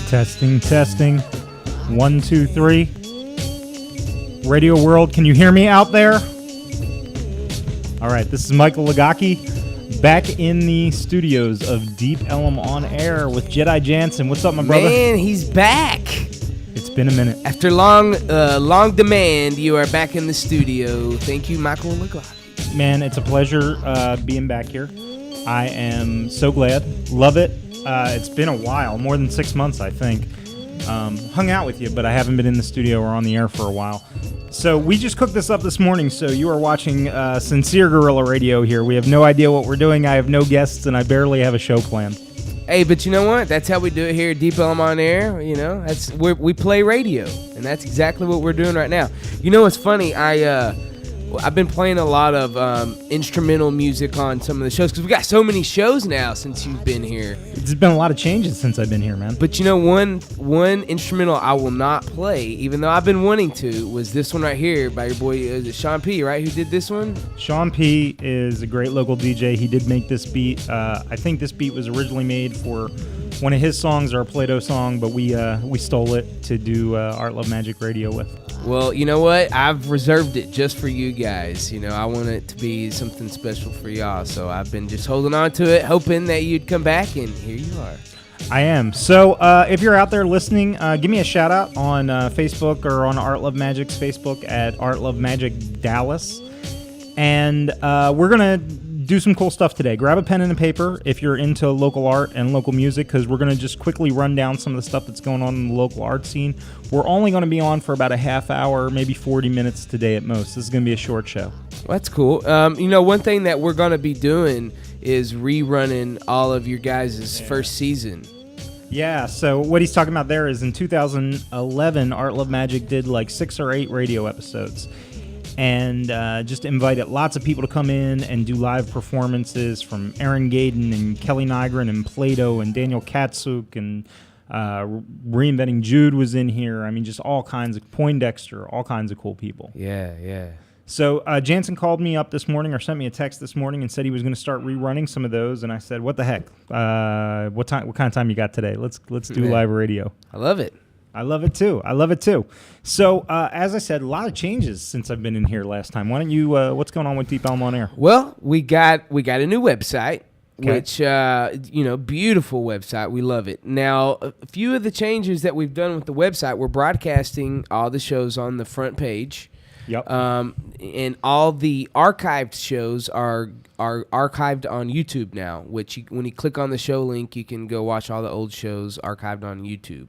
Testing, testing. 1, 2, 3. Radio world, can you hear me out there? All right, this is Michael Lagocki, back in the studios of Deep Ellum on air with Jedi Jansen. What's up, my brother? Man, he's back. It's been a minute. After long demand, you are back in the studio. Thank you, Michael Lagocki. Man, it's a pleasure being back here. I am so glad. Love it. It's been a while, more than 6 months, I think. Hung out with you, but I haven't been in the studio or on the air for a while. So we just cooked this up this morning, so you are watching Sincere Guerrilla Radio here. We have no idea what we're doing. I have no guests, and I barely have a show planned. Hey, but you know what? That's how we do it here at Deep Ellum on Air. You know, we play radio, and that's exactly what we're doing right now. You know what's funny? I've been playing a lot of instrumental music on some of the shows because we got so many shows now since you've been here. It's been a lot of changes since I've been here, man. But you know, one instrumental I will not play, even though I've been wanting to, was this one right here by your boy Sean P, right? Who did this one? Sean P is a great local DJ. He did make this beat. I think this beat was originally made for one of his songs, or a Playdough song, but we stole it to do ArtLoveMagic Radio with. Well, you know what? I've reserved it just for you guys. You know, I want it to be something special for y'all. So I've been just holding on to it, hoping that you'd come back, and here you are. I am. So if you're out there listening, give me a shout out on Facebook or on ArtLoveMagic's Facebook at ArtLoveMagic Dallas. And we're going to do some cool stuff today. Grab a pen and a paper if you're into local art and local music, because we're going to just quickly run down some of the stuff that's going on in the local art scene. We're only going to be on for about a half hour, maybe 40 minutes today at most. This is going to be a short show. Well, that's cool. You know, one thing that we're going to be doing is rerunning all of your guys' first season. Yeah, so what he's talking about there is in 2011, ArtLoveMagic did like 6 or 8 radio episodes. And just invited lots of people to come in and do live performances from Aaron Gaden and Kelly Nygren and Playdough and Daniel Katsuk and Reinventing Jude was in here. I mean, just all kinds of Poindexter, all kinds of cool people. Yeah. So Jansen called me up this morning or sent me a text this morning and said he was going to start rerunning some of those. And I said, what the heck? What kind of time you got today? Let's do live radio. I love it. I love it too. So, as I said, a lot of changes since I've been in here last time. Why don't you, what's going on with Deep Ellum on Air? Well, we got a new website, okay. Which, beautiful website. We love it. Now, a few of the changes that we've done with the website, we're broadcasting all the shows on the front page. Yep. And all the archived shows are archived on YouTube now, which when you click on the show link, you can go watch all the old shows archived on YouTube.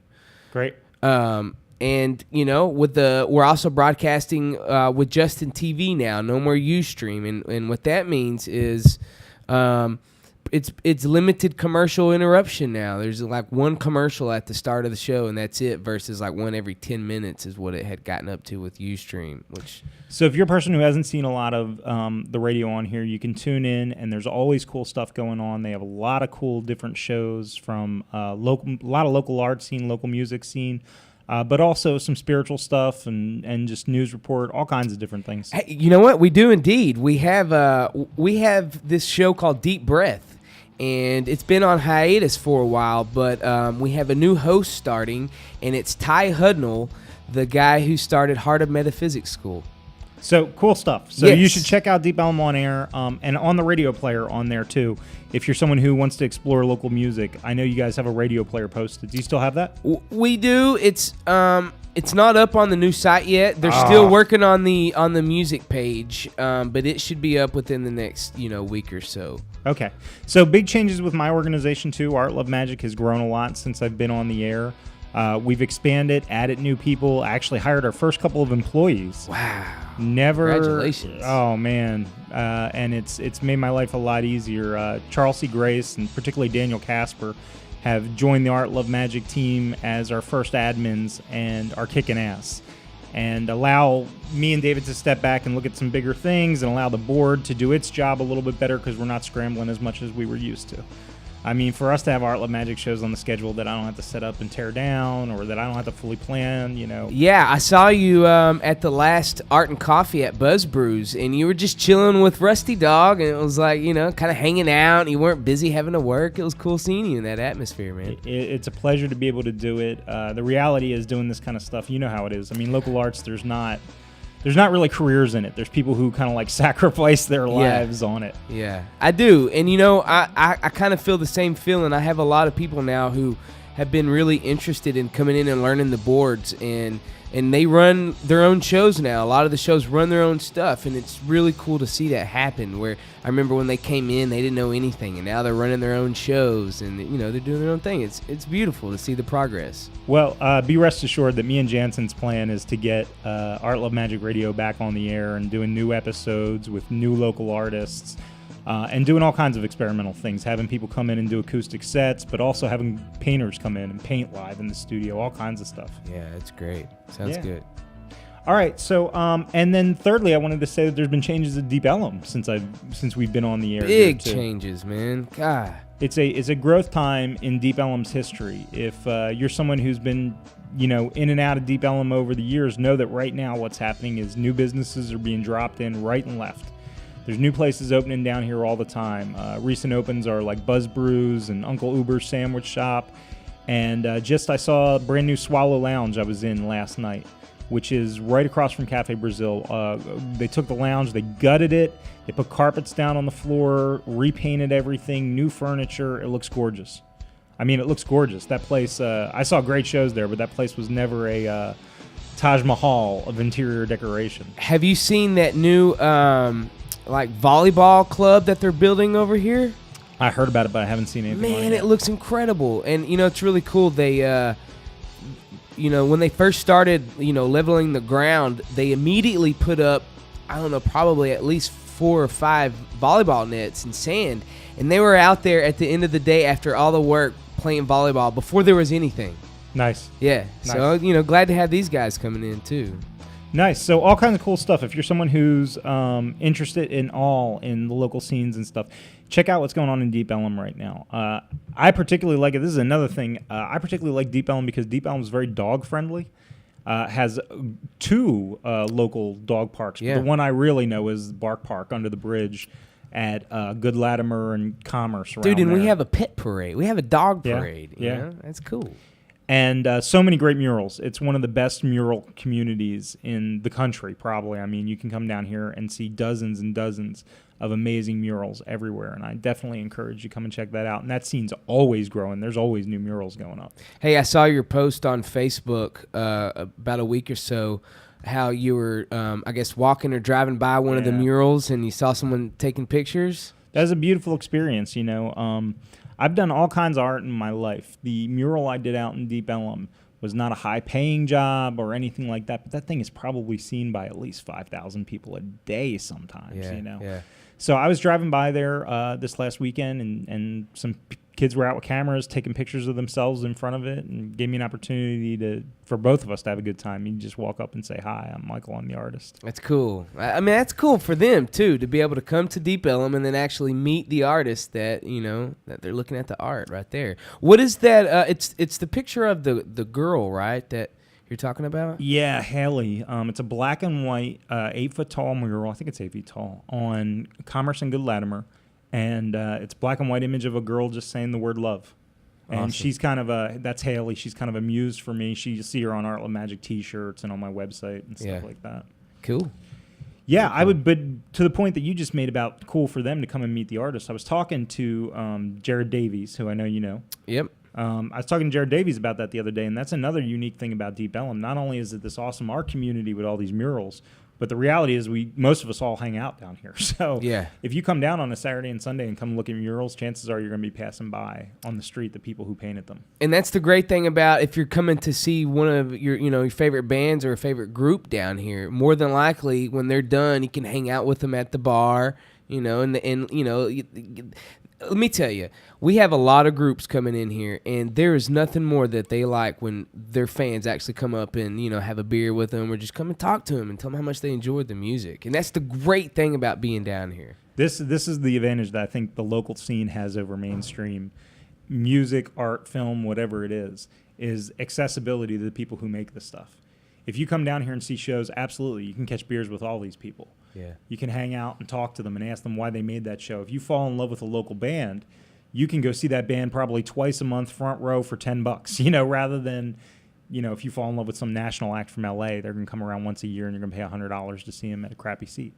Great. And you know, we're also broadcasting with Justin TV now. No more Ustream, and what that means is, it's limited commercial interruption now. There's like one commercial at the start of the show, and that's it. Versus like one every 10 minutes is what it had gotten up to with Ustream. So if you're a person who hasn't seen a lot of the radio on here, you can tune in, and there's always cool stuff going on. They have a lot of cool different shows from a lot of local art scene, local music scene. But also some spiritual stuff and just news report, all kinds of different things. Hey, you know what? We do indeed. We have this show called Deep Breath, and it's been on hiatus for a while, but we have a new host starting, and it's Ty Hudnall, the guy who started Heart of Metaphysics School. So cool stuff. So yes. You should check out Deep Ellum on Air and on the radio player on there too. If you're someone who wants to explore local music, I know you guys have a radio player posted. Do you still have that? We do. It's not up on the new site yet. They're still working on the music page, but it should be up within the next week or so. Okay. So big changes with my organization too. ArtLoveMagic has grown a lot since I've been on the air. We've expanded, added new people, actually hired our first couple of employees. Wow. Congratulations. Oh, man. And it's made my life a lot easier. Charles C. Grace and particularly Daniel Casper have joined the ArtLoveMagic team as our first admins and are kicking ass. And allow me and David to step back and look at some bigger things and allow the board to do its job a little bit better because we're not scrambling as much as we were used to. I mean, for us to have Art Love Magic shows on the schedule that I don't have to set up and tear down, or that I don't have to fully plan, you know. Yeah, I saw you at the last Art and Coffee at Buzz Brews, and you were just chilling with Rusty Dog, and it was like, you know, kind of hanging out, and you weren't busy having to work. It was cool seeing you in that atmosphere, man. It's a pleasure to be able to do it. The reality is doing this kind of stuff, you know how it is. I mean, local arts, there's not really careers in it. There's people who kind of like sacrifice their lives on it. Yeah, I do. And, you know, I kind of feel the same feeling. I have a lot of people now who have been really interested in coming in and learning the boards, and they run their own shows now. A lot of the shows run their own stuff, and it's really cool to see that happen, where I remember when they came in, they didn't know anything, and now they're running their own shows, and, you know, they're doing their own thing. It's beautiful to see the progress. Well, be rest assured that me and Jansen's plan is to get Art Love Magic Radio back on the air and doing new episodes with new local artists, and doing all kinds of experimental things, having people come in and do acoustic sets, but also having painters come in and paint live in the studio, all kinds of stuff. Yeah, that's great. Sounds good. All right, so and then thirdly, I wanted to say that there's been changes at Deep Ellum since we've been on the air. Big changes, man. God. It's a growth time in Deep Ellum's history. If you're someone who's been, you know, in and out of Deep Ellum over the years, know that right now what's happening is new businesses are being dropped in right and left. There's new places opening down here all the time. Recent opens are like Buzz Brews and Uncle Uber's Sandwich Shop. And I saw a brand new Swallow Lounge I was in last night, which is right across from Cafe Brazil. They took the lounge, they gutted it, they put carpets down on the floor, repainted everything, new furniture. It looks gorgeous. I mean, it looks gorgeous. That place, I saw great shows there, but that place was never a Taj Mahal of interior decoration. Have you seen that new volleyball club that they're building over here? I heard about it, but I haven't seen anything. Man, it looks incredible. And, you know, it's really cool. They, you know, when they first started, you know, leveling the ground, they immediately put up, I don't know, probably at least 4 or 5 volleyball nets and sand. And they were out there at the end of the day after all the work playing volleyball before there was anything. Nice. Yeah. Nice. So, you know, glad to have these guys coming in, too. Nice. So all kinds of cool stuff. If you're someone who's interested in the local scenes and stuff, check out what's going on in Deep Ellum right now. I particularly like it. This is another thing. I particularly like Deep Ellum because Deep Ellum is very dog friendly. Has 2 local dog parks. Yeah. But the one I really know is Bark Park under the bridge at Good Latimer and Commerce. Dude, and there. we have a pet parade. We have a dog parade. Yeah. You know? That's cool. And so many great murals. It's one of the best mural communities in the country, probably. I mean, you can come down here and see dozens and dozens of amazing murals everywhere, and I definitely encourage you to come and check that out. And that scene's always growing. There's always new murals going up. Hey, I saw your post on Facebook about a week or so, how you were, I guess, walking or driving by one of the murals, and you saw someone taking pictures. That was a beautiful experience, you know. I've done all kinds of art in my life. The mural I did out in Deep Ellum was not a high-paying job or anything like that, but that thing is probably seen by at least 5,000 people a day sometimes, you know. Yeah. So I was driving by there this last weekend, and some kids were out with cameras taking pictures of themselves in front of it, and gave me an opportunity for both of us to have a good time. You just walk up and say, "Hi, I'm Michael. I'm the artist." That's cool. I mean, that's cool for them too, to be able to come to Deep Ellum and then actually meet the artist that, you know, that they're looking at the art right there. What is that? It's the picture of the girl, right? That you're talking about? Yeah, Haley. It's a black and white, 8-foot tall mural. I think it's 8 feet tall on Commerce and Good Latimer. And it's black and white image of a girl just saying the word love. And awesome. She's kind of that's Haley. She's kind of a muse for me. You see her on Art Love Magic t-shirts and on my website and stuff like that. Cool. Yeah, cool. I would, but to the point that you just made about cool for them to come and meet the artist, I was talking to Jared Davies, who I know you know. Yep. I was talking to Jared Davies about that the other day, and that's another unique thing about Deep Ellum. Not only is it this awesome art community with all these murals, but the reality is most of us all hang out down here. So if you come down on a Saturday and Sunday and come look at murals, chances are you're going to be passing by on the street the people who painted them. And that's the great thing about if you're coming to see one of your favorite bands or a favorite group down here, more than likely when they're done, you can hang out with them at the bar, let me tell you, we have a lot of groups coming in here, and there is nothing more that they like when their fans actually come up and, have a beer with them or just come and talk to them and tell them how much they enjoyed the music. And that's the great thing about being down here. This is the advantage that I think the local scene has over mainstream music, art, film, whatever it is accessibility to the people who make this stuff. If you come down here and see shows, absolutely, you can catch beers with all these people. Yeah. You can hang out and talk to them and ask them why they made that show. If you fall in love with a local band, you can go see that band probably twice a month, front row for $10, rather than, if you fall in love with some national act from LA, they're going to come around once a year and you're going to pay $100 to see them at a crappy seat.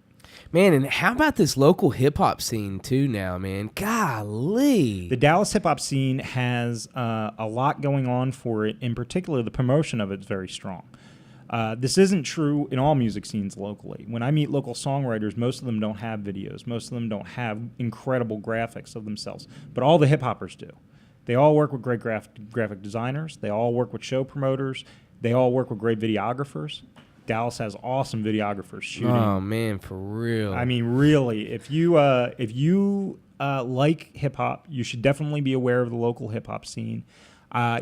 Man, and how about this local hip-hop scene, too, now, man? Golly. The Dallas hip-hop scene has a lot going on for it. In particular, the promotion of it is very strong. This isn't true in all music scenes locally. When I meet local songwriters, most of them don't have videos. Most of them don't have incredible graphics of themselves. But all the hip-hoppers do. They all work with great graphic designers. They all work with show promoters. They all work with great videographers. Dallas has awesome videographers shooting. Oh, man, for real. I mean, really, if you like hip-hop, you should definitely be aware of the local hip-hop scene.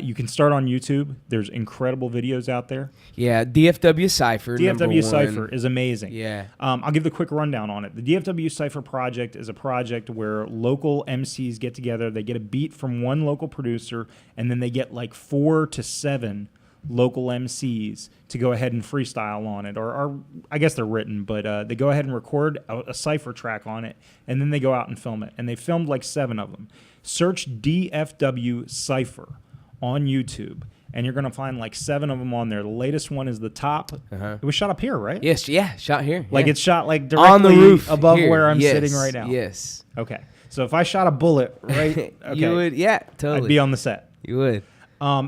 You can start on YouTube. There's incredible videos out there. Yeah, DFW Cypher. DFW Cypher is amazing. Yeah. I'll give the quick rundown on it. The DFW Cypher project is a project where local MCs get together. They get a beat from one local producer, and then they get like 4 to 7 local MCs to go ahead and freestyle on it. Or I guess they're written, but they go ahead and record a cypher track on it, and then they go out and film it. And they filmed like 7 of them. Search DFW Cypher on YouTube, and you're going to find like 7 of them on there. The latest one is the top. It was shot up here, right? Yes, yeah, shot here. Like yeah. It's shot like directly on the roof above here. where I'm Yes, sitting right now. Yes. Okay. So if I shot a bullet right, okay, you would, yeah, totally. I'd be on the set. You would.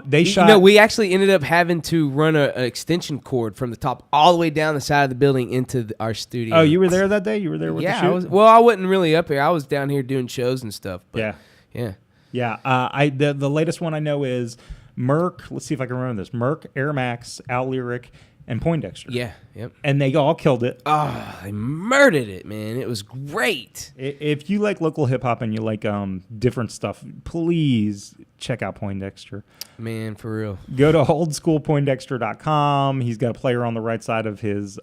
They shot. You know, we actually ended up having to run an extension cord from the top all the way down the side of the building into our studio. Oh, you were there that day? You were there with the shoot? I wasn't really up here. I was down here doing shows and stuff. But yeah. The latest one I know is Merc. Let's see if I can remember this. Merc, Air Max, Al Lyric, and Poindexter. Yeah, yep. And they all killed it. Oh, they murdered it, man. It was great. If you like local hip hop and you like different stuff, please check out Poindexter. Man, for real. Go to oldschoolpoindexter.com. He's got a player on the right side of his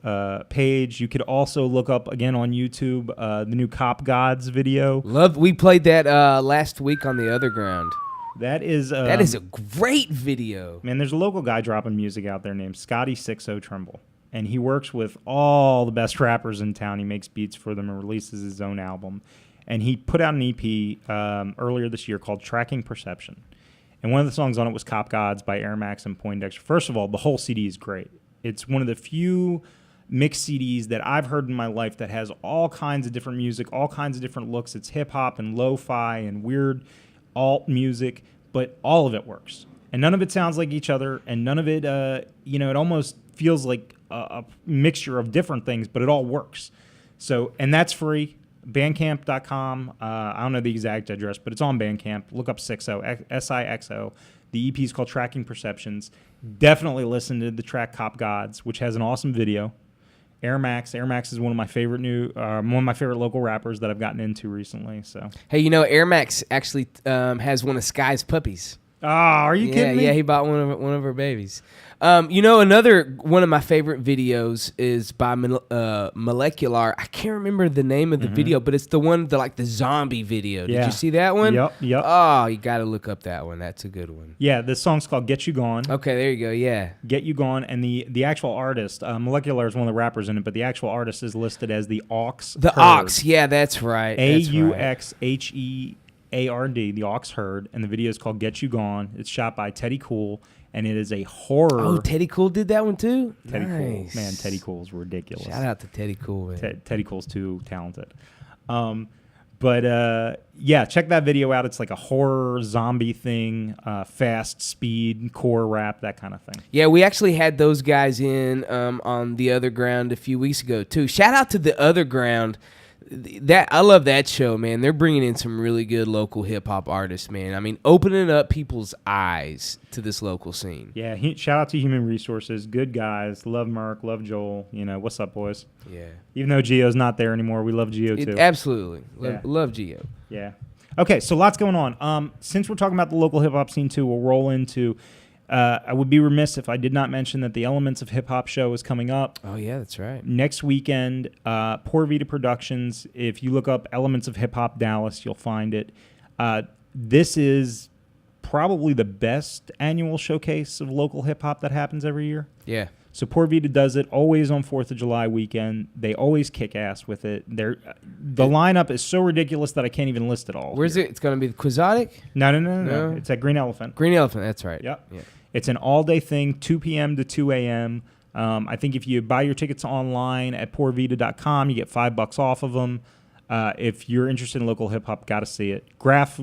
page. You could also look up again on YouTube the new Cop Gods video. We played that last week on the Other Ground. That is a great video. Man, there's a local guy dropping music out there named Scotty 60 Trimble. And he works with all the best rappers in town. He makes beats for them and releases his own album. And he put out an EP earlier this year called Tracking Perception. And one of the songs on it was Cop Gods by Air Max and Poindexter. First of all, the whole CD is great. It's one of the few mixed CDs that I've heard in my life that has all kinds of different music, all kinds of different looks. It's hip-hop and lo-fi and weird alt music, but all of it works. And none of it sounds like each other, and none of it, it almost feels like a mixture of different things, but it all works. So, and that's free. Bandcamp.com. I don't know the exact address, but it's on Bandcamp. Look up Sixo, SIXO. The EP is called Tracking Perceptions. Definitely listen to the track Cop Gods, which has an awesome video. Air Max is one of my favorite local rappers that I've gotten into recently. So hey, Air Max actually has one of Sky's puppies. Oh, are you kidding me? Yeah, he bought one of her babies. Another one of my favorite videos is by Molecular. I can't remember the name of the video, but it's the one, the zombie video. Did you see that one? Yep. Oh, you got to look up that one. That's a good one. Yeah, the song's called Get You Gone. Okay, there you go, yeah. Get You Gone, and the actual artist, Molecular is one of the rappers in it, but the actual artist is listed as the Aux The Aux, yeah, that's right. AUXHEARD, the Aux Herd, and the video is called Get You Gone. It's shot by Teddy Cool, and it is a horror. Oh, Teddy Cool did that one too? Teddy nice. Cool. Man, Teddy Cool's ridiculous. Shout out to Teddy Cool, man. Teddy Cool's too talented. Check that video out. It's like a horror zombie thing, fast speed, core rap, that kind of thing. Yeah, we actually had those guys in on the Other Ground a few weeks ago too. Shout out to the Other Ground. I love that show, man. They're bringing in some really good local hip hop artists, man. I mean, opening up people's eyes to this local scene. Yeah, shout out to Human Resources, good guys. Love Mark, love Joel. What's up, boys? Yeah. Even though Gio's not there anymore, we love Gio too. Absolutely, love Gio. Yeah. Okay, so lots going on. Since we're talking about the local hip hop scene too, we'll roll into I would be remiss if I did not mention that the Elements of Hip Hop show is coming up. Oh, yeah, that's right. Next weekend, Poor Vita Productions. If you look up Elements of Hip Hop Dallas, you'll find it. This is probably the best annual showcase of local hip hop that happens every year. Yeah. So Poor Vita does it always on 4th of July weekend. They always kick ass with it. The lineup is so ridiculous that I can't even list it all. Where's it? It's going to be the Quixotic? No. It's at Green Elephant. Green Elephant, that's right. Yep. Yeah. It's an all-day thing, 2 p.m. to 2 a.m. I think if you buy your tickets online at poorvita.com, you get $5 off of them. If you're interested in local hip-hop, got to see it. Graph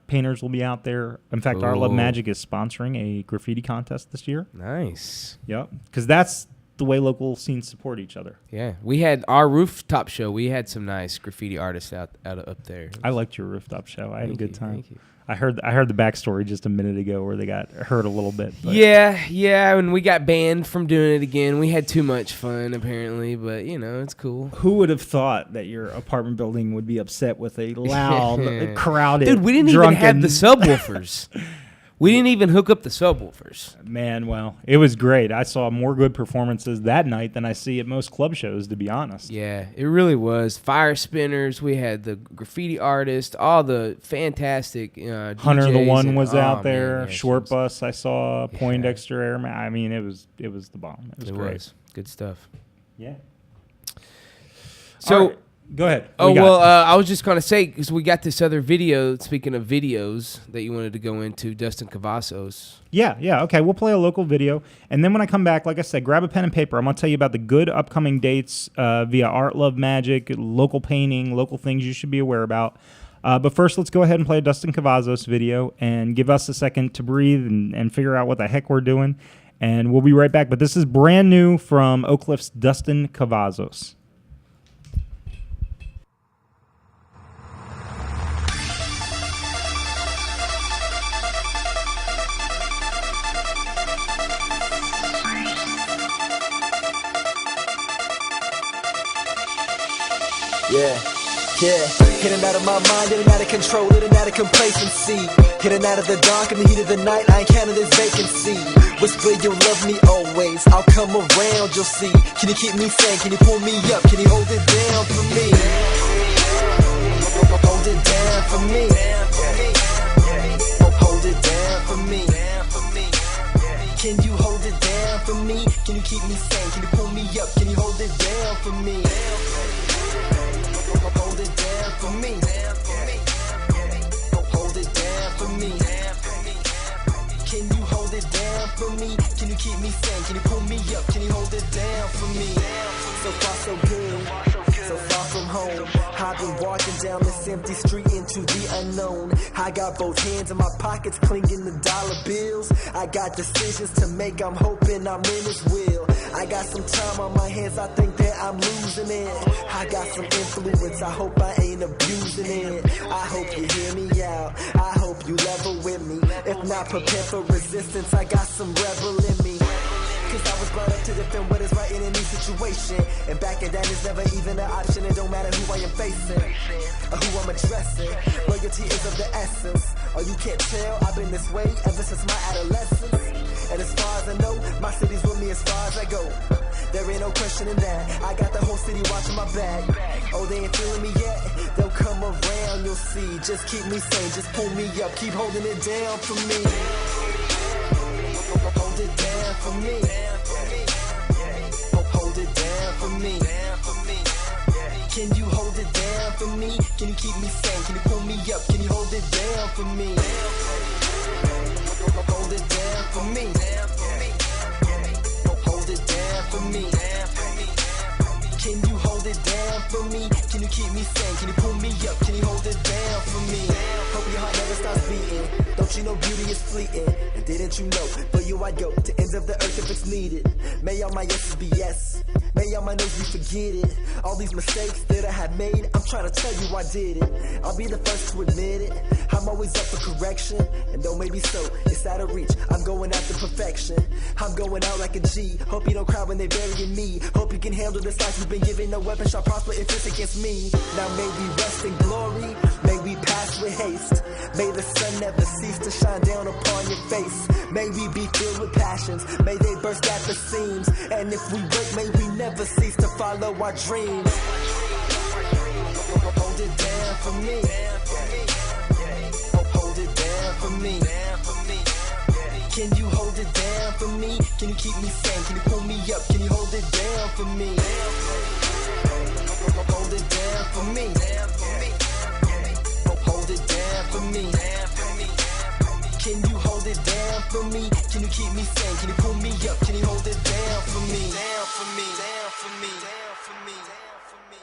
painters will be out there. In fact, ArtLoveMagic is sponsoring a graffiti contest this year. Nice. Yep, because that's the way local scenes support each other. Yeah, we had our rooftop show. We had some nice graffiti artists out up there. I liked your rooftop show. I had a good time. Thank you. I heard the backstory just a minute ago where they got hurt a little bit. But. Yeah, and we got banned from doing it again. We had too much fun, apparently, but, it's cool. Who would have thought that your apartment building would be upset with a loud, crowded, Dude, we didn't drunken... even have the subwoofers. We didn't even hook up the subwoofers. Man, well, it was great. I saw more good performances that night than I see at most club shows, to be honest. Yeah, it really was. Fire spinners. We had the graffiti artist. All the fantastic Hunter DJs the One was out there. Man, yeah, Short Bus I saw. Poindexter Airman. I mean, it was the bomb. It was great. Good stuff. Yeah. So... Right. Go ahead. I was just going to say, because we got this other video, speaking of videos, that you wanted to go into, Dustin Cavazos. Yeah, okay. We'll play a local video. And then when I come back, like I said, grab a pen and paper. I'm going to tell you about the good upcoming dates via Art Love Magic, local painting, local things you should be aware about. But first, let's go ahead and play a Dustin Cavazos video and give us a second to breathe and figure out what the heck we're doing. And we'll be right back. But this is brand new from Oak Cliff's Dustin Cavazos. Yeah, getting out of my mind, getting out of control, getting out of complacency. Getting out of the dark in the heat of the night, I ain't counting this vacancy. Whisper you'll love me always, I'll come around, you'll see. Can you keep me sane, can you pull me up, can you hold it down for me? Hold it down for me. Hold it down for me. Can you hold it down for me? Can you keep me sane, can you pull me up, can you hold it down for me? Hold it down for me. Hold it down for me. Can you hold it down for me? Can you keep me sane? Can you pull me up? Can you hold it down for me? So far so good, so far from home. I've been walking down this empty street into the unknown. I got both hands in my pockets clinging the dollar bills. I got decisions to make, I'm hoping I'm in his will. I got some time on my hands, I think that I'm losing it. I got some influence, I hope I ain't abusing it. I hope you hear me out, I hope you level with me. If not, prepare for resistance, I got some rebel in me. Cause I was brought up to defend what is right in any situation. And back in that is never even an option. It don't matter who I am facing or who I'm addressing. Loyalty is of the essence. Oh, you can't tell, I've been this way ever since my adolescence. And as far as I know, my city's with me as far as I go. There ain't no questioning that. I got the whole city watching my back. Oh, they ain't feeling me yet? They'll come around, you'll see. Just keep me sane, just pull me up. Keep holding it down for me. Hold it down for me. Hold it down for me. Can you hold it down for me? Can you keep me sane? Can you pull me up? Can you hold it down for me? Hold it down for me. Hold it down for me. Can you hold it down for me? Can you keep me sane? Can you pull me up? Can you hold it down for me? Hope your heart never stops beating. Don't you know beauty is fleeting? And didn't you know, for you I'd go to ends of the earth if it's needed. May all my yeses be yes. May all my no's be forget it. All these mistakes that I have made, I'm trying to tell you I did it. I'll be the first to admit it. I'm always up for correction. And though maybe so, it's out of reach. I'm going after perfection. I'm going out like a G. Hope you don't cry when they bury me. Hope you can handle this life you've been given. No weapon shall prosper if it's against me. Now may we rest in glory. May we pass with haste. May the sun never cease to shine down upon your face. May we be filled with passions, may they burst at the seams. And if we break, may we never cease to follow our dreams. Hold it down for me. Hold it down for me. Can you hold it down for me? Can you keep me sane? Can you pull me up? Can you hold it down for me? Hold it down for me. Hold it down for me. Can you hold it down for me? Can you keep me sane? Can you pull me up? Can you hold it down for me? Down for me. Down for me. Down for me. Down for me.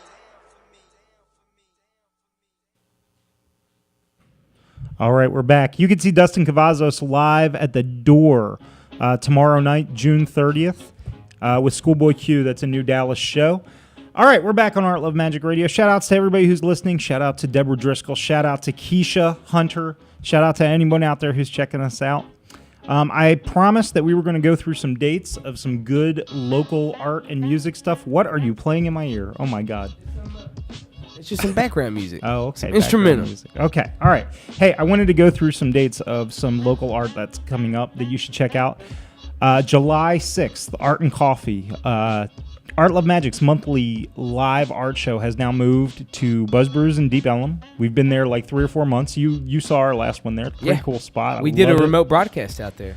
All right, we're back. You can see Dustin Cavazos live at the Door tomorrow night, June 30th, with Schoolboy Q. That's a new Dallas show. All right, we're back on Art Love Magic Radio. Shout-outs to everybody who's listening. Shout-out to Deborah Driscoll. Shout-out to Keisha Hunter. Shout-out to anyone out there who's checking us out. I promised that we were going to go through some dates of some good local art and music stuff. What are you playing in my ear? Oh, my God. It's just some background music. Oh, okay. Some instrumental music. Okay, all right. Hey, I wanted to go through some dates of some local art that's coming up that you should check out. July 6th, Art and Coffee. Art Love Magic's monthly live art show has now moved to Buzz Brews in Deep Ellum. We've been there like 3 or 4 months. You saw our last one there. Pretty cool spot. We did a remote broadcast out there.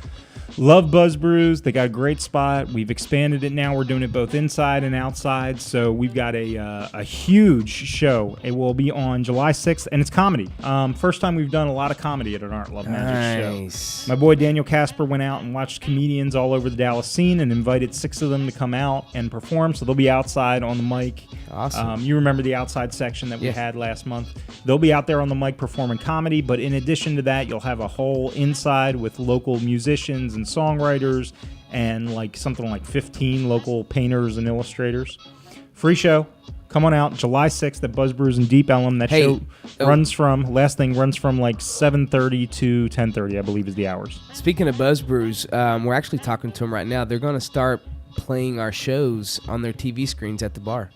Love Buzz Brews. They got a great spot. We've expanded it now. We're doing it both inside and outside. So we've got a huge show. It will be on July 6th, and it's comedy. First time we've done a lot of comedy at an Art Love Magic show. My boy Daniel Katsuk went out and watched comedians all over the Dallas scene and invited 6 of them to come out and perform. So they'll be outside on the mic. Awesome. You remember the outside section that we had last month. They'll be out there on the mic performing comedy, but in addition to that, you'll have a whole inside with local musicians and songwriters and like something like 15 local painters and illustrators. Free show. Come on out July 6th at Buzz Brews in Deep Ellum. That show runs from like 7:30 to 10:30, I believe is the hours. Speaking of Buzz Brews, we're actually talking to them right now. They're going to start playing our shows on their TV screens at the bar.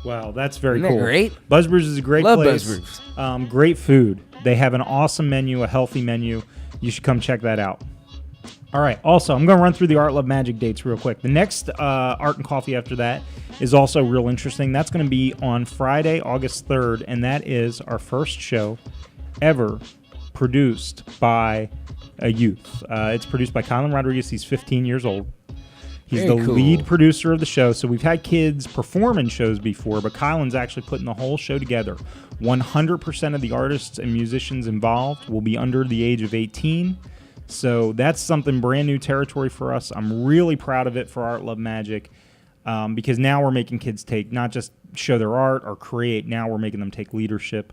Wow, that's very Isn't cool. that great? Buzz Brews is a great Love place. Buzz Brews. Great food. They have an awesome menu, a healthy menu. You should come check that out. All right. Also, I'm going to run through the Art Love Magic dates real quick. The next Art and Coffee after that is also real interesting. That's going to be on Friday, August 3rd, and that is our first show ever produced by a youth. It's produced by Colin Rodriguez. He's 15 years old. He's the lead producer of the show. So we've had kids perform in shows before, but Colin's actually putting the whole show together. 100% of the artists and musicians involved will be under the age of 18. So that's something brand new territory for us. I'm really proud of it for Art Love Magic because now we're making kids not just show their art or create. Now we're making them take leadership,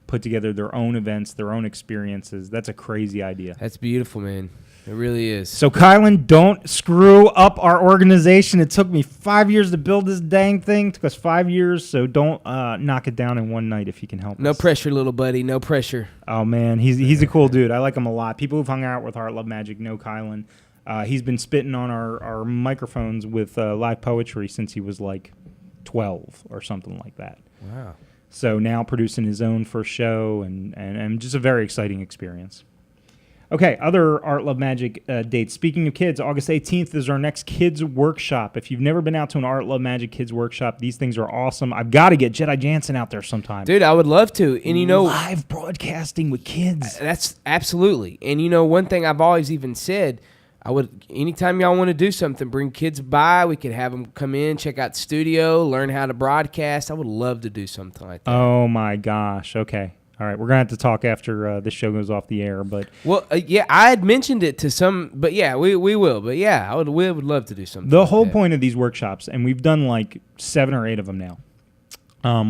put together their own events, their own experiences. That's a crazy idea. That's beautiful, man. It really is. So, Kylan, don't screw up our organization. It took me 5 years to build this dang thing. It took us 5 years, so don't knock it down in one night if you can help us. No pressure, little buddy. No pressure. Oh, man. He's a cool dude. I like him a lot. People who've hung out with Art Love Magic know Kylan. He's been spitting on our microphones with live poetry since he was like 12 or something like that. Wow. So now producing his own first show and just a very exciting experience. Okay, other Art Love Magic dates. Speaking of kids, August 18th is our next kids workshop. If you've never been out to an Art Love Magic kids workshop, these things are awesome. I've got to get Jedi Jansen out there sometime. Dude, I would love to. And live broadcasting with kids. That's absolutely. And one thing I've always even said, anytime y'all want to do something, bring kids by. We could have them come in, check out the studio, learn how to broadcast. I would love to do something like that. Oh my gosh. Okay. All right, we're going to have to talk after this show goes off the air. But I had mentioned it to some, but we will. But we would love to do something. The whole point of these workshops, and we've done like 7 or 8 of them now,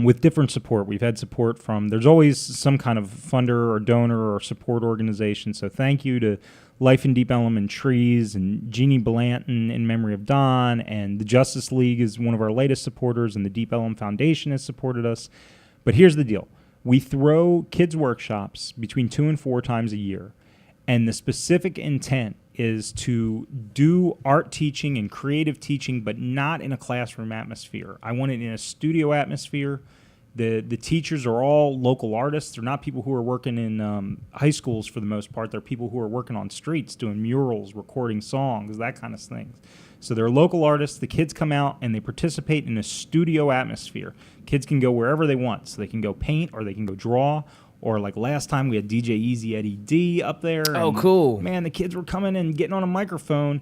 with different support. We've had support from, there's always some kind of funder or donor or support organization. So thank you to Life in Deep Ellum and Trees and Jeannie Blanton in memory of Don, and the Justice League is one of our latest supporters, and the Deep Ellum Foundation has supported us. But here's the deal. We throw kids' workshops between 2 and 4 times a year, and the specific intent is to do art teaching and creative teaching, but not in a classroom atmosphere. I want it in a studio atmosphere, The teachers are all local artists. They're not people who are working in high schools for the most part. They're people who are working on streets, doing murals, recording songs, that kind of thing. So they're local artists. The kids come out and they participate in a studio atmosphere. Kids can go wherever they want. So they can go paint or they can go draw. Or like last time we had DJ Easy Eddie D up there. Oh, cool. Man, the kids were coming and getting on a microphone.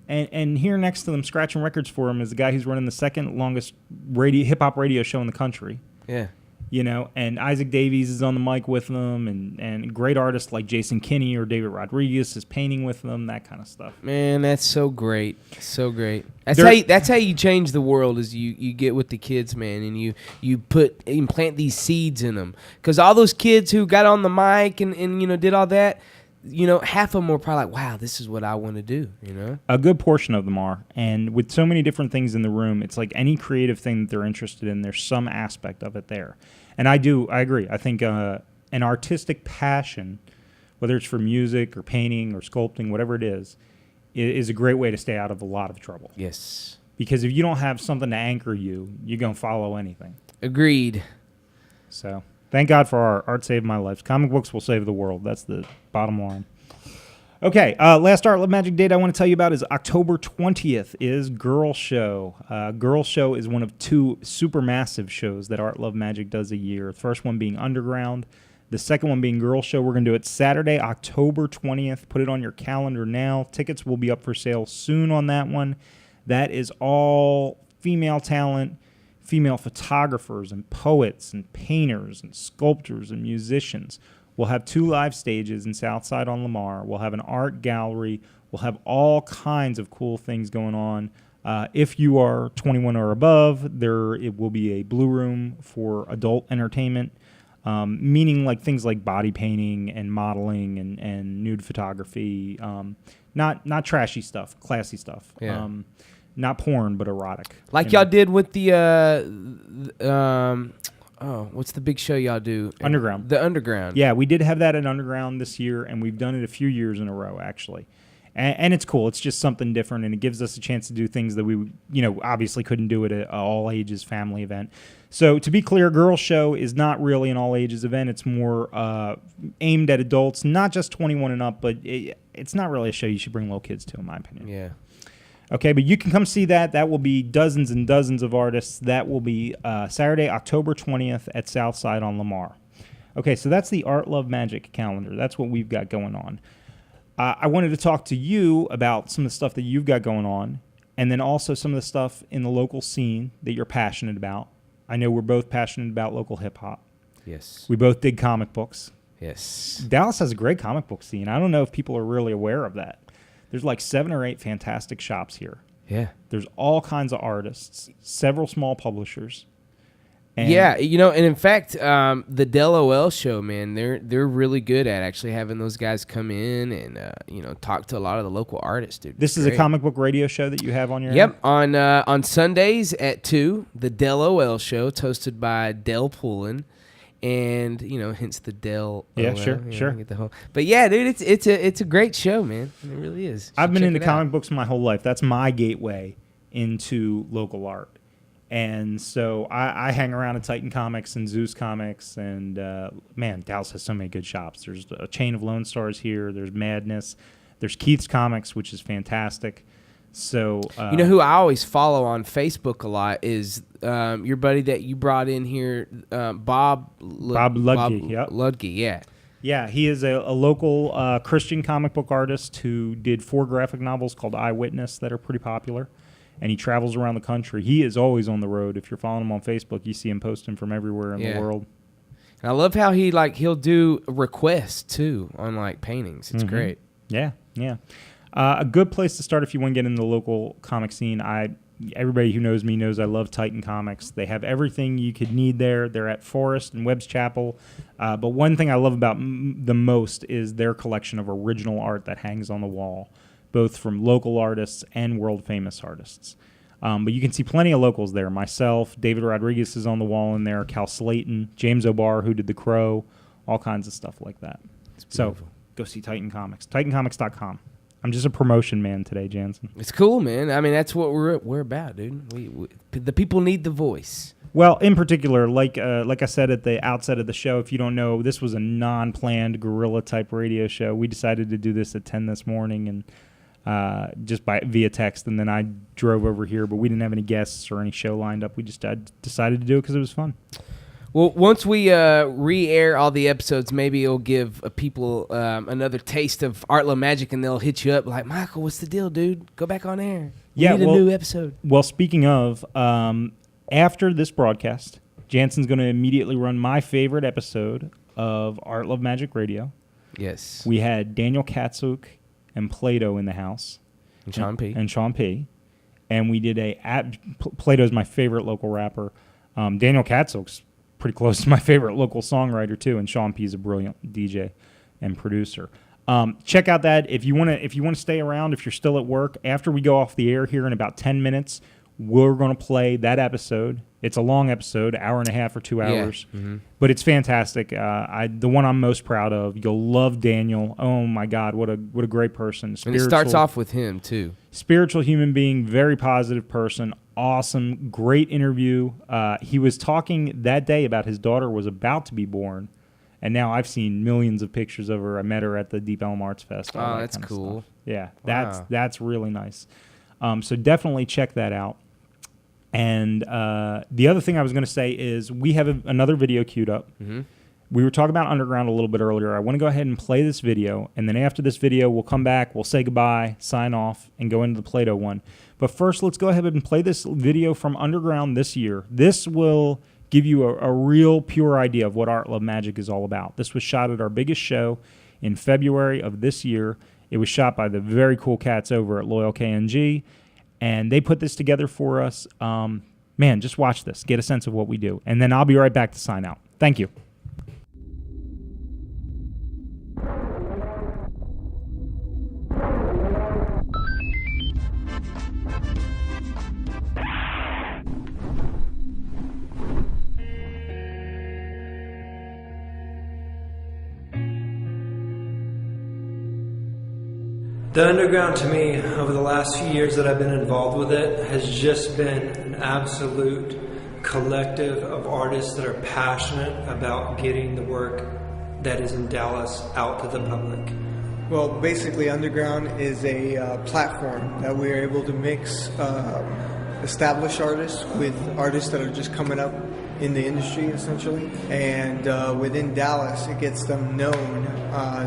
And here next to them, scratching records for him, is the guy who's running the second longest hip-hop radio show in the country. Yeah. You know, and Isaac Davies is on the mic with them, and great artists like Jason Kinney or David Rodriguez is painting with them, that kind of stuff. Man, that's so great. So great. That's how you change the world, is you get with the kids, man, and you plant these seeds in them. Because all those kids who got on the mic and you know, did all that, you know, half of them were probably like, wow, this is what I want to do, you know? A good portion of them are. And with so many different things in the room, it's like any creative thing that they're interested in, there's some aspect of it there. And I agree. I think an artistic passion, whether it's for music or painting or sculpting, whatever it is a great way to stay out of a lot of trouble. Yes. Because if you don't have something to anchor you, you're going to follow anything. Agreed. So thank God for art. Art saved my life. Comic books will save the world. That's the bottom line. Okay, last Art Love Magic date I want to tell you about is October 20th is Girl Show. Girl Show is one of two super massive shows that Art Love Magic does a year. The first one being Underground. The second one being Girl Show. We're going to do it Saturday, October 20th. Put it on your calendar now. Tickets will be up for sale soon on that one. That is all female talent, female photographers and poets and painters and sculptors and musicians. We'll have 2 live stages in Southside on Lamar. We'll have an art gallery. We'll have all kinds of cool things going on. If you are 21 or above, it will be a blue room for adult entertainment, meaning like things like body painting and modeling and nude photography. Not trashy stuff, classy stuff. Yeah. Not porn, but erotic. Like y'all did with the what's the big show y'all do? Underground. The Underground. Yeah, we did have that at Underground this year, and we've done it a few years in a row, actually. And it's cool. It's just something different, and it gives us a chance to do things that we, obviously couldn't do at an all-ages family event. So to be clear, Girl Show is not really an all-ages event. It's more aimed at adults, not just 21 and up, but it's not really a show you should bring little kids to, in my opinion. Yeah. Okay, but you can come see that. That will be dozens and dozens of artists. That will be Saturday, October 20th at Southside on Lamar. Okay, so that's the Art Love Magic calendar. That's what we've got going on. I wanted to talk to you about some of the stuff that you've got going on, and then also some of the stuff in the local scene that you're passionate about. I know we're both passionate about local hip-hop. Yes. We both dig comic books. Yes. Dallas has a great comic book scene. I don't know if people are really aware of that. There's like 7 or 8 fantastic shops here. Yeah. There's all kinds of artists, several small publishers. And yeah, and in fact, the Del OL show, man, they're really good at actually having those guys come in and talk to a lot of the local artists, dude. This is a comic book radio show that you have on your Yep, on Sundays at 2, the Del OL show, hosted by Del Poulin. And hence the Del. Yeah, sure. Get the whole. But yeah, dude, it's a great show, man. It really is. I've been into comic books my whole life. That's my gateway into local art, and so I hang around at Titan Comics and Zeus Comics, and man, Dallas has so many good shops. There's a chain of Lone Stars here. There's Madness. There's Keith's Comics, which is fantastic. So who I always follow on Facebook a lot is your buddy that you brought in here, Bob Lagocki. Yep. Lagocki, yeah. Yeah, he is a local Christian comic book artist who did 4 graphic novels called Eyewitness that are pretty popular, and he travels around the country. He is always on the road. If you're following him on Facebook, you see him posting from everywhere in the world. And I love how he'll do requests too on paintings. It's great. Yeah. A good place to start if you want to get in the local comic scene. Everybody who knows me knows I love Titan Comics. They have everything you could need there. They're at Forest and Webb's Chapel. But one thing I love about the most is their collection of original art that hangs on the wall, both from local artists and world-famous artists. But you can see plenty of locals there. Myself, David Rodriguez is on the wall in there, Cal Slayton, James O'Barr, who did The Crow, all kinds of stuff like that. So go see Titan Comics, titancomics.com. I'm just a promotion man today, Jansen. It's cool, man. I mean, that's what we're about, dude. We the people need the voice. Well, in particular, like I said at the outset of the show, if you don't know, this was a non-planned guerrilla-type radio show. We decided to do this at 10 this morning and just via text, and then I drove over here, but we didn't have any guests or any show lined up. We just decided to do it because it was fun. Well, once we re-air all the episodes, maybe it'll give people another taste of ArtLoveMagic, and they'll hit you up like, Michael, what's the deal, dude? Go back on air. We need a new episode. Well, speaking of... after this broadcast, Jansen's going to immediately run my favorite episode of ArtLoveMagic Radio. Yes. We had Daniel Katsuk and Playdough in the house. And Sean P. And we did Playdough's my favorite local rapper. Daniel Katsuk's pretty close to my favorite local songwriter, too. And Sean P. is a brilliant DJ and producer. Check out that. If you want to stay around, if you're still at work, after we go off the air here in about 10 minutes, we're going to play that episode. It's a long episode, hour and a half or 2 hours, but it's fantastic. The one I'm most proud of. You'll love Daniel. Oh my God, what a great person. And it starts off with him too. Spiritual human being, very positive person, awesome, great interview. He was talking that day about his daughter was about to be born, and now I've seen millions of pictures of her. I met her at the Deep Ellum Arts Fest. Oh, that's cool. Yeah, that's really nice. So definitely check that out. And the other thing I was going to say is we have another video queued up. Mm-hmm. We were talking about Underground a little bit earlier. I want to go ahead and play this video, and then after this video, we'll come back, we'll say goodbye, sign off, and go into the Playdough one. But first, let's go ahead and play this video from Underground this year. This will give you a real pure idea of what ArtLoveMagic is all about. This was shot at our biggest show in February of this year. It was shot by the very cool cats over at Loyal KNG. And they put this together for us. Man, just watch this. Get a sense of what we do. And then I'll be right back to sign out. Thank you. The Underground, to me, over the last few years that I've been involved with it, has just been an absolute collective of artists that are passionate about getting the work that is in Dallas out to the public. Well, basically, Underground is a platform that we are able to mix established artists with artists that are just coming up in the industry, essentially. And within Dallas, it gets them known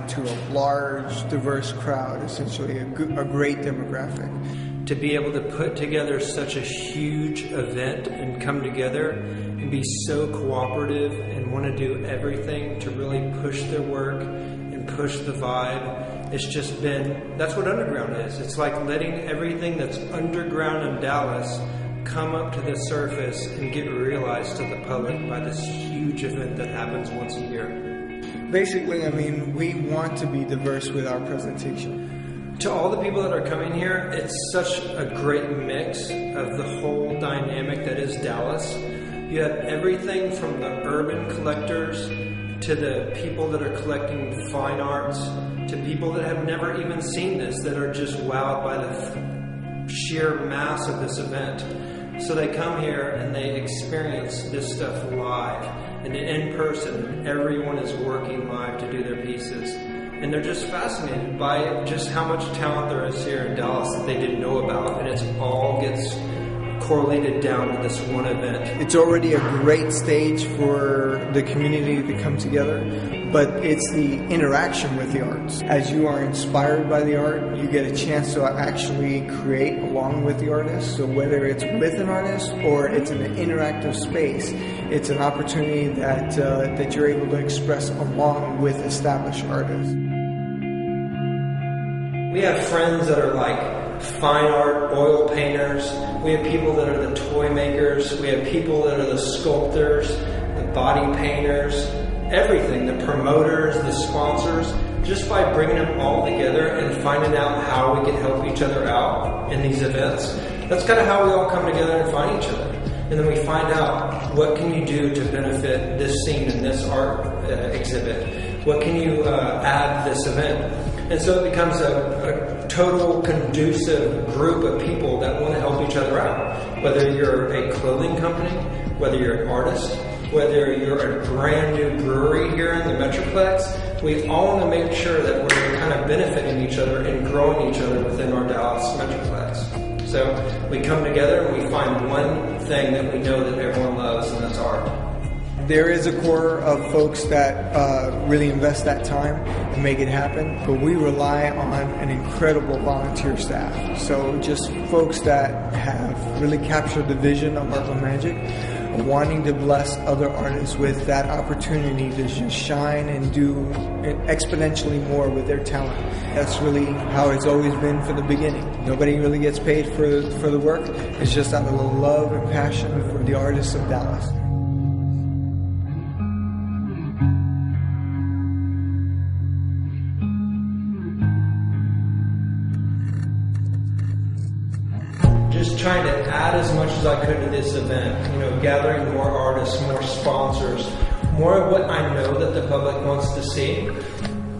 to a large, diverse crowd, essentially, a great demographic. To be able to put together such a huge event and come together and be so cooperative and want to do everything to really push their work and push the vibe, it's just been, that's what Underground is. It's like letting everything that's underground in Dallas come up to the surface and get realized to the public by this huge event that happens once a year. Basically, I mean, we want to be diverse with our presentation. To all the people that are coming here, it's such a great mix of the whole dynamic that is Dallas. You have everything from the urban collectors to the people that are collecting fine arts to people that have never even seen this, that are just wowed by the sheer mass of this event. So they come here and they experience this stuff live and in person, and everyone is working live to do their pieces. And they're just fascinated by just how much talent there is here in Dallas that they didn't know about, and it all gets correlated down to this one event. It's already a great stage for the community to come together, but it's the interaction with the arts. As you are inspired by the art, you get a chance to actually create along with the artist. So whether it's with an artist or it's in an interactive space, it's an opportunity that you're able to express along with established artists. We have friends that are like fine art, oil painters. We have people that are the toy makers. We have people that are the sculptors, the body painters, everything, the promoters, the sponsors. Just by bringing them all together and finding out how we can help each other out in these events. That's kind of how we all come together and find each other. And then we find out, what can you do to benefit this scene and this art exhibit? What can you add to this event? And so it becomes a total conducive group of people that want to help each other out. Whether you're a clothing company, whether you're an artist, whether you're a brand new brewery here in the Metroplex, we all want to make sure that we're kind of benefiting each other and growing each other within our Dallas Metroplex. So we come together and we find one thing that we know that everyone loves, and that's art. There is a core of folks that really invest that time and make it happen, but we rely on an incredible volunteer staff. So just folks that have really captured the vision of ArtLoveMagic, wanting to bless other artists with that opportunity to just shine and do exponentially more with their talent. That's really how it's always been from the beginning. Nobody really gets paid for the work. It's just out of the love and passion for the artists of Dallas. Just trying to add as much as I could to this event, gathering more artists, more sponsors, more of what I know that the public wants to see,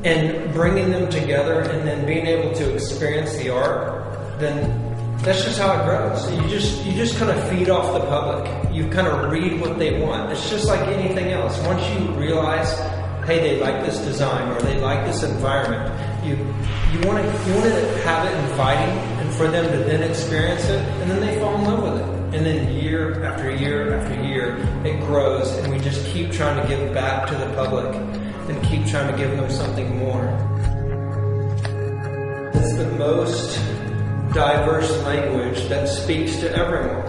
and bringing them together and then being able to experience the art, then that's just how it grows. You just kind of feed off the public. You kind of read what they want. It's just like anything else. Once you realize, hey, they like this design or they like this environment, you want to have it inviting and for them to then experience it, and then they fall in love with it. And then year after year after year, it grows, and we just keep trying to give back to the public and keep trying to give them something more. It's the most diverse language that speaks to everyone.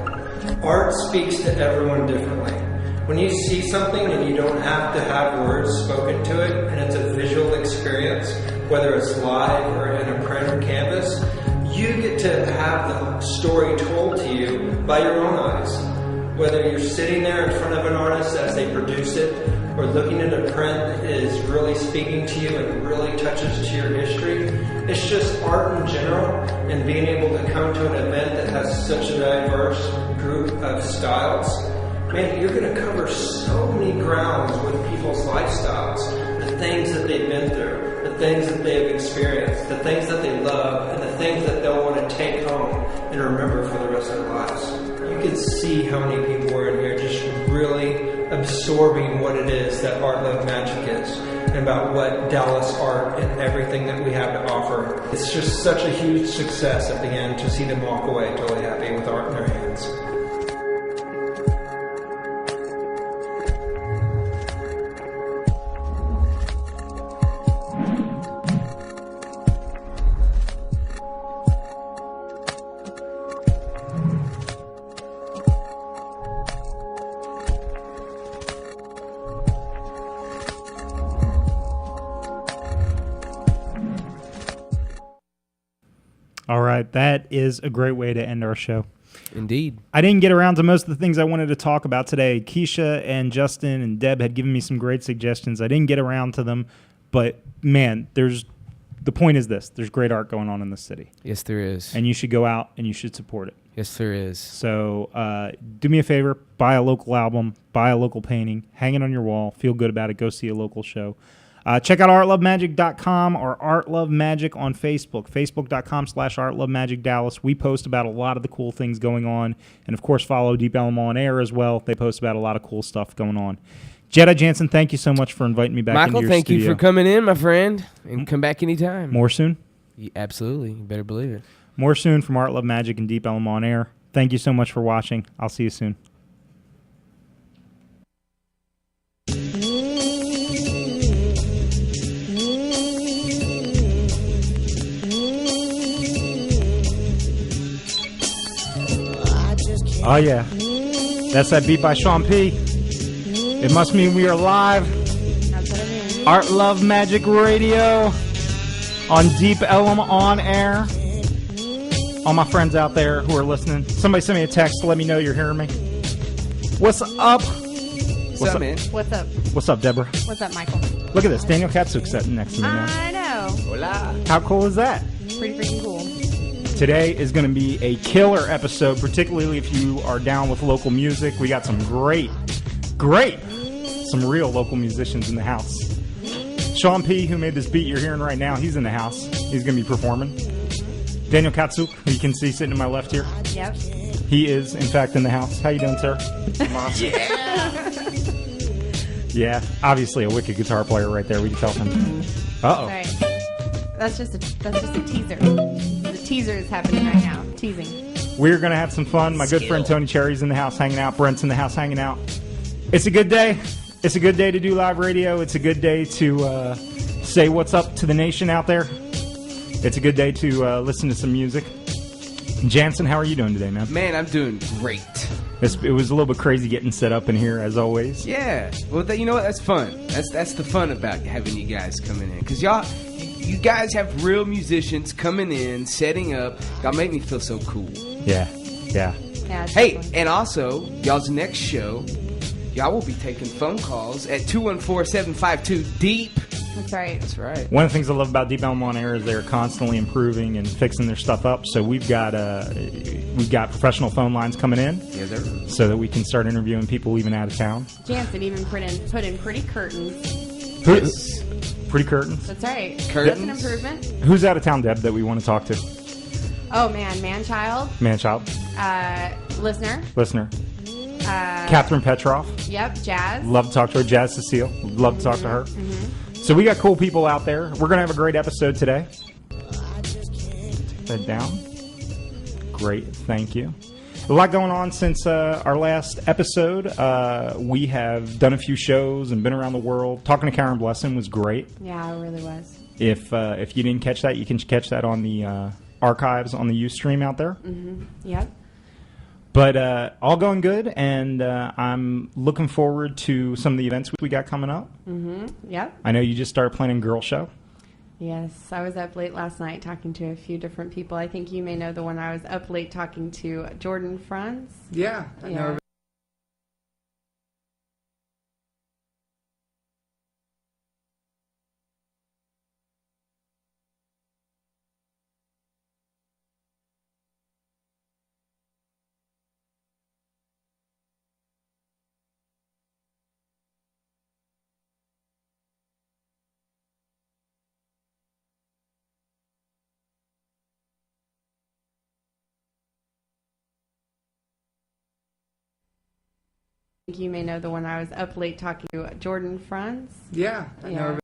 Art speaks to everyone differently. When you see something and you don't have to have words spoken to it, and it's a visual experience, whether it's live or in a print canvas, you get to have the story told to you by your own eyes. Whether you're sitting there in front of an artist as they produce it, or looking at a print that is really speaking to you and really touches to your history, it's just art in general, and being able to come to an event that has such a diverse group of styles. Man, you're going to cover so many grounds with people's lifestyles, the things that they've been through, the things that they've experienced, the things that they love, and the things that they'll want to take home and remember for the rest of their lives. You can see how many people are in here just really absorbing what it is that ArtLoveMagic is, and about what Dallas art and everything that we have to offer. It's just such a huge success at the end to see them walk away totally happy with art in their hands. All right, that is a great way to end our show. Indeed. I didn't get around to most of the things I wanted to talk about today. Keisha and Justin and Deb had given me some great suggestions. I didn't get around to them, but man, the point is this. There's great art going on in the city. Yes, there is. And you should go out and you should support it. Yes, there is. So do me a favor, buy a local album, buy a local painting, hang it on your wall, feel good about it, go see a local show. Check out ArtLoveMagic.com or ArtLoveMagic on Facebook, Facebook.com/ArtLoveMagicDallas. We post about a lot of the cool things going on. And, of course, follow Deep Ellum on air as well. They post about a lot of cool stuff going on. Jedi Jansen, thank you so much for inviting me back into your studio. Michael, thank you for coming in, my friend. And come back anytime. More soon? Yeah, absolutely. You better believe it. More soon from ArtLoveMagic and Deep Ellum on air. Thank you so much for watching. I'll see you soon. Oh, yeah. That's that beat by Sean P. It must mean we are live. That's what I mean. ArtLoveMagic Radio on Deep Ellum on air. All my friends out there who are listening, somebody send me a text to let me know you're hearing me. What's up? What's up, man? What's up? What's up, Deborah? What's up, Michael? Look at this. Daniel Katsuk sitting next to me now. I know. Hola. How cool is that? Pretty freaking cool. Today is going to be a killer episode, particularly if you are down with local music. We got some great, some real local musicians in the house. Sean P., who made this beat you're hearing right now, he's in the house. He's going to be performing. Daniel Katsuk, who you can see sitting to my left here. Yep. He is, in fact, in the house. How you doing, sir? Yeah, obviously a wicked guitar player right there. We can tell from. Uh-oh. Right. That's just a teaser. The teaser is happening right now. Teasing. We're going to have some fun. My good friend Tony Cherry's in the house hanging out. Brent's in the house hanging out. It's a good day. It's a good day to do live radio. It's a good day to say what's up to the nation out there. It's a good day to listen to some music. Jansen, how are you doing today, man? Man, I'm doing great. It was a little bit crazy getting set up in here, as always. Yeah. Well, you know what? That's fun. That's the fun about having you guys coming in. Because you guys have real musicians coming in, setting up. Y'all make me feel so cool. Yeah. Yeah. Hey, definitely. and also, y'all's next show, y'all will be taking phone calls at 214-752-DEEP. That's right. That's right. One of the things I love about Deep Ellum on Air is they're constantly improving and fixing their stuff up. So we've got professional phone lines coming in, Yes, sir. so that we can start interviewing people even out of town. Jansen even put in pretty curtains. Yes. Pretty curtains. That's right. Curtains? That's an improvement. Who's out of town, Deb, that we want to talk to? Oh man, man-child, Man-child, listener. Catherine Petrov. Yep, Jazz. Love to talk to her. Jazz Cecile. Love to talk to her. So we got cool people out there. We're going to have a great episode today. Take that down. Great. Thank you. A lot going on since our last episode. We have done a few shows and been around the world. Talking to Karen Blessin was great. Yeah, it really was. If you didn't catch that, you can catch that on the archives on the Ustream out there. Yep. But all going good, and I'm looking forward to some of the events we got coming up. Yep. I know you just started planning Girl Show. Yes, I was up late last night talking to a few different people. I think you may know the one I was up late talking to, Jordan Franz. Yeah, I know. Yeah. I think you may know the one I was up late talking to, Jordan Franz. Yeah, I know. Yeah.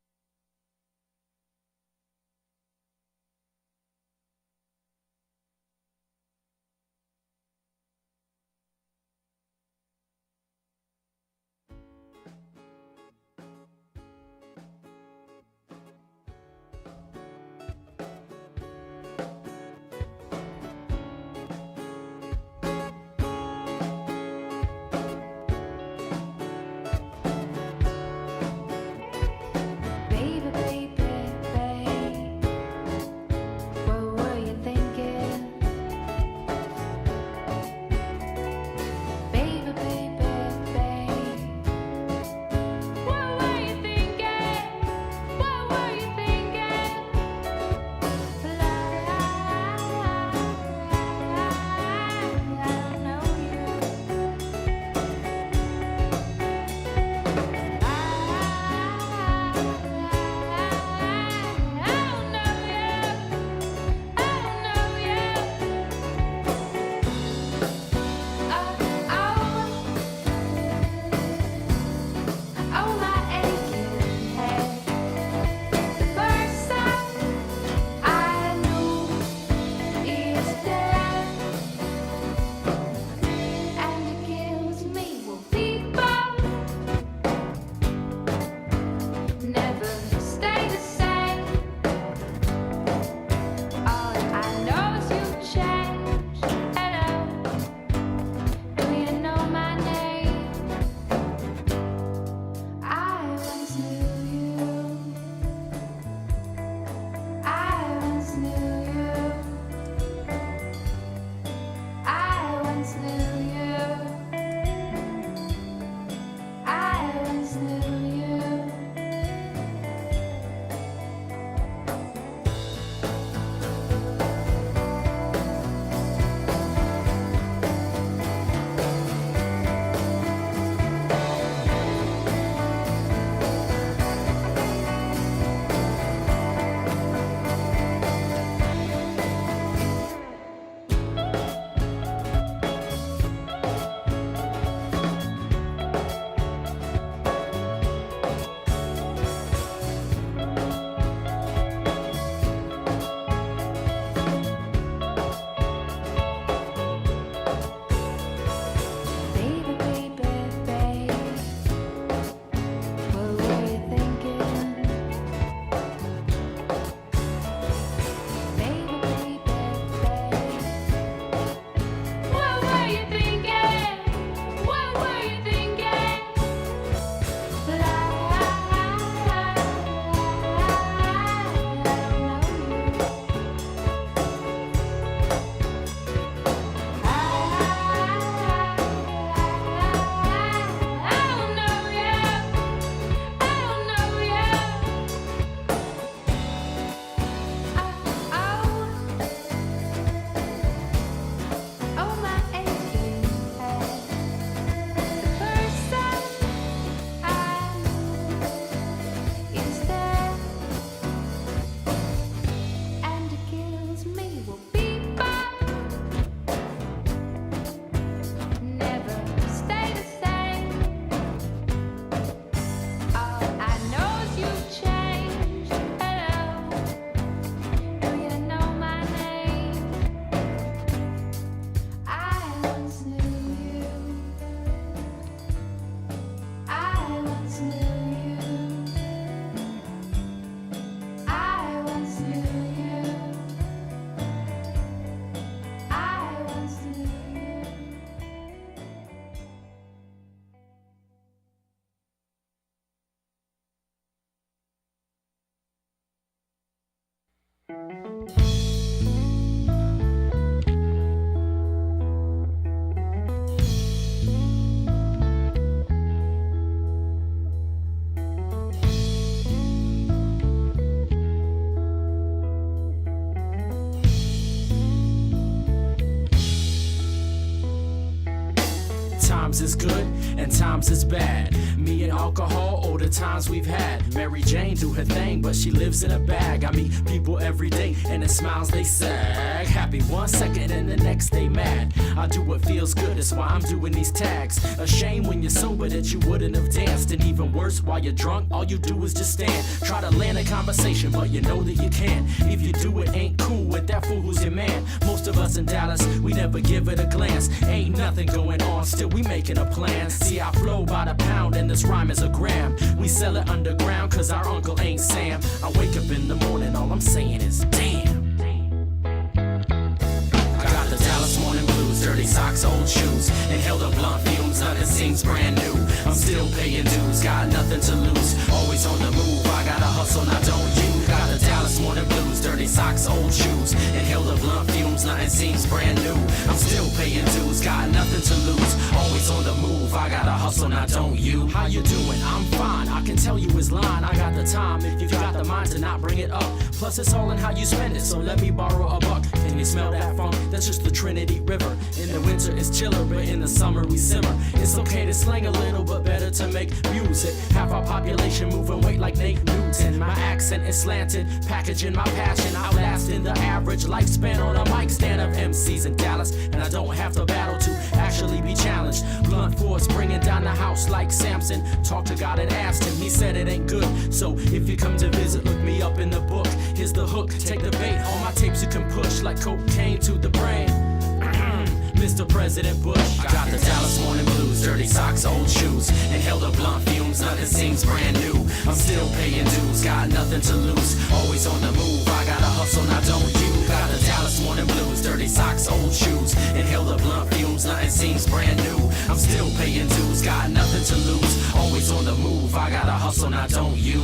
is good and times is bad. Me and alcohol, oh, the times we've had. Mary Jane do her thing, but she lives in a bag. I meet people every day, and the smiles they sag. Happy 1 second, and the next day mad. I do what feels good, that's why I'm doing these tags. A shame when you're sober that you wouldn't have danced. And even worse, while you're drunk, all you do is just stand. Try to land a conversation, but you know that you can't. If you do, it ain't cool with that fool who's your man. Most of us in Dallas, we never give it a glance. Ain't nothing going on, still we making a plan. See, I flow by the pound, and this rhyme is a gram. We sell it underground, cause our uncle ain't Sam. I wake up in the morning, all I'm saying is damn. I got the Dallas morning blues, dirty socks, old shoes, inhaled up blunt fumes, nothing seems brand new. I'm still paying dues, got nothing to lose. Always on the move, I gotta hustle, now don't you? Got the Dallas morning blues, dirty socks, old shoes, inhaled up blunt fumes, nothing seems brand new. I'm still paying dues, got nothing to lose. Always on the move, I gotta hustle, now don't you? How you doing? I'm fine, I can tell you his line. I got the time, if you got the mind to not bring it up. Plus it's all in how you spend it, so let me borrow a buck. Can you smell that funk? That's just the Trinity River. In the winter it's chiller, but in the summer we simmer. It's okay to slang a little, but better to make music. Half our population moving weight like Nate Newton. My accent is slanted, packaging my passion, outlasting the average lifespan on a mic stand of MCs in Dallas. And I don't have to battle to actually be challenged. Blunt force bringing down the house like Samson. Talked to God and asked him, he said it ain't good. So if you come to visit, look me up in the book. Here's the hook, take the bait. All my tapes you can push like cocaine to the brain. Mr. President Bush. I got the Dallas morning blues, dirty socks, old shoes, inhaled up blunt fumes, nothing seems brand new. I'm still paying dues, got nothing to lose. Always on the move, I gotta hustle, now don't you? Got the Dallas morning blues, dirty socks, old shoes, inhaled up blunt fumes, nothing seems brand new. I'm still paying dues, got nothing to lose. Always on the move, I gotta hustle, now don't you?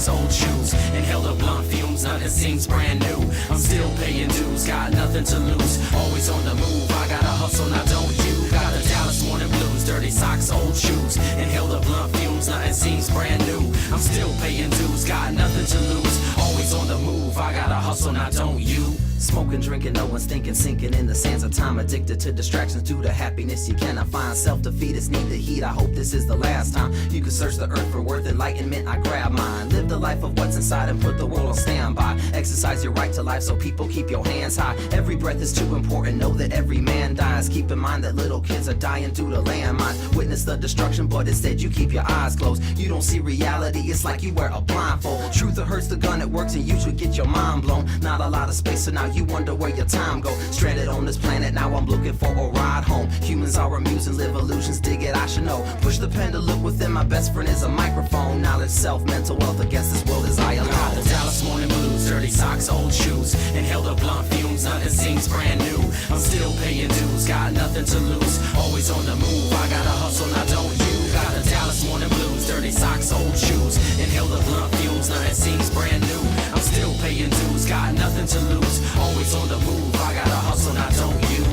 Old shoes, inhaled up blunt fumes, nothing seems brand new. I'm still paying dues, got nothing to lose. Always on the move, I gotta hustle, now don't you? Got the Dallas morning blues, dirty socks, old shoes, inhaled up blunt fumes, nothing seems brand new. I'm still paying dues, got nothing to lose. Always on the move, I gotta hustle, now don't you? Smoking, drinking, no one's thinking, sinking in the sands of time. Addicted to distractions due to happiness you cannot find. Self-defeat is need the heat, I hope this is the last time you can search the earth for worth, enlightenment, I grab mine. Live the life of what's inside and put the world on standby. Exercise your right to life so people keep your hands high. Every breath is too important, know that every man dies. Keep in mind that little kids are dying due to landmines. Witness the destruction, but instead you keep your eyes closed. You don't see reality, it's like you wear a blindfold. Truth hurts the gun, it works and you should get your mind blown. Not a lot of space, so now you wonder where your time go. Stranded on this planet, now I'm looking for a ride home. Humans are amusing, live illusions, dig it, I should know. Push the pen to look within, my best friend is a microphone. Knowledge, self, mental wealth, against this world is I alone. Got the Dallas morning blues, dirty socks, old shoes, inhaled up blunt fumes, nothing seems brand new. I'm still paying dues, got nothing to lose. Always on the move, I gotta hustle, now don't you? Got the Dallas morning blues, dirty socks, old shoes, inhaled up blunt fumes, nothing seems brand new. I'm still paying dues, got nothing to lose. Always on the move, I gotta hustle, now don't you?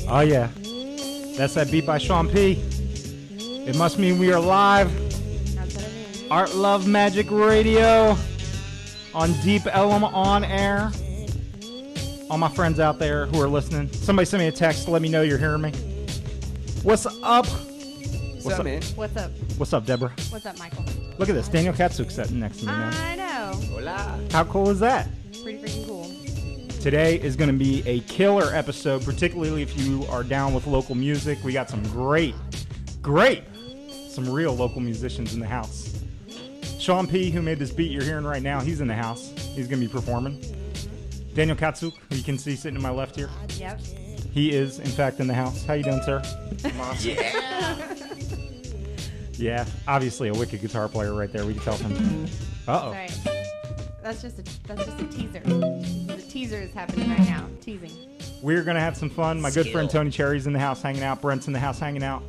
Oh yeah, that's that beat by Sean P. It must mean we are live. That's what I mean. Art Love Magic Radio on Deep Ellum on air. All my friends out there who are listening, somebody send me a text to let me know you're hearing me. What's up? What's up, man? What's up? What's up, Deborah? What's up, Michael? Look at this, Daniel Katsuk sitting next to me, man. I know. Hola. How cool is that? Pretty freaking cool. Today is going to be a killer episode, particularly if you are down with local music. We got some great, some real local musicians in the house. Sean P., who made this beat you're hearing right now, he's in the house. He's going to be performing. Daniel Katsuk, who you can see sitting to my left here. Yep. He is, in fact, in the house. How you doing, sir? Awesome. Yeah. Yeah, obviously a wicked guitar player right there. We can tell from. Uh-oh. Right. That's just a teaser. The teaser is happening right now. Teasing. We're going to have some fun. My good friend Tony Cherry's in the house hanging out. Brent's in the house hanging out.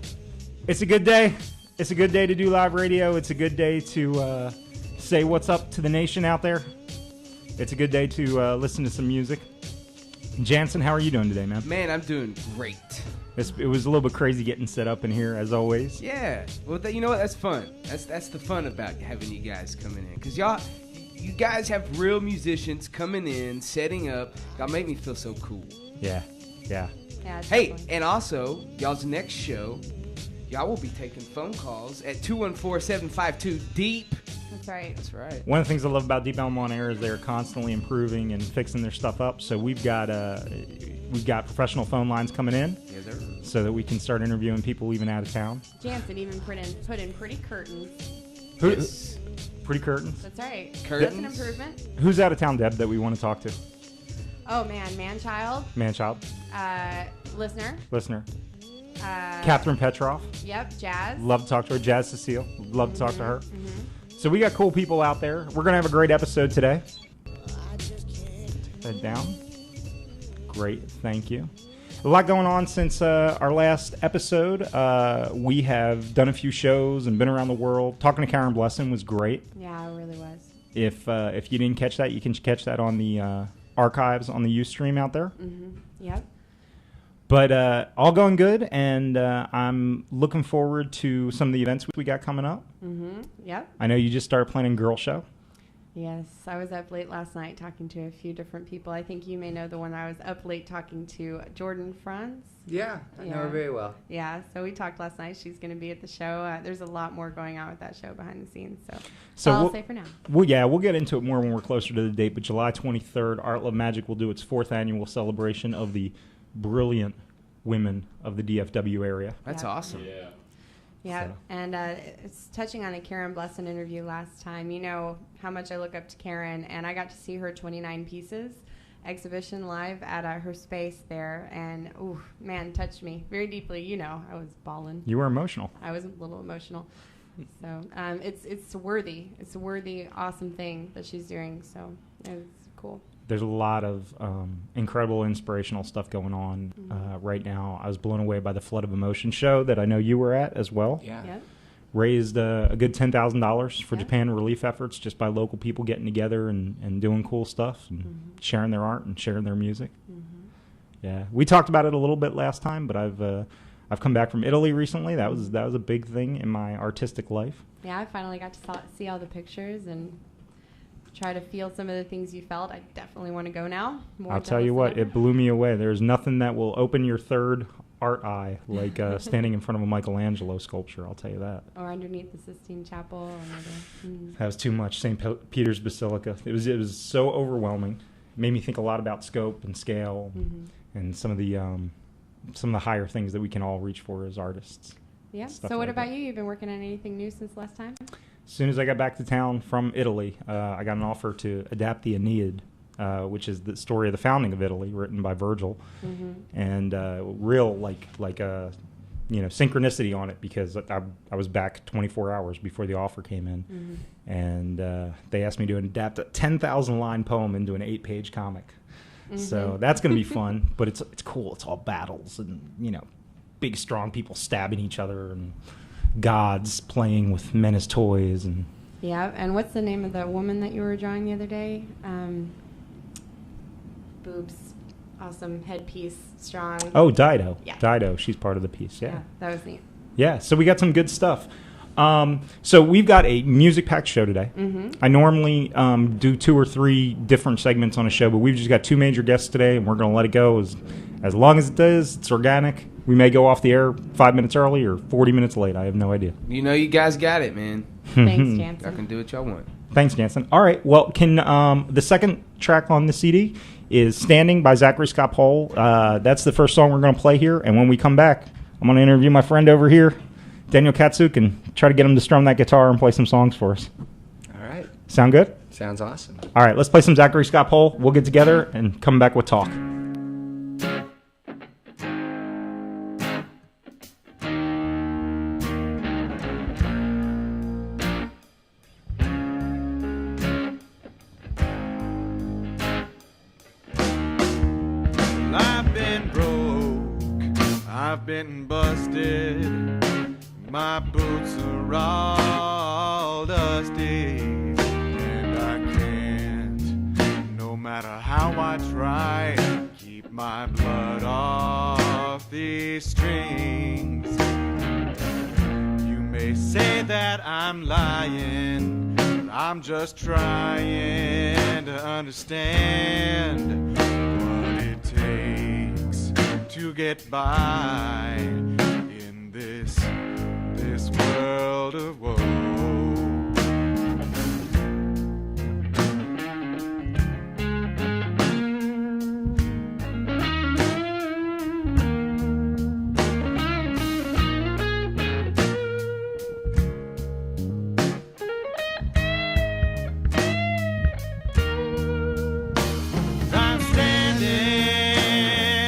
It's a good day. It's a good day to do live radio. It's a good day to say what's up to the nation out there. It's a good day to listen to some music. Jansen, how are you doing today, man? Man, I'm doing great. It was a little bit crazy getting set up in here, as always. Yeah. Well, you know what? That's fun. That's the fun about having you guys coming in. Because you guys have real musicians coming in, setting up. Y'all make me feel so cool. Yeah. Yeah. Hey, definitely. and also, y'all's next show, y'all will be taking phone calls at 214-752-DEEP. That's right. That's right. One of the things I love about Deep Ellum on Air is they're constantly improving and fixing their stuff up. So we've got professional phone lines coming in, Yes, sir. so that we can start interviewing people even out of town. Jansen even put in pretty curtains. Yes. Pretty curtains. That's right. Curtains? That's an improvement. Who's out of town, Deb, that we want to talk to? Oh man, Manchild, Manchild, listener. Catherine Petrov. Yep, Jazz. Love to talk to her. Jazz Cecile. Love to talk to her. So we got cool people out there. We're going to have a great episode today. Take that down. Great. Thank you. A lot going on since our last episode. We have done a few shows and been around the world. Talking to Karen Blessin was great. Yeah, it really was. If you didn't catch that, you can catch that on the archives on the Ustream out there. Yep. But all going good, and I'm looking forward to some of the events we got coming up. Yep. I know you just started planning Girl Show. Yes, I was up late last night talking to a few different people. I think you may know the one I was up late talking to, Jordan Franz. Yeah, I know her very well. Yeah, so we talked last night. She's going to be at the show. There's a lot more going on with that show behind the scenes. So I'll say for now. We'll get into it more when we're closer to the date. But July 23rd, ArtLoveMagic will do its 4th annual celebration of the brilliant women of the DFW area. That's Yeah. awesome. Yeah, So. and it's touching on a Karen Blessin interview last time. You know how much I look up to Karen, and I got to see her 29 Pieces exhibition live at her space there, and ooh, man, touched me very deeply. You know, I was bawling. You were emotional. I was a little emotional. So it's worthy. It's a worthy, awesome thing that she's doing. So it's cool. There's a lot of incredible, inspirational stuff going on right now. I was blown away by the Flood of Emotion show that I know you were at as well. Yeah. Yep. Raised a good $10,000 for Yeah. Japan relief efforts just by local people getting together and doing cool stuff and sharing their art and sharing their music. Yeah, we talked about it a little bit last time, but I've come back from Italy recently. That was a big thing in my artistic life. Yeah, I finally got to see all the pictures and try to feel some of the things you felt. I definitely want to go now. I'll tell you what, it blew me away. There's nothing that will open your third art eye like standing in front of a Michelangelo sculpture. I'll tell you that. Or underneath the Sistine Chapel. That was too much. St. Peter's Basilica. It was so overwhelming. It made me think a lot about scope and scale and some of the higher things that we can all reach for as artists. Yeah. Stuff So what like about that. you? You've been working on anything new since last time? As soon as I got back to town from Italy, I got an offer to adapt the Aeneid, which is the story of the founding of Italy, written by Virgil, and real synchronicity on it because I was back 24 hours before the offer came in, and they asked me to adapt a 10,000 line poem into an 8-page comic. So that's going to be fun, but it's cool. It's all battles and big strong people stabbing each other and gods playing with men as toys. And Yeah. And what's the name of the woman that you were drawing the other day? Boobs. awesome headpiece, strong. Oh, Dido. Yeah. Dido. She's part of the piece. Yeah. That was neat. Yeah. So we got some good stuff. So we've got a music-packed show today. I normally do 2 or 3 different segments on a show, but we've just got 2 major guests today, and we're going to let it go as long as it does. It's organic. We may go off the air 5 minutes early or 40 minutes late. I have no idea. You know you guys got it, man. Thanks, Jansen. Y'all can do what y'all want. Thanks, Jansen. All right. Well, can the second track on the CD is "Standing" by Zachary Scott Pole. That's the first song we're going to play here, and when we come back, I'm going to interview my friend over here, Daniel Katsuk, and try to get him to strum that guitar and play some songs for us. All right. Sound good? Sounds awesome. All right. Let's play some Zachary Scott Pole. We'll get together and come back with talk. I've been busted, my boots are all dusty, and I can't, no matter how I try, keep my blood off these strings. You may say that I'm lying, but I'm just trying to understand what it takes to get by in this world of woe.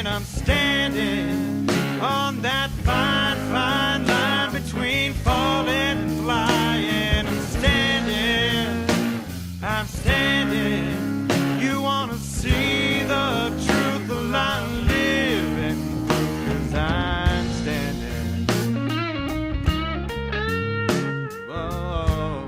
I'm standing on that fine, fine line between falling and flying. I'm standing. You wanna see the truth of I'm living, 'cause I'm standing. Whoa.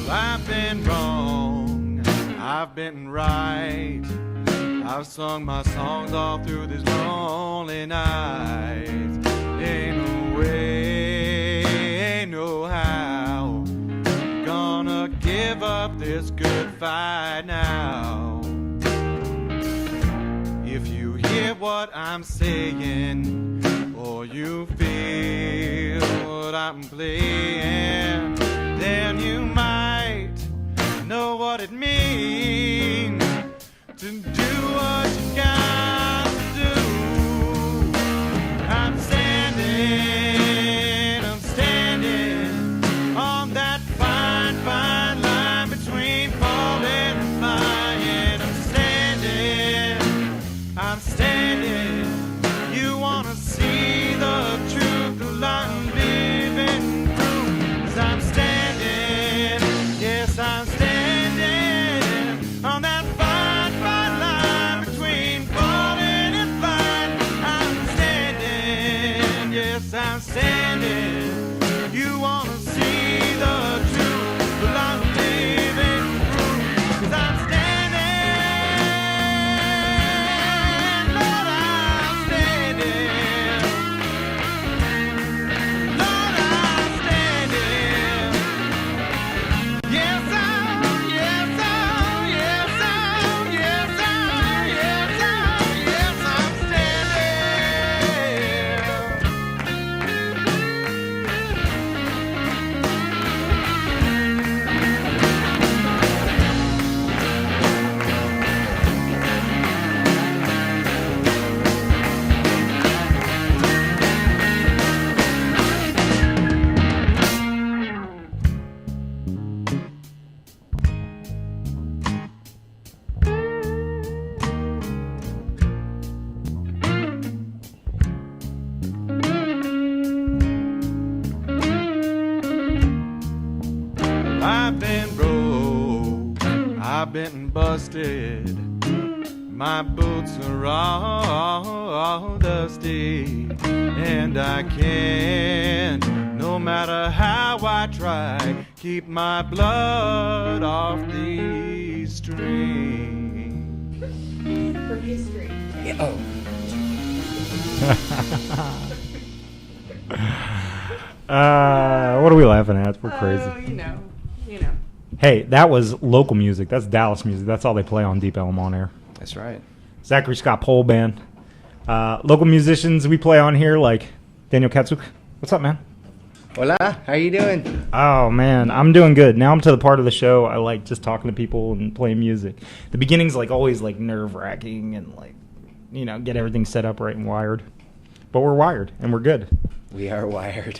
I've been wrong, I've been right. I've sung my songs all through this lonely night. Ain't no way, ain't no how, gonna give up this good fight now. If you hear what I'm saying, or you feel what I'm playing, then you might know what it means to do what you got to do. I'm standing on that fine, fine line between falling and flying. I'm standing. You wanna see the truth of I'm living through, 'cause I'm standing. Yes, I'm standing on that fine, fine line between falling and flying. I'm standing. Yes, I'm standing. You wanna see the truth of I'm living through, 'cause I'm standing. Lord, I'm standing. Lord, I'm standing. Yes, I'm, yes, I'm, yes, I'm, yes, I'm, yes, I'm, yes, I'm standing. I've been busted. My boots are all dusty, and I can't, no matter how I try, keep my blood off these strings. For history. Yeah, oh. What are we laughing at? We're crazy. Oh, you know. Hey, that was local music. That's Dallas music. That's all they play on Deep Ellum on air. That's right. Zachary Scott Pole Band. Local musicians we play on here, like Daniel Katsuk. What's up, man? Hola, how you doing? Oh, man, I'm doing good. Now I'm to the part of the show I like just talking to people and playing music. The beginning's like always like nerve-wracking and like, you know, get everything set up right and wired. But we're wired and we're good. We are wired.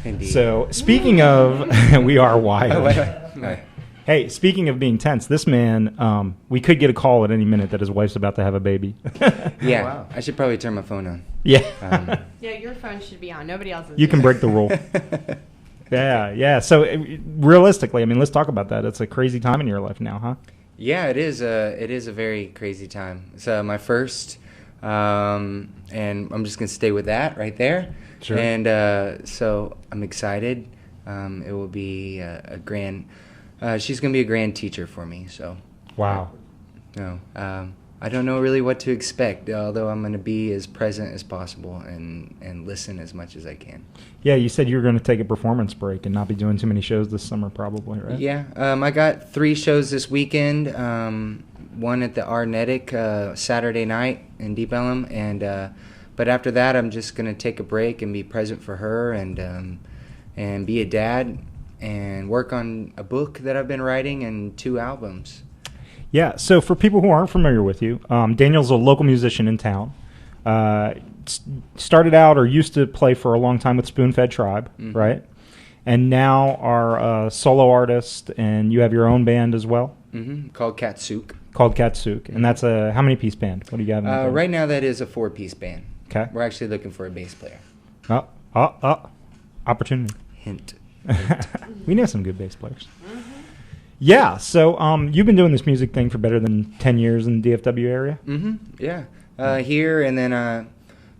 Indeed. So, speaking of, we are wired. Oh, wait. Hey, speaking of being tense, this man, we could get a call at any minute that his wife's about to have a baby. Yeah, Oh, wow. I should probably turn my phone on. Yeah. Yeah, your phone should be on. Nobody else's. You can break the rule. Yeah. So, realistically, I mean, let's talk about that. It's a crazy time in your life now, huh? Yeah, it is. It is a very crazy time. It's my first, and I'm just gonna stay with that right there. Sure. And so I'm excited. It will be a grand. She's gonna be a grand teacher for me. So. Wow. No, I don't know really what to expect. Although I'm gonna be as present as possible and listen as much as I can. Yeah, you said you were going to take a performance break and not be doing too many shows this summer, probably, right? Yeah, I got 3 shows this weekend. One at the Arnetic Saturday night in Deep Ellum, and but after that, I'm just gonna take a break and be present for her and be a dad and work on a book that I've been writing and 2 albums. Yeah, so for people who aren't familiar with you, Daniel's a local musician in town. Started out or used to play for a long time with Spoon-Fed Tribe, Mm-hmm. right? And now are a solo artist, and you have your own band as well? Mm-hmm. Called Katsuk. Called Katsuk. And that's a how many-piece band? What do you got in the band? Right now, that is a 4-piece band. Okay. We're actually looking for a bass player. Opportunity. Hint. We know some good bass players. Yeah, so you've been doing this music thing for better than 10 years in the DFW area? Mm-hmm. Yeah. Here, and then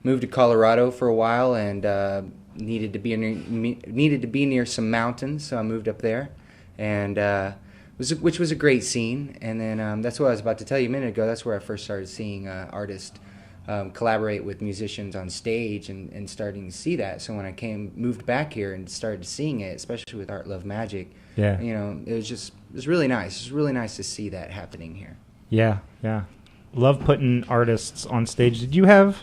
moved to Colorado for a while, and needed to be near some mountains, so I moved up there, and which was a great scene. And then that's what I was about to tell you a minute ago. That's where I first started seeing artists collaborate with musicians on stage, and starting to see that. So when I moved back here and started seeing it, especially with ArtLoveMagic, Yeah. you know, it was really nice. It was really nice to see that happening here. Yeah. Love putting artists on stage. Did you have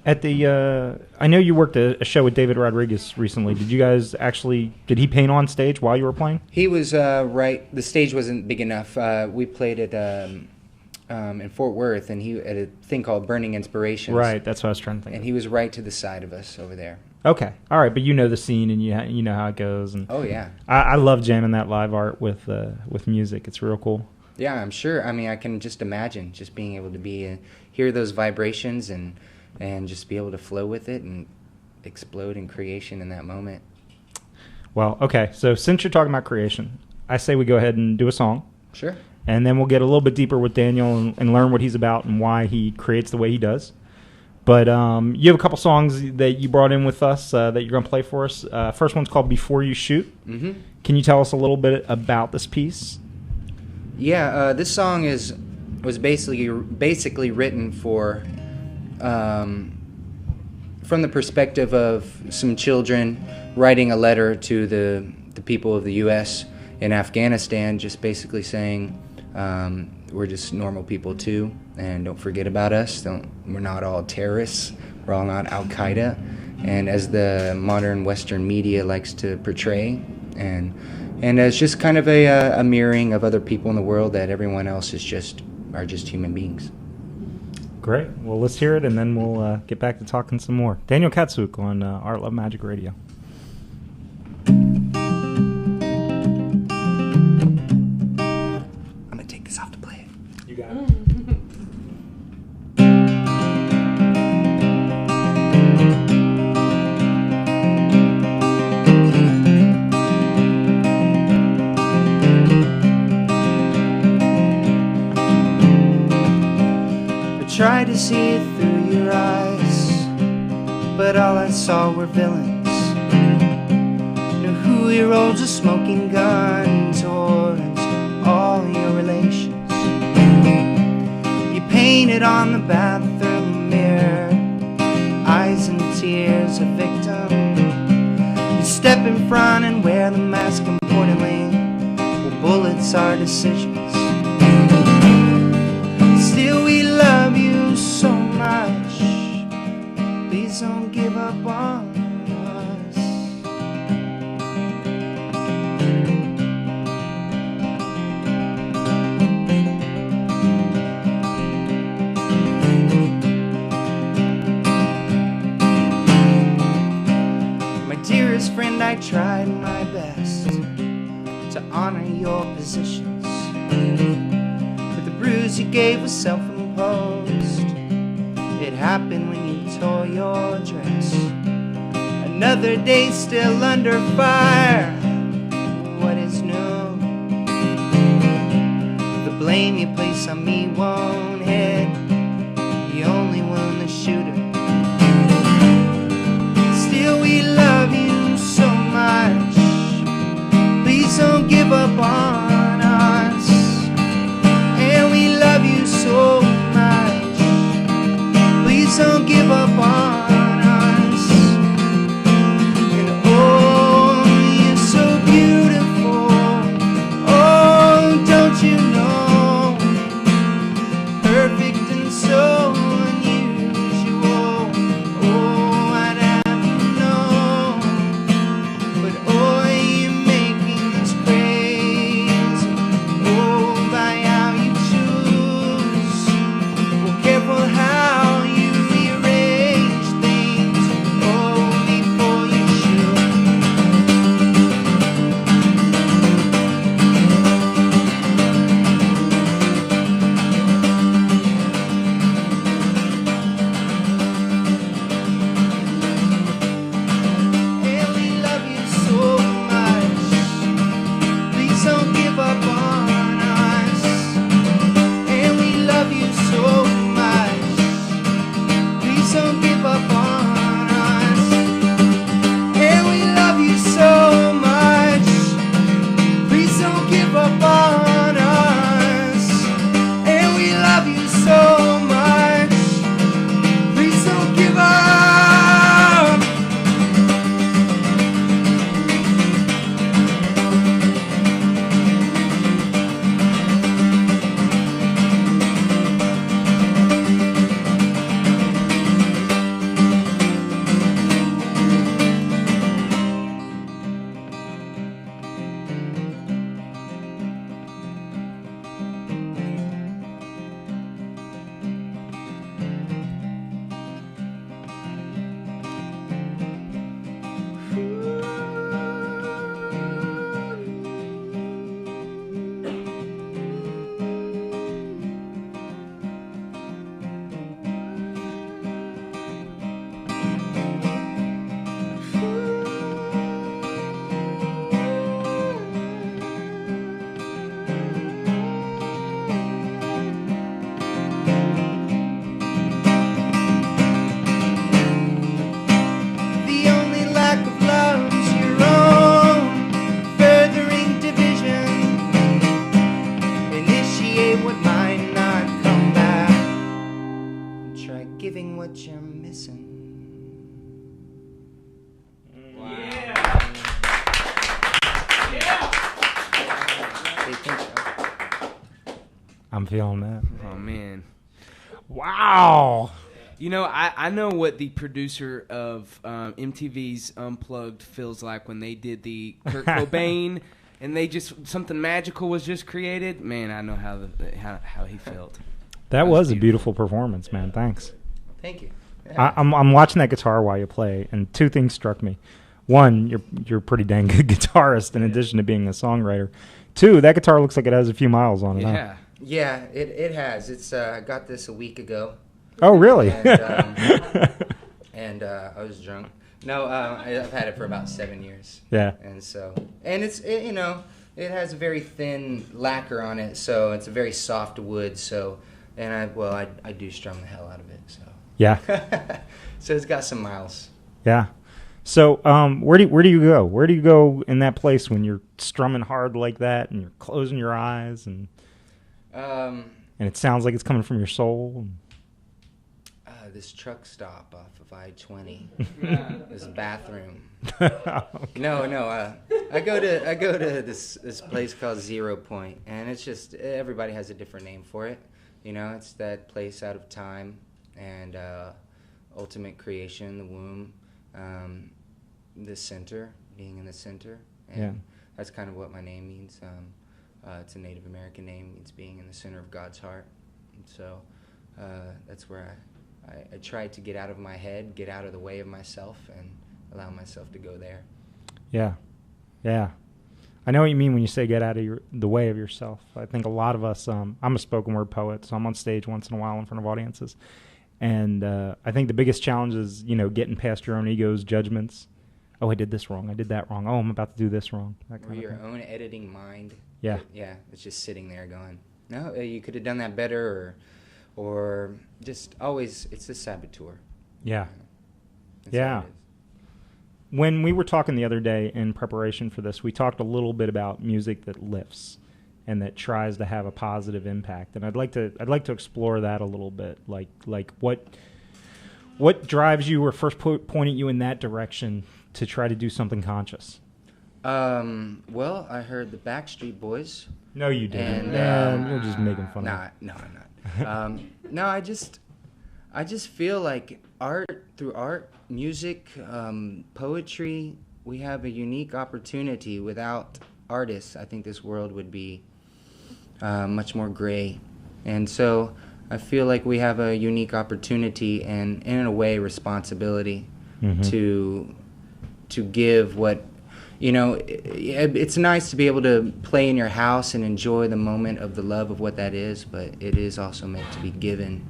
at the I know you worked a show with David Rodriguez recently. Did you guys did he paint on stage while you were playing? He was right. The stage wasn't big enough. We played at in Fort Worth, and he at a thing called Burning Inspirations. Right, that's what I was trying to think And of. he was right to the side of us over there. Okay, all right, but you know the scene and you know how it goes. And Oh yeah, I love jamming that live art with music. It's real cool. yeah. I'm sure. I mean, I can just imagine just being able to hear those vibrations and just be able to flow with it and explode in creation in that moment. Well, okay, so since you're talking about creation, I say we go ahead and do a song. Sure. And then we'll get a little bit deeper with Daniel and learn what he's about and why he creates the way he does. But you have a couple songs that you brought in with us that you're going to play for us. First one's called Before You Shoot. Mm-hmm. Can you tell us a little bit about this piece? Yeah, this song was basically written for from the perspective of some children writing a letter to the people of the U.S. in Afghanistan, just basically saying we're just normal people too, and don't forget about us. We're not all terrorists. We're all not Al Qaeda, and as the modern Western media likes to portray, and it's just kind of a mirroring of other people in the world, that everyone else are just human beings. Great. Well, let's hear it, and then we'll get back to talking some more. Daniel Katsuk on ArtLoveMagic Radio. I'm gonna take this off to play it. You got it. see it through your eyes, but all I saw were villains. Knew who your rolled a smoking gun towards all your relations. You painted on the bathroom mirror eyes and tears, a victim. You step in front and wear the mask importantly. Well, bullets are decisions. Still we love you so much. Please don't give up on us. My dearest friend, I tried my best to honor your positions. The bruise you gave was self-imposed. It happened when you tore your dress. Another day still under fire. What is new? The blame you place on me won't hit. You only wound the shooter. Still we love you so much. Please don't give up on us. And we love you so much. Please don't give up on us. And oh, you're so beautiful. Oh, don't you know? Perfect and so unusual. Oh, I'd have known. But oh, you're making us crazy. Oh, by how you choose. Well, careful how you rearrange things. Oh, before you shoot. And we love you so much. Please don't give up on us. And we love you so much. Please don't give up on us. And we love you so much. Please don't give up on us. And we love you so much. Please don't give up. The only lack of love's your own, furthering division. Initiate what might not come back. Try giving what you're missing. They think so. I'm feeling that. Oh man. Wow. You know, I know what the producer of MTV's Unplugged feels like when they did the Kurt Cobain, and they just something magical was just created. Man, I know how he felt. That was a beautiful performance, man. Thanks. Thank you. I'm watching that guitar while you play, and two things struck me. One, you're a pretty dang good guitarist in addition to being a songwriter. Two, that guitar looks like it has a few miles on it. Yeah. Huh? Yeah, it has. It's I got this a week ago. Oh, really? And I was drunk. No, I've had it for about 7 years. Yeah. And so, and you know, it has a very thin lacquer on it, so it's a very soft wood. So And I do strum the hell out of it. So Yeah. so it's got some miles. Yeah. So where do you go? Where do you go in that place when you're strumming hard like that and you're closing your eyes and it sounds like it's coming from your soul? This truck stop off of I-20. This bathroom. Okay. No. I go to this place called 0 Point, and it's just everybody has a different name for it. You know, it's that place out of time and ultimate creation, the womb, the center, being in the center, and that's kind of what my name means. It's a Native American name, means being in the center of God's heart, and so that's where I try to get out of my head, get out of the way of myself, and allow myself to go there. Yeah. I know what you mean when you say get out of the way of yourself. I think a lot of us, I'm a spoken word poet, so I'm on stage once in a while in front of audiences. And I think the biggest challenge is, getting past your own ego's judgments. Oh, I did this wrong. I did that wrong. Oh, I'm about to do this wrong. That kind Or of your thing. own editing mind. Yeah. Yeah, it's just sitting there going, no, you could have done that better, or just always, it's a saboteur. Yeah. That's Yeah. how it is. When we were talking the other day in preparation for this, we talked a little bit about music that lifts and that tries to have a positive impact. And I'd like to explore that a little bit. Like what drives you or first pointed you in that direction to try to do something conscious? Well, I heard the Backstreet Boys. No, you didn't. And, you're just making fun of No, I'm not. No, I just feel like through art, music, poetry, we have a unique opportunity. Without artists, I think this world would be much more gray. And so I feel like we have a unique opportunity and, in a way, responsibility to give what, it's nice to be able to play in your house and enjoy the moment of the love of what that is, but it is also meant to be given.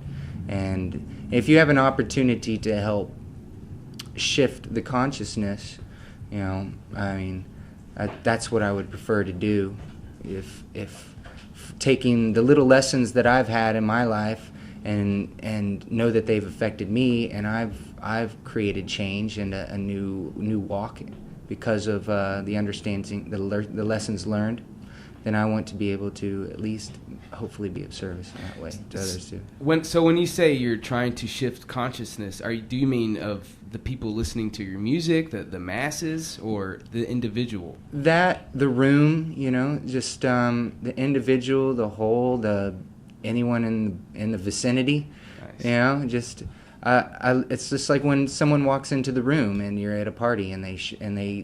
And if you have an opportunity to help shift the consciousness, that's what I would prefer to do. If taking the little lessons that I've had in my life and know that they've affected me, and I've created change and a new walk because of the understanding, the lessons learned, then I want to be able to at least hopefully be of service in that way to others too. When you say you're trying to shift consciousness, do you mean of the people listening to your music, the masses, or the individual? The room, just the individual, the whole, anyone in the vicinity. Nice. Just it's just like when someone walks into the room and you're at a party and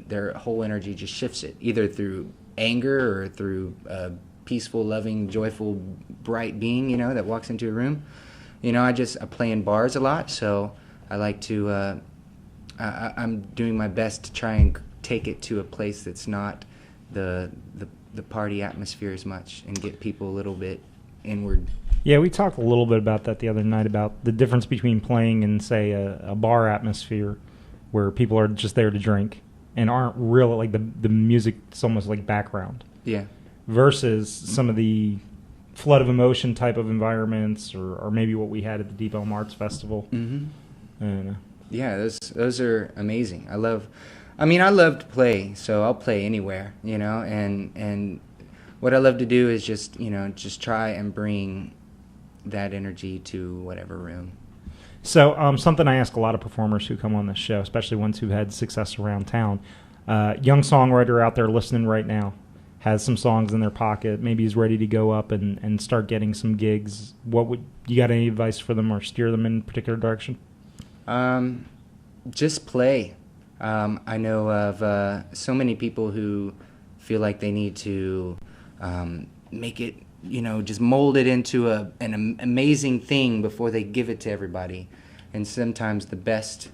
their whole energy just shifts it, either through anger or through a peaceful, loving, joyful, bright being, that walks into a room. I play in bars a lot, so I like to. I'm doing my best to try and take it to a place that's not the party atmosphere as much, and get people a little bit inward. Yeah, we talked a little bit about that the other night, about the difference between playing in, say, a bar atmosphere where people are just there to drink and aren't real, like the music's almost like background. Yeah. Versus some of the flood of emotion type of environments, or maybe what we had at the Deep Elm Arts Festival. Mm-hmm. Yeah, those are amazing. I love to play, so I'll play anywhere, and what I love to do is just try and bring that energy to whatever room. So something I ask a lot of performers who come on this show, especially ones who've had success around town, young songwriter out there listening right now, has some songs in their pocket, maybe is ready to go up and start getting some gigs. You got any advice for them or steer them in a particular direction? Just play. I know of so many people who feel like they need to make it, just mold it into an amazing thing before they give it to everybody. And sometimes the best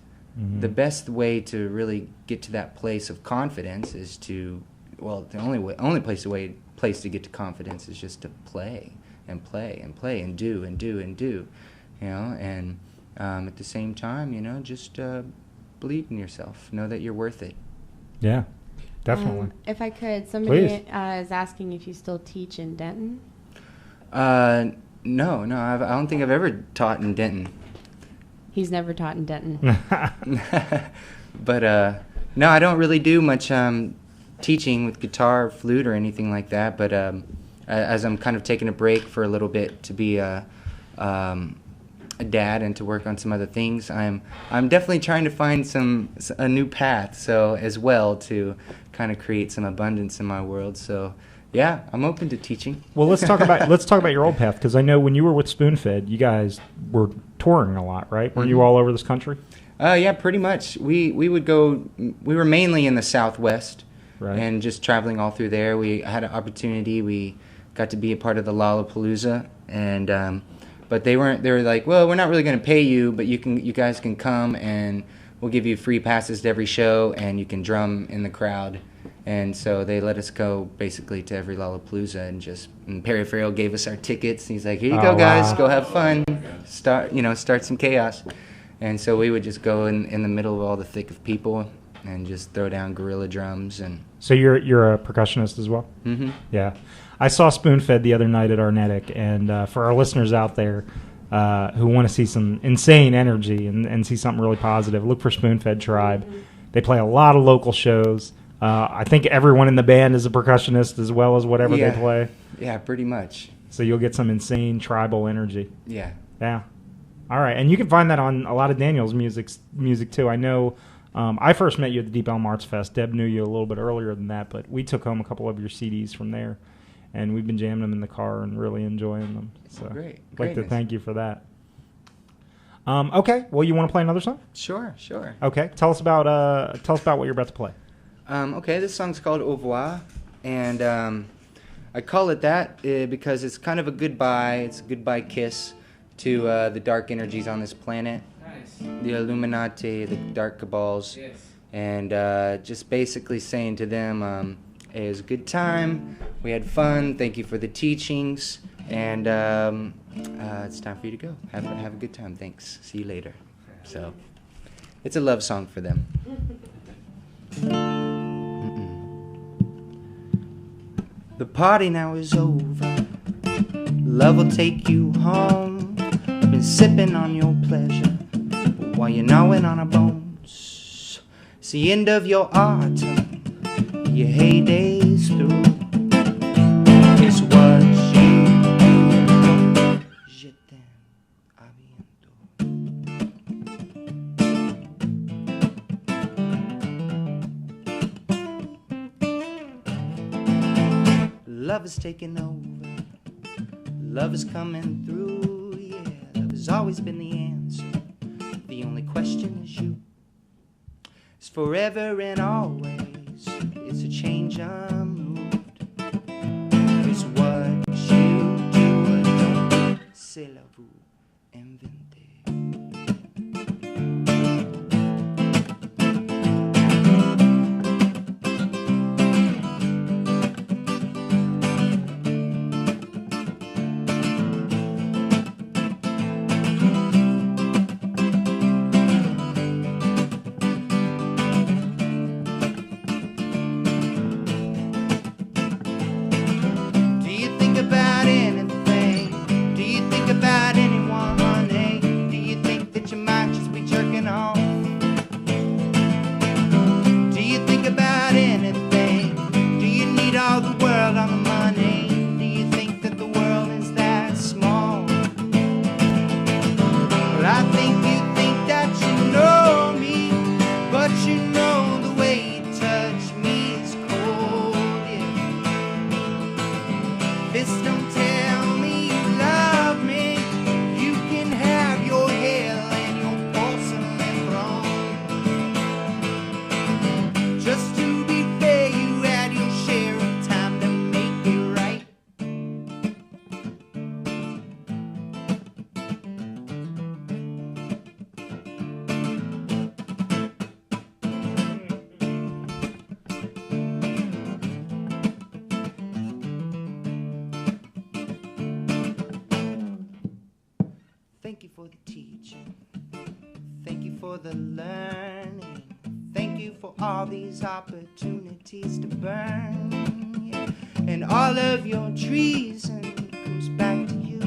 way to really get to that place of confidence is the only place to get to confidence is just to play and play and play and do and do and do, and at the same time, just believe in yourself. Know that you're worth it. Yeah, definitely. If I could, somebody is asking if you still teach in Denton. No, I don't think I've ever taught in Denton. He's never taught in Denton. But no, I don't really do much teaching with guitar, flute, or anything like that. But as I'm kind of taking a break for a little bit to be a dad and to work on some other things, I'm definitely trying to find a new path. So as well to kind of create some abundance in my world. So. Yeah, I'm open to teaching. Well, let's talk about your old path, because I know when you were with Spoonfed, you guys were touring a lot, right? Were you all over this country? Yeah, pretty much. We would go. We were mainly in the Southwest, right, and just traveling all through there. We had an opportunity. We got to be a part of the Lollapalooza, and but they were like, well, we're not really going to pay you, but you guys can come, and we'll give you free passes to every show, and you can drum in the crowd. And so they let us go basically to every Lollapalooza, and Perry Farrell gave us our tickets. He's like, here you go, guys, go have fun, start some chaos. And so we would just go in the middle of all the thick of people and just throw down gorilla drums. And so you're a percussionist as well? Mm-hmm. Yeah. I saw Spoonfed the other night at Arnetic, and for our listeners out there who want to see some insane energy and see something really positive, look for Spoonfed Tribe. They play a lot of local shows. I think everyone in the band is a percussionist as well as whatever they play. Yeah, pretty much. So you'll get some insane tribal energy. Yeah. Yeah. All right. And you can find that on a lot of Daniel's music too. I know I first met you at the Deep Elm Arts Fest. Deb knew you a little bit earlier than that, but we took home a couple of your CDs from there, and we've been jamming them in the car and really enjoying them. So Great. I'd like to thank you for that. Okay. Well, you want to play another song? Sure. Okay. Tell us about what you're about to play. Okay, this song's called Au revoir, and I call it that because it's kind of a goodbye. It's a goodbye kiss to the dark energies on this planet, the Illuminati, the dark cabals, and just basically saying to them, it was a good time, we had fun, thank you for the teachings, and it's time for you to go. Have a good time, thanks, see you later. So, it's a love song for them. The party now is over. Love will take you home. Been sipping on your pleasure while you're gnawing on our bones. It's the end of your autumn. Your heyday's through. It's what you do. Je t'aime. A bientôt. Love is taking over. Love is coming through. Yeah, love has always been the answer. The only question is you. It's forever and always. It's a change unmoved. It's what you do or don't. C'est la vous inventez. Thank you for the teaching. Thank you for the learning. Thank you for all these opportunities to burn. Yeah. And all of your treason comes back to you.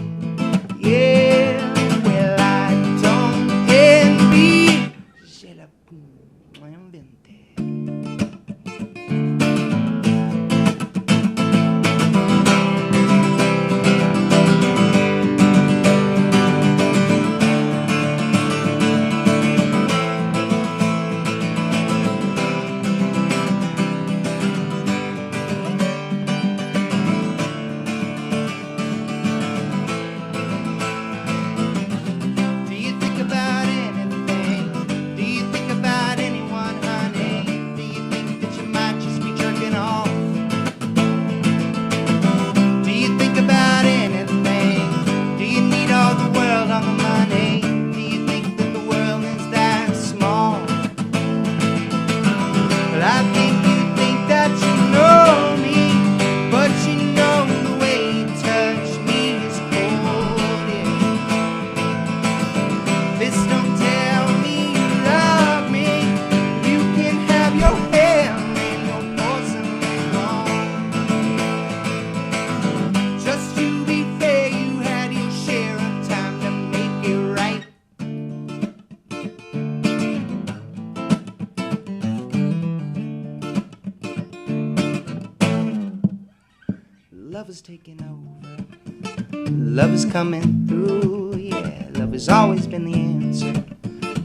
love is taking over. Love is coming through, yeah. Love has always been the answer.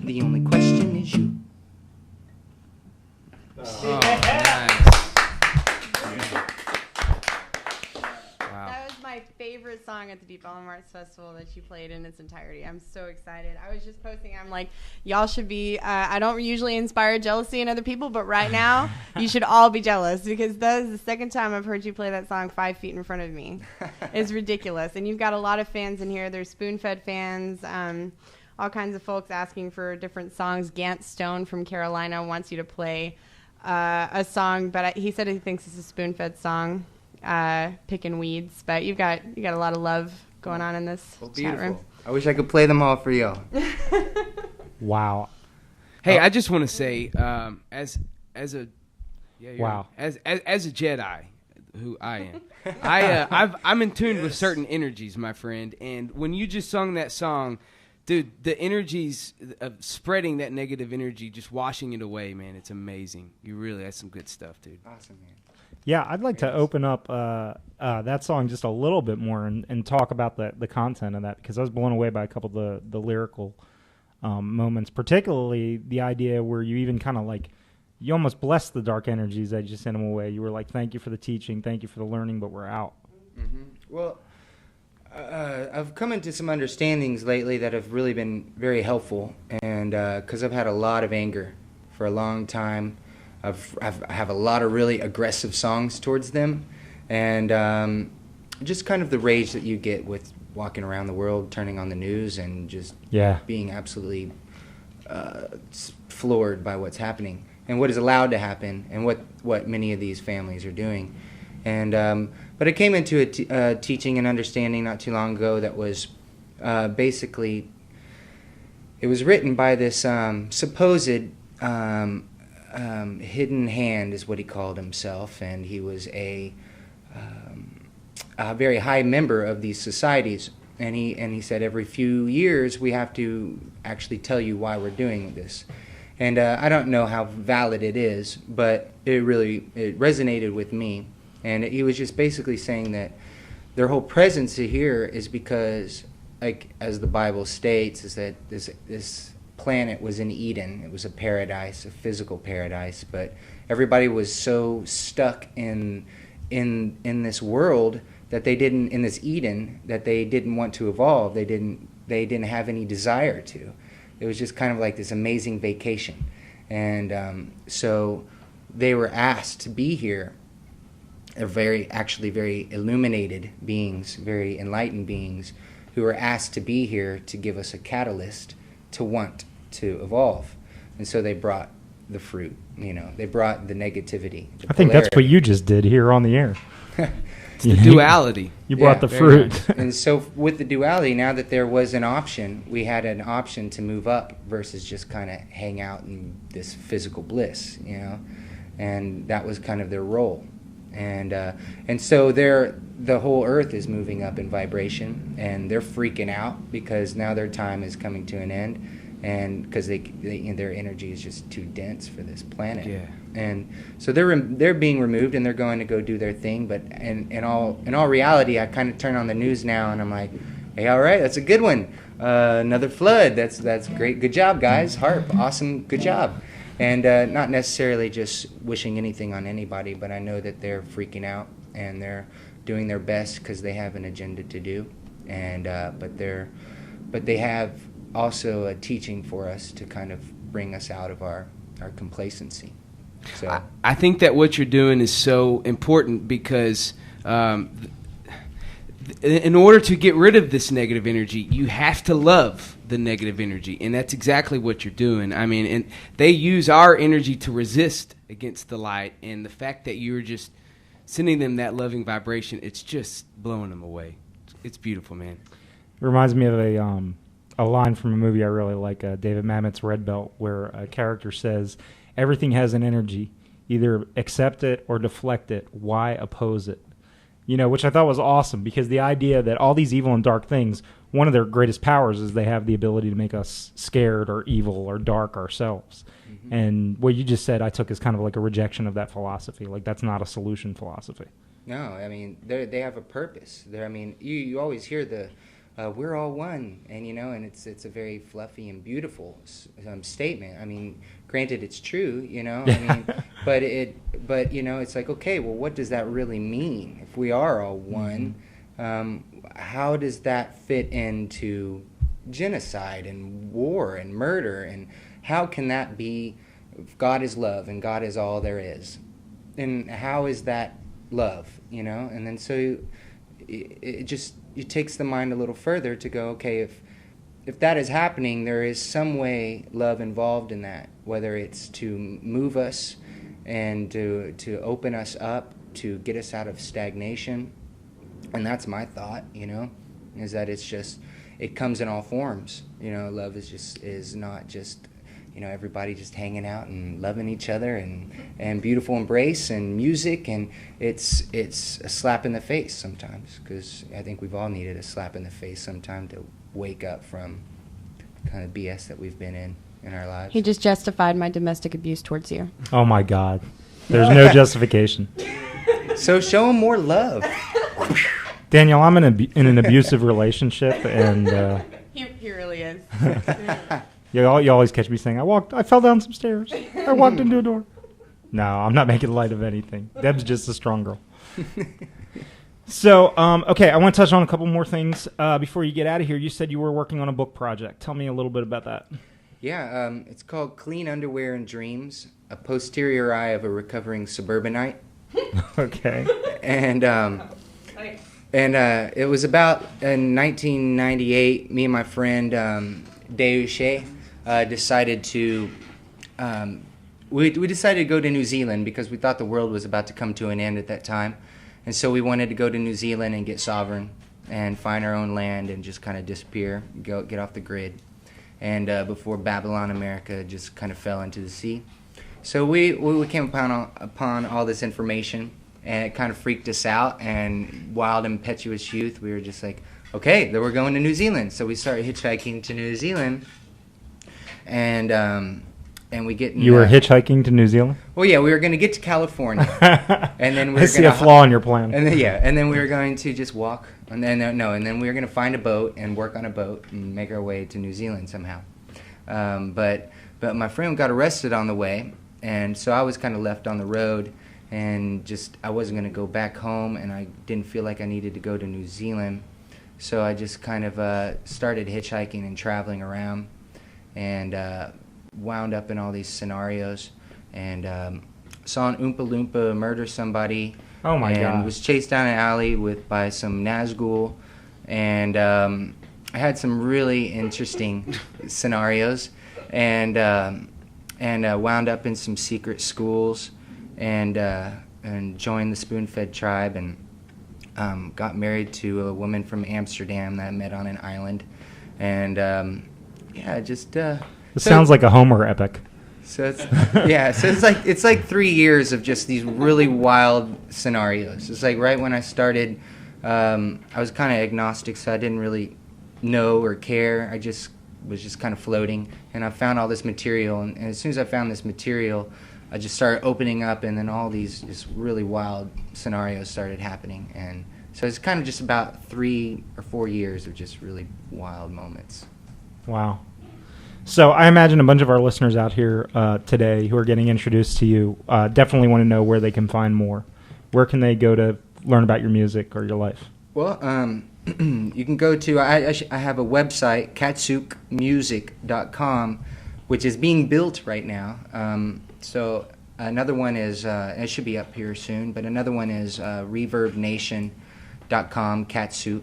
The only question is you. Oh, nice. Wow. That was my favorite song at the Deep Ellum Arts Festival that you played in its entirety. I'm so excited. I was just posting. I'm like, y'all should be. I don't usually inspire jealousy in other people, but right now you should all be jealous because that is the second time I've heard you play that song 5 feet in front of me. It's ridiculous, and you've got a lot of fans in here. There's spoon-fed fans. All kinds of folks asking for different songs. Gant Stone from Carolina wants you to play a song, but he said he thinks it's a spoon-fed song, picking weeds. But you got a lot of love going on in this chat room. I wish I could play them all for y'all. Wow. Hey, I just want to say, as a Wow. as a Jedi, who I am, I'm in tune with certain energies, my friend. And when you just sung that song, dude, the energies of spreading that negative energy, just washing it away, man, it's amazing. You really, that's some good stuff, dude. Awesome, man. Yeah, I'd like to open up that song just a little bit more and talk about the content of that, because I was blown away by a couple of the lyrical moments, particularly the idea where you even kind of like, you almost blessed the dark energies that you sent them away. You were like, thank you for the teaching, thank you for the learning, but we're out. Mm-hmm. Well, I've come into some understandings lately that have really been very helpful, and because I've had a lot of anger for a long time. I have a lot of really aggressive songs towards them, and just kind of the rage that you get with walking around the world, turning on the news, and just being absolutely floored by what's happening and what is allowed to happen, and what many of these families are doing. And but I came into a teaching and understanding not too long ago that was basically, it was written by this supposed hidden hand, is what he called himself, and he was a very high member of these societies. And he said every few years we have to actually tell you why we're doing this. And I don't know how valid it is, but it resonated with me. And he was just basically saying that their whole presence here is because, like as the Bible states, is that this planet was in Eden. It was a paradise, a physical paradise, but everybody was so stuck in this world that they didn't, in this Eden, that they didn't want to evolve. They didn't have any desire to. It was just kind of like this amazing vacation. And so they were asked to be here. They're very illuminated beings, very enlightened beings, who were asked to be here to give us a catalyst to want to evolve. And so they brought the fruit, they brought the negativity. I think that's what you just did here on the air. It's the duality. You brought the fruit. Nice. And so with the duality, now that there was an option, we had an option to move up versus just kind of hang out in this physical bliss, and that was kind of their role. And so the whole earth is moving up in vibration, and they're freaking out because now their time is coming to an end, and because their energy is just too dense for this planet. Yeah. And so they're being removed, and they're going to go do their thing. But in all reality, I kind of turn on the news now, and I'm like, hey, all right, that's a good one. Another flood. That's great. Good job, guys. Harp, awesome. Good job. And not necessarily just wishing anything on anybody, but I know that they're freaking out, and they're doing their best because they have an agenda to do. And but they have also a teaching for us to kind of bring us out of our complacency. So I think that what you're doing is so important because in order to get rid of this negative energy, you have to love the negative energy, and that's exactly what you're doing. I mean, and they use our energy to resist against the light, and the fact that you're just sending them that loving vibration, it's just blowing them away. It's beautiful, man. It reminds me of a line from a movie I really like, David Mamet's Red Belt, where a character says, everything has an energy. Either accept it or deflect it. Why oppose it? Which I thought was awesome, because the idea that all these evil and dark things, one of their greatest powers is they have the ability to make us scared or evil or dark ourselves. Mm-hmm. And what you just said I took as kind of like a rejection of that philosophy. Like, that's not a solution philosophy. No, I mean they have a purpose. You always hear the "we're all one," and and it's a very fluffy and beautiful statement. I mean, granted, it's true, but it's like, okay, well, what does that really mean? If we are all one, how does that fit into genocide and war and murder, and how can that be? If God is love and God is all there is, and how is that love? And then so it takes the mind a little further to go, okay, if that is happening, there is some way love involved in that, whether it's to move us and to open us up, to get us out of stagnation. And that's my thought, is that it comes in all forms. Love is not just everybody just hanging out and loving each other and beautiful embrace and music, and it's a slap in the face sometimes, because I think we've all needed a slap in the face sometime to wake up from the kind of BS that we've been in our lives. He just justified my domestic abuse towards you. Oh my God. There's no justification. So show him more love. Daniel, I'm in an abusive relationship, and He really is. you always catch me saying, I fell down some stairs. I walked into a door. No, I'm not making light of anything. Deb's just a strong girl. So, okay, I want to touch on a couple more things before you get out of here. You said you were working on a book project. Tell me a little bit about that. Yeah, it's called Clean Underwear and Dreams, a posterior eye of a recovering suburbanite. Okay. And it was about in 1998, me and my friend Deuche decided to we decided to go to New Zealand because we thought the world was about to come to an end at that time, and so we wanted to go to New Zealand and get sovereign and find our own land and just kind of disappear, get off the grid, and before Babylon America just kind of fell into the sea. So we came upon all this information, and it kind of freaked us out, and wild, impetuous youth, we were just like, okay, then we're going to New Zealand. So we started hitchhiking to New Zealand, and we get... You were hitchhiking to New Zealand? Well, yeah, we were going to get to California. And then we were I see a flaw in your plan. And then we were going to just walk, and then we were going to find a boat and work on a boat and make our way to New Zealand somehow. But my friend got arrested on the way, and so I was kind of left on the road, and just I wasn't going to go back home, and I didn't feel like I needed to go to New Zealand. So I just kind of started hitchhiking and traveling around, and wound up in all these scenarios, and saw an Oompa Loompa murder somebody. Oh my God! And was chased down an alley by some Nazgul, and I had some really interesting scenarios, and wound up in some secret schools, and joined the Spoon-Fed tribe, and got married to a woman from Amsterdam that I met on an island, and it sounds like a Homer epic. So it's like 3 years of just these really wild scenarios. It's like right when I started, I was kind of agnostic, so I didn't really know or care. I just was just kind of floating, and I found all this material, and as soon as I found this material, I just started opening up, and then all these just really wild scenarios started happening. And so it's kind of just about 3 or 4 years of just really wild moments. Wow. So I imagine a bunch of our listeners out here today who are getting introduced to you definitely want to know where they can find more. Where can they go to learn about your music or your life? Well, you can go to, I have a website, katsukmusic.com, which is being built right now. So another one is, it should be up here soon, but another one is reverbnation.com, Katsuk,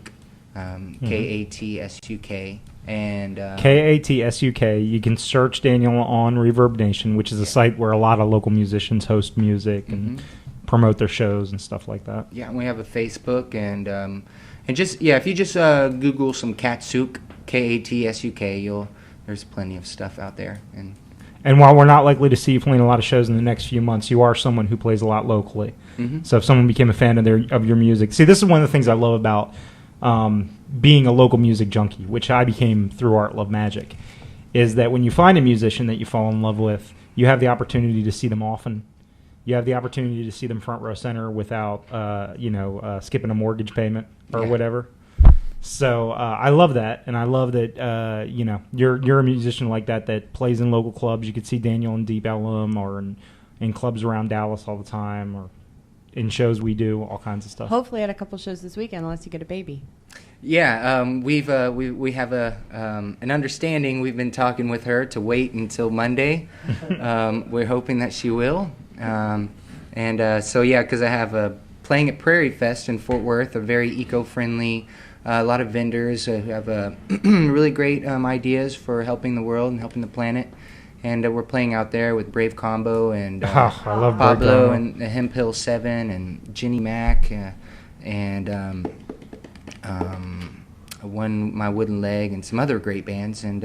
Katsuk. And Katsuk. You can search Daniel on Reverb Nation, which is a site where a lot of local musicians host music and promote their shows and stuff like that. Yeah, and we have a Facebook, and just if you just Google some Katsuk, Katsuk, there's plenty of stuff out there. And while we're not likely to see you playing a lot of shows in the next few months, you are someone who plays a lot locally. Mm-hmm. So if someone became a fan of your music, see, this is one of the things I love about being a local music junkie, which I became through ArtLoveMagic, is that when you find a musician that you fall in love with, you have the opportunity to see them often you have the opportunity to see them front row center without, skipping a mortgage payment or whatever. So I love that, and I love that you're a musician like that plays in local clubs. You could see Daniel in Deep Ellum or in clubs around Dallas all the time, or in shows we do, all kinds of stuff. Hopefully at a couple shows this weekend, unless you get a baby. Yeah, we have an understanding. We've been talking with her to wait until Monday. We're hoping that she will. Because I have playing at Prairie Fest in Fort Worth, a very eco-friendly, a lot of vendors who have really great ideas for helping the world and helping the planet. And we're playing out there with Brave Combo and I love Pablo and the Hemp Hill 7 and Ginny Mac My Wooden Leg and some other great bands. And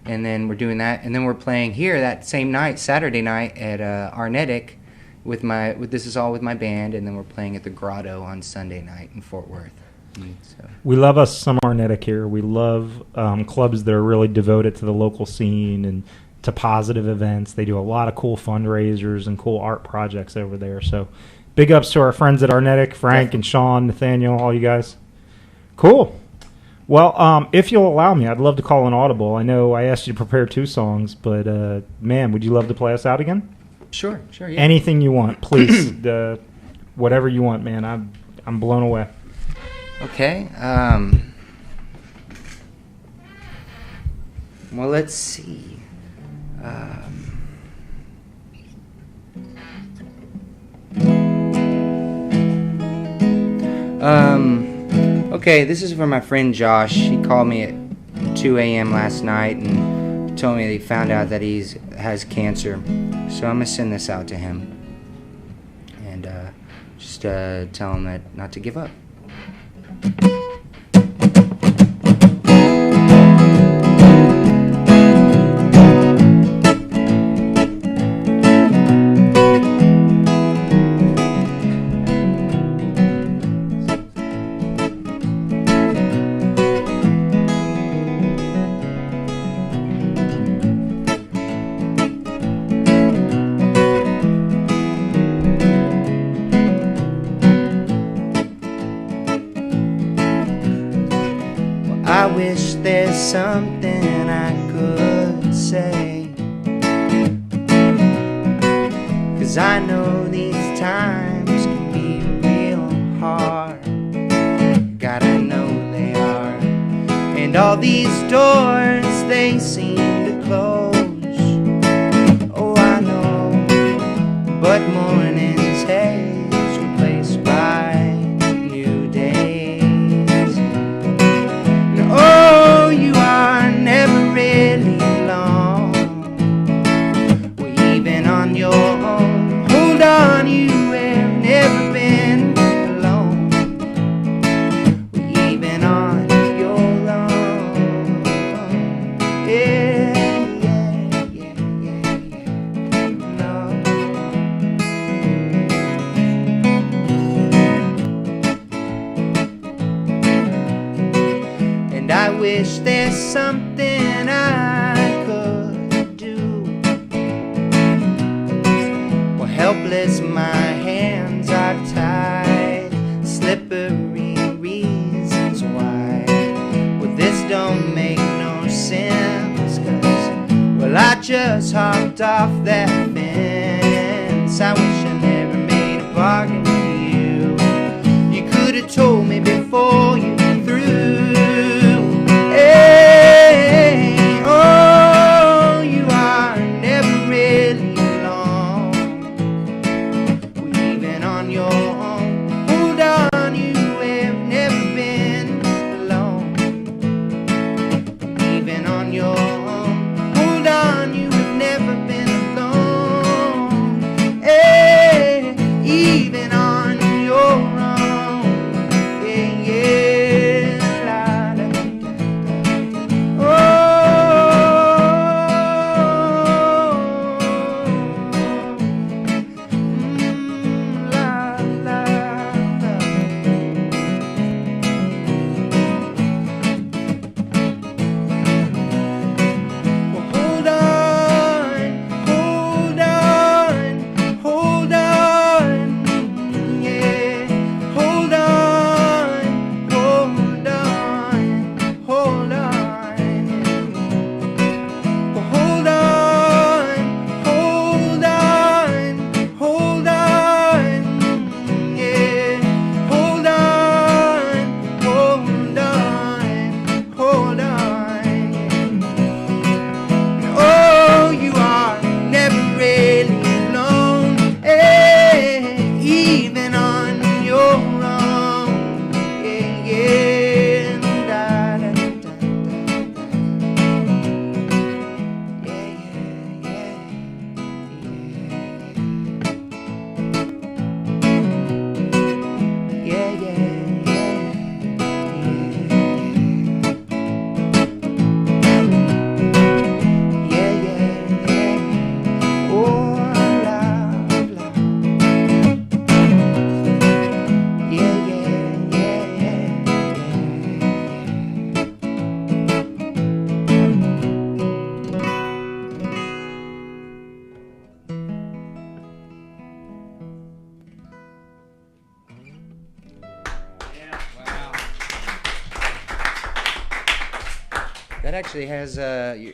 then we're doing that. And then we're playing here that same night, Saturday night, at Arnetic with this is all with my band. And then we're playing at the Grotto on Sunday night in Fort Worth. So. We love us some Arnetic here. We love clubs that are really devoted to the local scene and to positive events. They do a lot of cool fundraisers and cool art projects over there. So big ups to our friends at Arnetic, Frank and Sean, Nathaniel, all you guys. Cool. Well, if you'll allow me, I'd love to call an audible. I know I asked you to prepare 2 songs, but man, would you love to play us out again? Sure, yeah. Anything you want, please. Whatever you want, man. I'm blown away. Okay. Well, let's see. Okay, this is for my friend Josh. He called me at 2 a.m. last night and told me that he found out that he has cancer. So I'm going to send this out to him and just tell him that not to give up. I wish there's something I could say, 'cause I know these times can be real hard. God, I know they are. And all these doors, they seem to close. Oh, I know, but morning's haze replaced by new days. Oh, you are never really alone. Well, even on your own, hold on, you have never been alone. Well, even on your own. Yeah, no. And I wish there's something I could do. Well, helpless, my hands are tied, slippery reasons why. Well, this don't make no sense, 'cause, well, I just hopped off that fence. I wish I never made a bargain with you. You could have told me before you threw. Hey, oh, you are never really alone. Well, even on your own, hold on, you have never been alone. Even on your own, hold on, you have never been alone. Hey, even on your own, yeah, yeah. That actually has,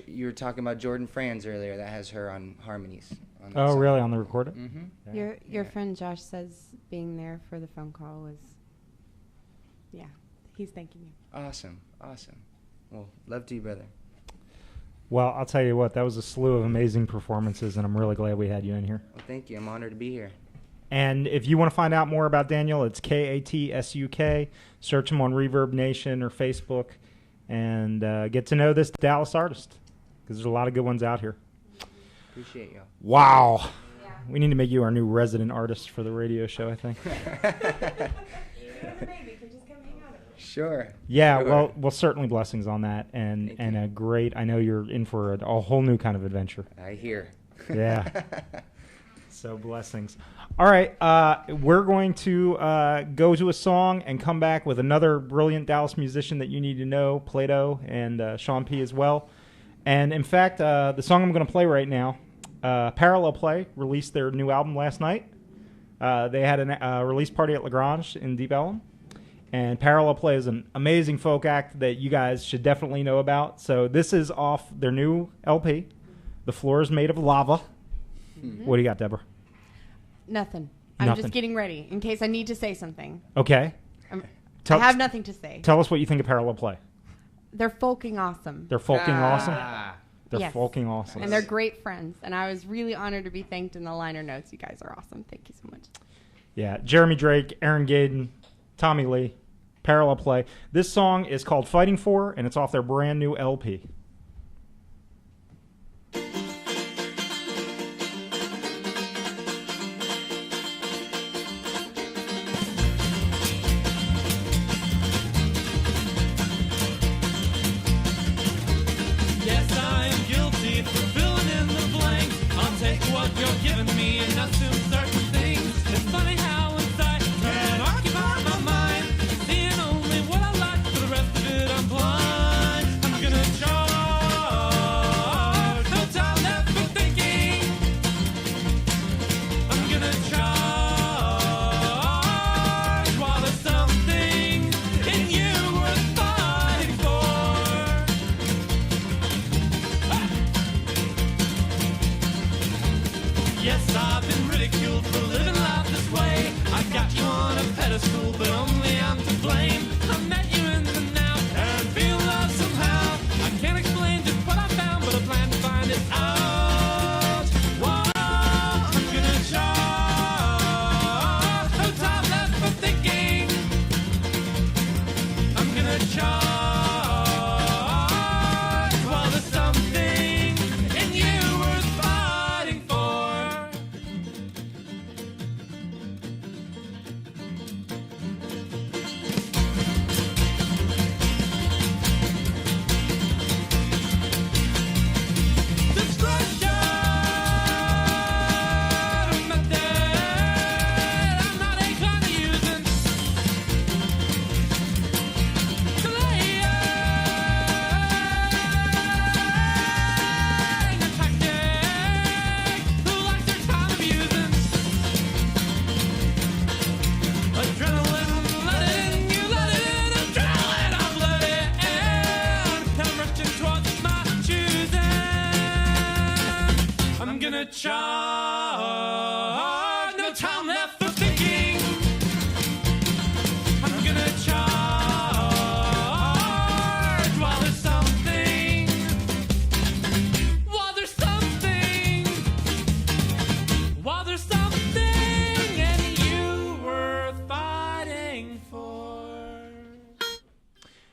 you were talking about Jordan Franz earlier. That has her on harmonies. On that Oh, song. really? On the recorder? Mm-hmm. Your friend Josh says being there for the phone call was, yeah, he's thanking you. Awesome. Well, love to you, brother. Well, I'll tell you what, that was a slew of amazing performances, and I'm really glad we had you in here. Well, thank you. I'm honored to be here. And if you want to find out more about Daniel, it's Katsuk. Search him on Reverb Nation or Facebook, and get to know this Dallas artist, because there's a lot of good ones out here. Appreciate y'all. Wow. Yeah. We need to make you our new resident artist for the radio show, I think. Sure. Yeah, Sure. well, certainly blessings on that, and a great. I know you're in for a whole new kind of adventure. I hear. Yeah. So blessings. All right, we're going to go to a song and come back with another brilliant Dallas musician that you need to know, Playdough, and Sean P. as well. And in fact, the song I'm going to play right now, Parallel Play, released their new album last night. They had a release party at Lagrange in Deep Ellum. And Parallel Play is an amazing folk act that you guys should definitely know about. So this is off their new LP, The Floor is Made of Lava. Mm-hmm. What do you got, Deborah? Nothing. I'm just getting ready in case I need to say something. Okay. I have nothing to say. Tell us what you think of Parallel Play. They're folking awesome. They're folking awesome? They're yes. folking awesome. And they're great friends. And I was really honored to be thanked in the liner notes. You guys are awesome. Thank you so much. Yeah. Jeremy Drake, Aaron Gaden, Tommy Lee, Parallel Play. This song is called Fighting For, and it's off their brand new LP.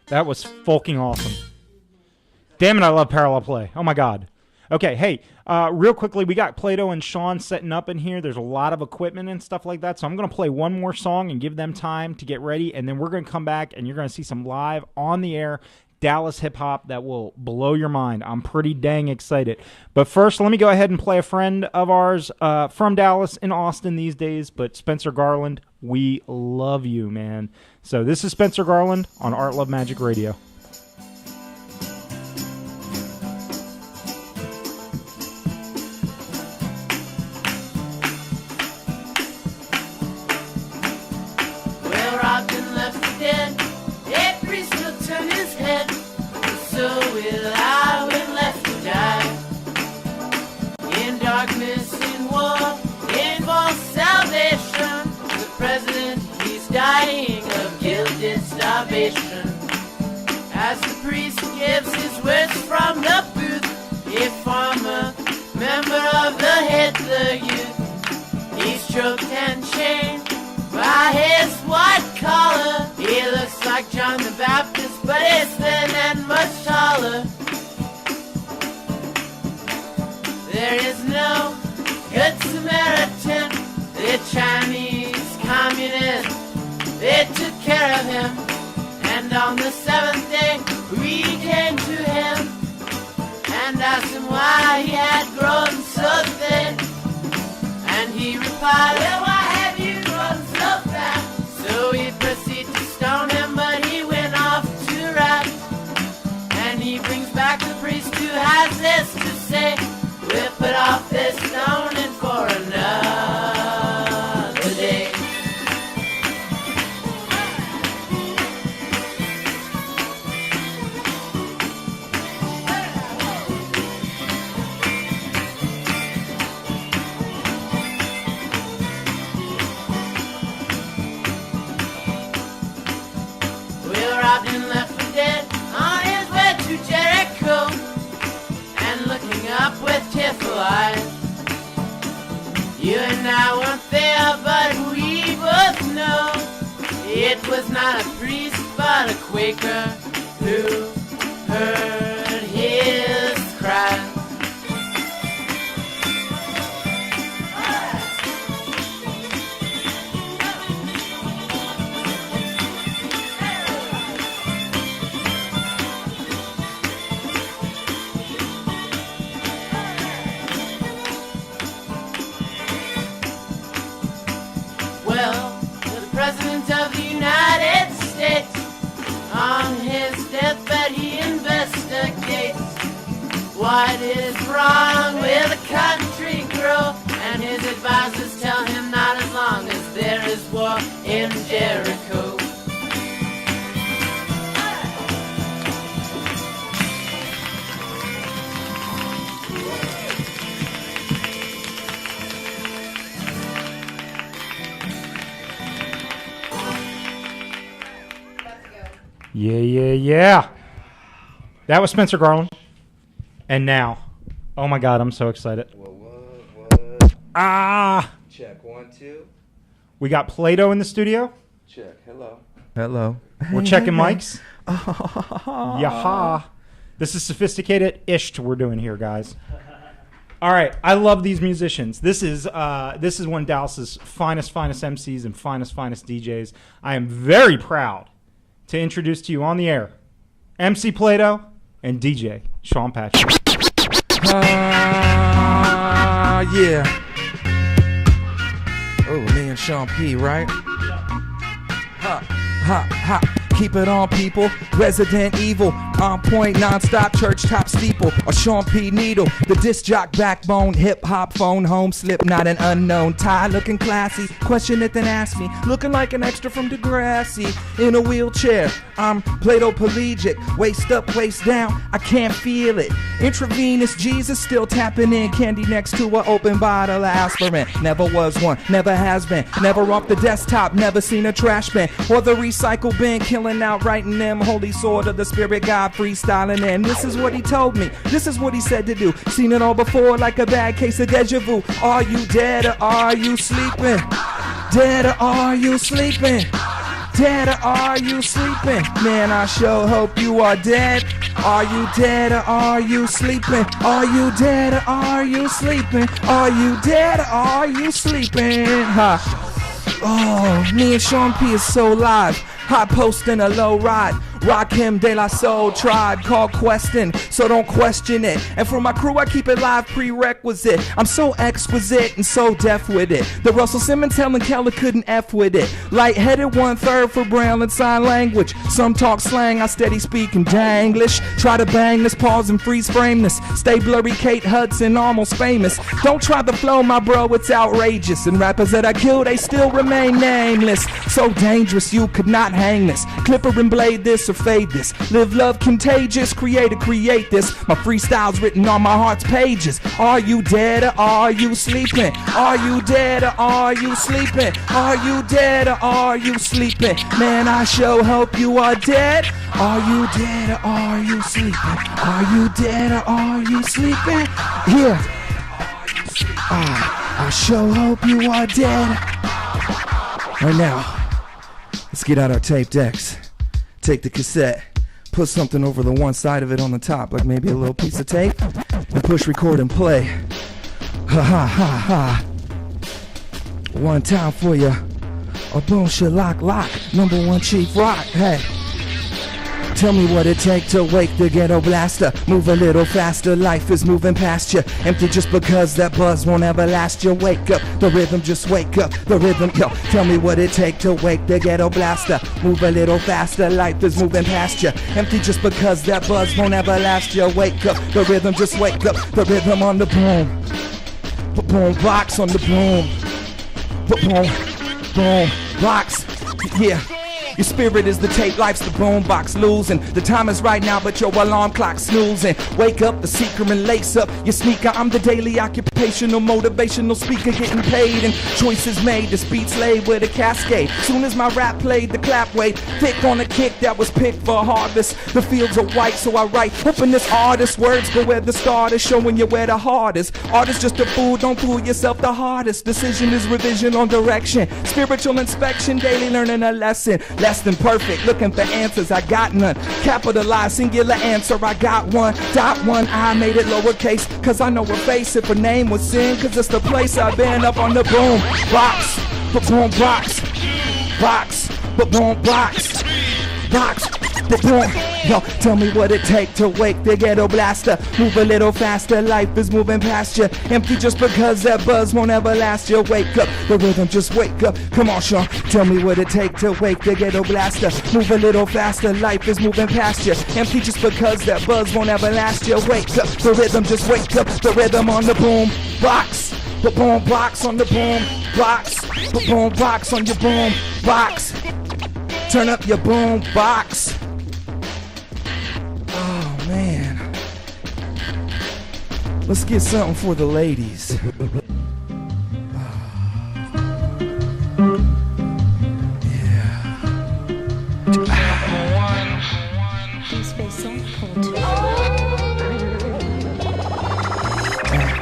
That was fucking awesome. Damn it, I love Parallel Play. Oh, my God. Okay, hey, real quickly, we got Playdough and Sean setting up in here. There's a lot of equipment and stuff like that, so I'm going to play one more song and give them time to get ready, and then we're going to come back, and you're going to see some live, on-the-air Dallas hip-hop that will blow your mind. I'm pretty dang excited. But first, let me go ahead and play a friend of ours from Dallas in Austin these days, but Spencer Garland, we love you, man. So this is Spencer Garland on Art Love Magic Radio. Well, I've been left for dead. Every still turn his head. So will I. darkness and war involves salvation. The president, he's dying of guilt and starvation. As the priest gives his words from the booth, a former member of the Hitler Youth, he's choked and chained by his white collar. He looks like John the Baptist, but is thin and much taller. There is no good Samaritan. The Chinese communists, they took care of him. And on the seventh day, we came to him and asked him why he had grown so thin. And he replied, well, why have you grown so fat? So we proceeded to stone him, but he went off to rap. And he brings back the priest who has this to say, we'll put off this stoning for another day. Robbed and left for dead on his way to Jericho, and looking up with tearful eyes. You and I weren't there, but we both know it was not a priest, but a Quaker who heard his cries. President of the United States, on his deathbed he investigates what is wrong with a country girl, and his advisors tell him not as long as there is war in Jericho. Yeah. That was Spencer Garland. And now, oh my God, I'm so excited. What? Ah! Check, 1, 2. We got Playdough in the studio. Check, hello. We're checking mics. Yaha. This is sophisticated-ish we're doing here, guys. All right, I love these musicians. This is one of Dallas's finest MCs and finest DJs. I am very proud to introduce to you on the air, MC Playdough and DJ Sean Patrick. Yeah. Oh, me and Sean P, right? Ha. Keep it on, people. Resident Evil. On point, non-stop, church top steeple. A Sean P. Needle. The disc jock backbone. Hip-hop phone home. Slip, not an unknown. Tie looking classy. Question it, then ask me. Looking like an extra from Degrassi. In a wheelchair. I'm Playdough Pelagic. Waist up, waist down. I can't feel it. Intravenous Jesus still tapping in. Candy next to an open bottle of aspirin. Never was one. Never has been. Never off the desktop. Never seen a trash bin. Or the recycle bin. Killing out, writing them. Holy sword of the spirit God. Freestyling in. This is what he told me. This is what he said to do. Seen it all before like a bad case of deja vu. Are you dead or are you sleeping? Dead or are you sleeping? Dead or are you sleeping? Man, I sure hope you are dead. Are you dead or are you sleeping? Are you dead or are you sleeping? Are you dead or are you sleeping? Oh, me and Sean P is so live. Hot post in a low ride. Rakim De La Soul tribe called Questin, so don't question it. And for my crew, I keep it live prerequisite. I'm so exquisite and so deaf with it. The Russell Simmons, Helen Keller couldn't F with it. Lightheaded 1/3 for Braille and sign language. Some talk slang, I steady speak in Danglish. Try to bang this, pause and freeze frame this. Stay blurry, Kate Hudson, almost famous. Don't try the flow, my bro, it's outrageous. And rappers that I kill, they still remain nameless. So dangerous, you could not hang this. Clipper and blade this or fade this. Live love contagious, create this. My freestyle's written on my heart's pages. Are you dead or are you sleeping? Are you dead or are you sleeping? Are you dead or are you sleeping? Man, I sure hope you are dead. Are you dead or are you sleeping? Are you dead or are you sleeping? Yeah. I sure hope you are dead. Right now, let's get out our tape decks. Take the cassette, put something over the one side of it on the top, like maybe a little piece of tape, and push record and play. Ha ha ha ha. One time for ya. A boom shit lock. Number one chief rock. Hey. Tell me what it take to wake the ghetto blaster. Move a little faster, life is moving past you. Empty just because that buzz won't ever last you. Wake up, the rhythm, just wake up. The rhythm, yo. Tell me what it take to wake the ghetto blaster. Move a little faster, life is moving past you. Empty just because that buzz won't ever last you. Wake up, the rhythm, just wake up. The rhythm on the boom. Boom, box on the boom. Boom, box. Yeah. Your spirit is the tape, life's the boombox losing. The time is right now, but your alarm clock's snoozing. Wake up, the seeker, and lace up your sneaker. I'm the daily occupational, motivational speaker, getting paid and choices made. The beats laid with a cascade. Soon as my rap played, the clap wave thick on a kick that was picked for harvest. The fields are white, so I write. Hoping this artist words go where the start is, showing you where the heart is. Art is just a fool, don't fool yourself. The hardest decision is revision on direction. Spiritual inspection, daily learning a lesson. Less than perfect, looking for answers, I got none. Capitalize, singular answer, I got one. Dot one, I made it lowercase, cause I know her face. If her name was sin, cause it's the place I've been. Up on the boom box, boom box, boom box, boom. Yo, tell me what it take to wake the ghetto blaster. Move a little faster, life is moving past you. Empty just because that buzz won't ever last you. Wake up, the rhythm, just wake up. Come on, Sean, tell me what it take to wake the ghetto blaster. Move a little faster, life is moving past you. Empty just because that buzz won't ever last you. Wake up, the rhythm, just wake up. The rhythm on the boom box. The boom box on the boom box. The boom box on your boom box. Turn up your boom box. Oh man, let's get something for the ladies.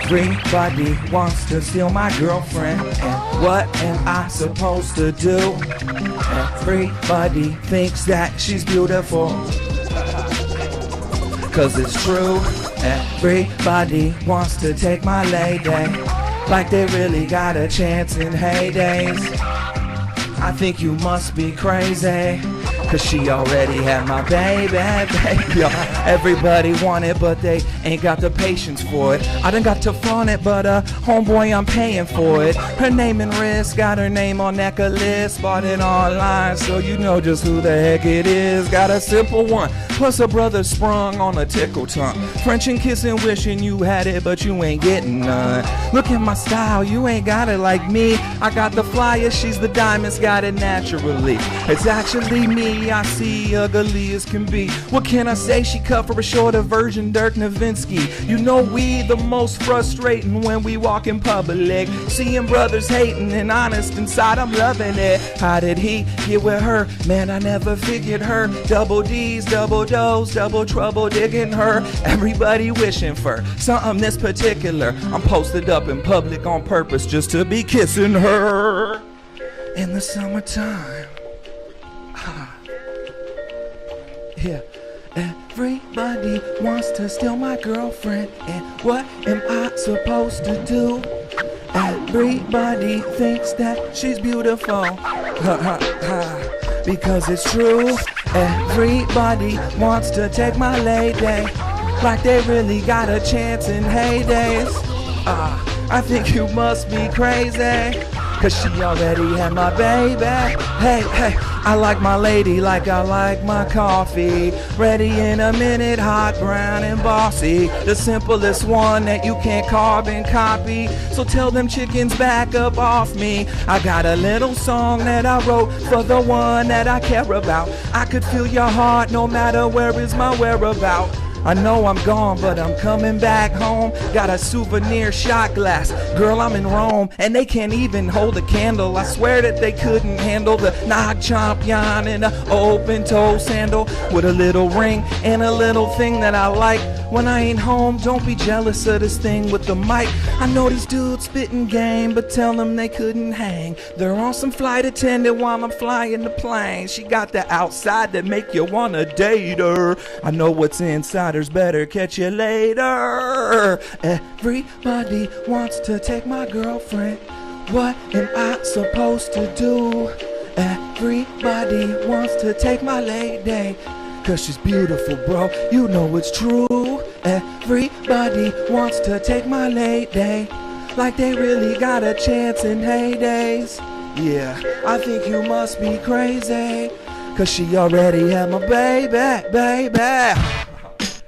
Everybody wants to steal my girlfriend, and what am I supposed to do? Everybody thinks that she's beautiful, cause it's true. Everybody wants to take my lady, like they really got a chance in heydays. I think you must be crazy, cause she already had my baby. Everybody want it, but they ain't got the patience for it. I done got to flaunt it, but homeboy, I'm paying for it. Her name and wrist, got her name on necklace. Bought it online, so you know just who the heck it is. Got a simple one, plus a brother sprung on a tickle tongue. French and kissing, wishing you had it, but you ain't getting none. Look at my style, you ain't got it like me. I got the flyer, she's the diamonds, got it naturally. It's actually me. I see ugly as can be. What can I say? She cut for a shorter version, Dirk Nowitzki. You know we the most frustrating when we walk in public. Seeing brothers hating and honest inside, I'm loving it. How did he get with her? Man, I never figured her. Double D's, double dose, double trouble digging her. Everybody wishing for something this particular. I'm posted up in public on purpose just to be kissing her in the summertime. Yeah, everybody wants to steal my girlfriend, and what am I supposed to do? Everybody thinks that she's beautiful, because it's true. Everybody wants to take my lady, like they really got a chance in heydays. I think you must be crazy, cause she already had my baby. Hey, I like my lady like I like my coffee. Ready in a minute, hot, brown, and bossy. The simplest one that you can't carbon copy. So tell them chickens back up off me. I got a little song that I wrote for the one that I care about. I could feel your heart no matter where is my whereabout. I know I'm gone, but I'm coming back home. Got a souvenir shot glass. Girl, I'm in Rome, and they can't even hold a candle. I swear that they couldn't handle the knock champion in a open toe sandal with a little ring and a little thing that I like. When I ain't home, don't be jealous of this thing with the mic. I know these dudes spitting game, but tell them they couldn't hang. They're on some flight attendant while I'm flying the plane. She got the outside that make you wanna date her. I know what's inside her's better catch you later. Everybody wants to take my girlfriend. What am I supposed to do? Everybody wants to take my lady. Cause she's beautiful, bro, you know it's true. Everybody wants to take my lady, like they really got a chance in heydays. Yeah, I think you must be crazy, cause she already had my baby, baby.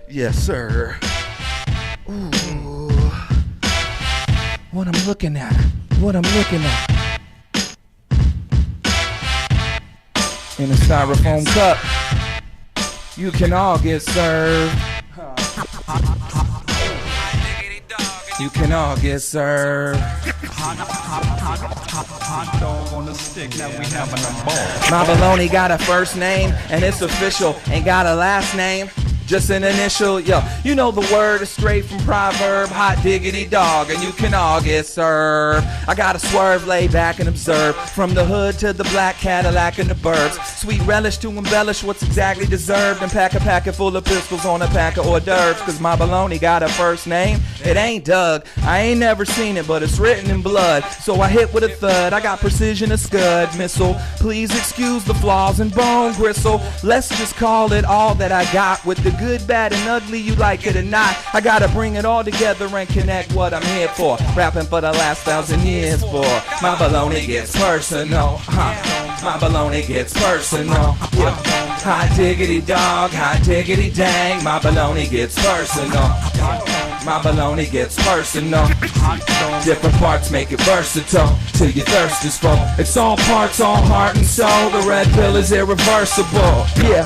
Yes, sir. Ooh. What I'm looking at, what I'm looking at. In a styrofoam cup. You can all get served. You can all get served. My baloney got a first name and it's official. Ain't got a last name, just an initial. Yo, you know the word is straight from proverb. Hot diggity dog, and you can all get served. I gotta swerve, lay back and observe. From the hood to the black Cadillac and the burbs. Sweet relish to embellish what's exactly deserved. And pack a packet full of pistols on a pack of hors d'oeuvres. Cause my baloney got a first name. It ain't Doug. I ain't never seen it, but it's written in blood. So I hit with a thud. I got precision, a scud missile. Please excuse the flaws and bone gristle. Let's just call it all that I got. With the good, bad, and ugly, you like it or not. I gotta bring it all together and connect what I'm here for. Rapping for the last 1,000 years for. My baloney gets personal. My baloney gets personal. Yeah. Hot diggity dog, hot diggity dang. My baloney gets personal. My baloney gets personal. Different parts make it versatile. Till your thirst is full. It's all parts, all heart and soul. The red pill is irreversible. Yeah.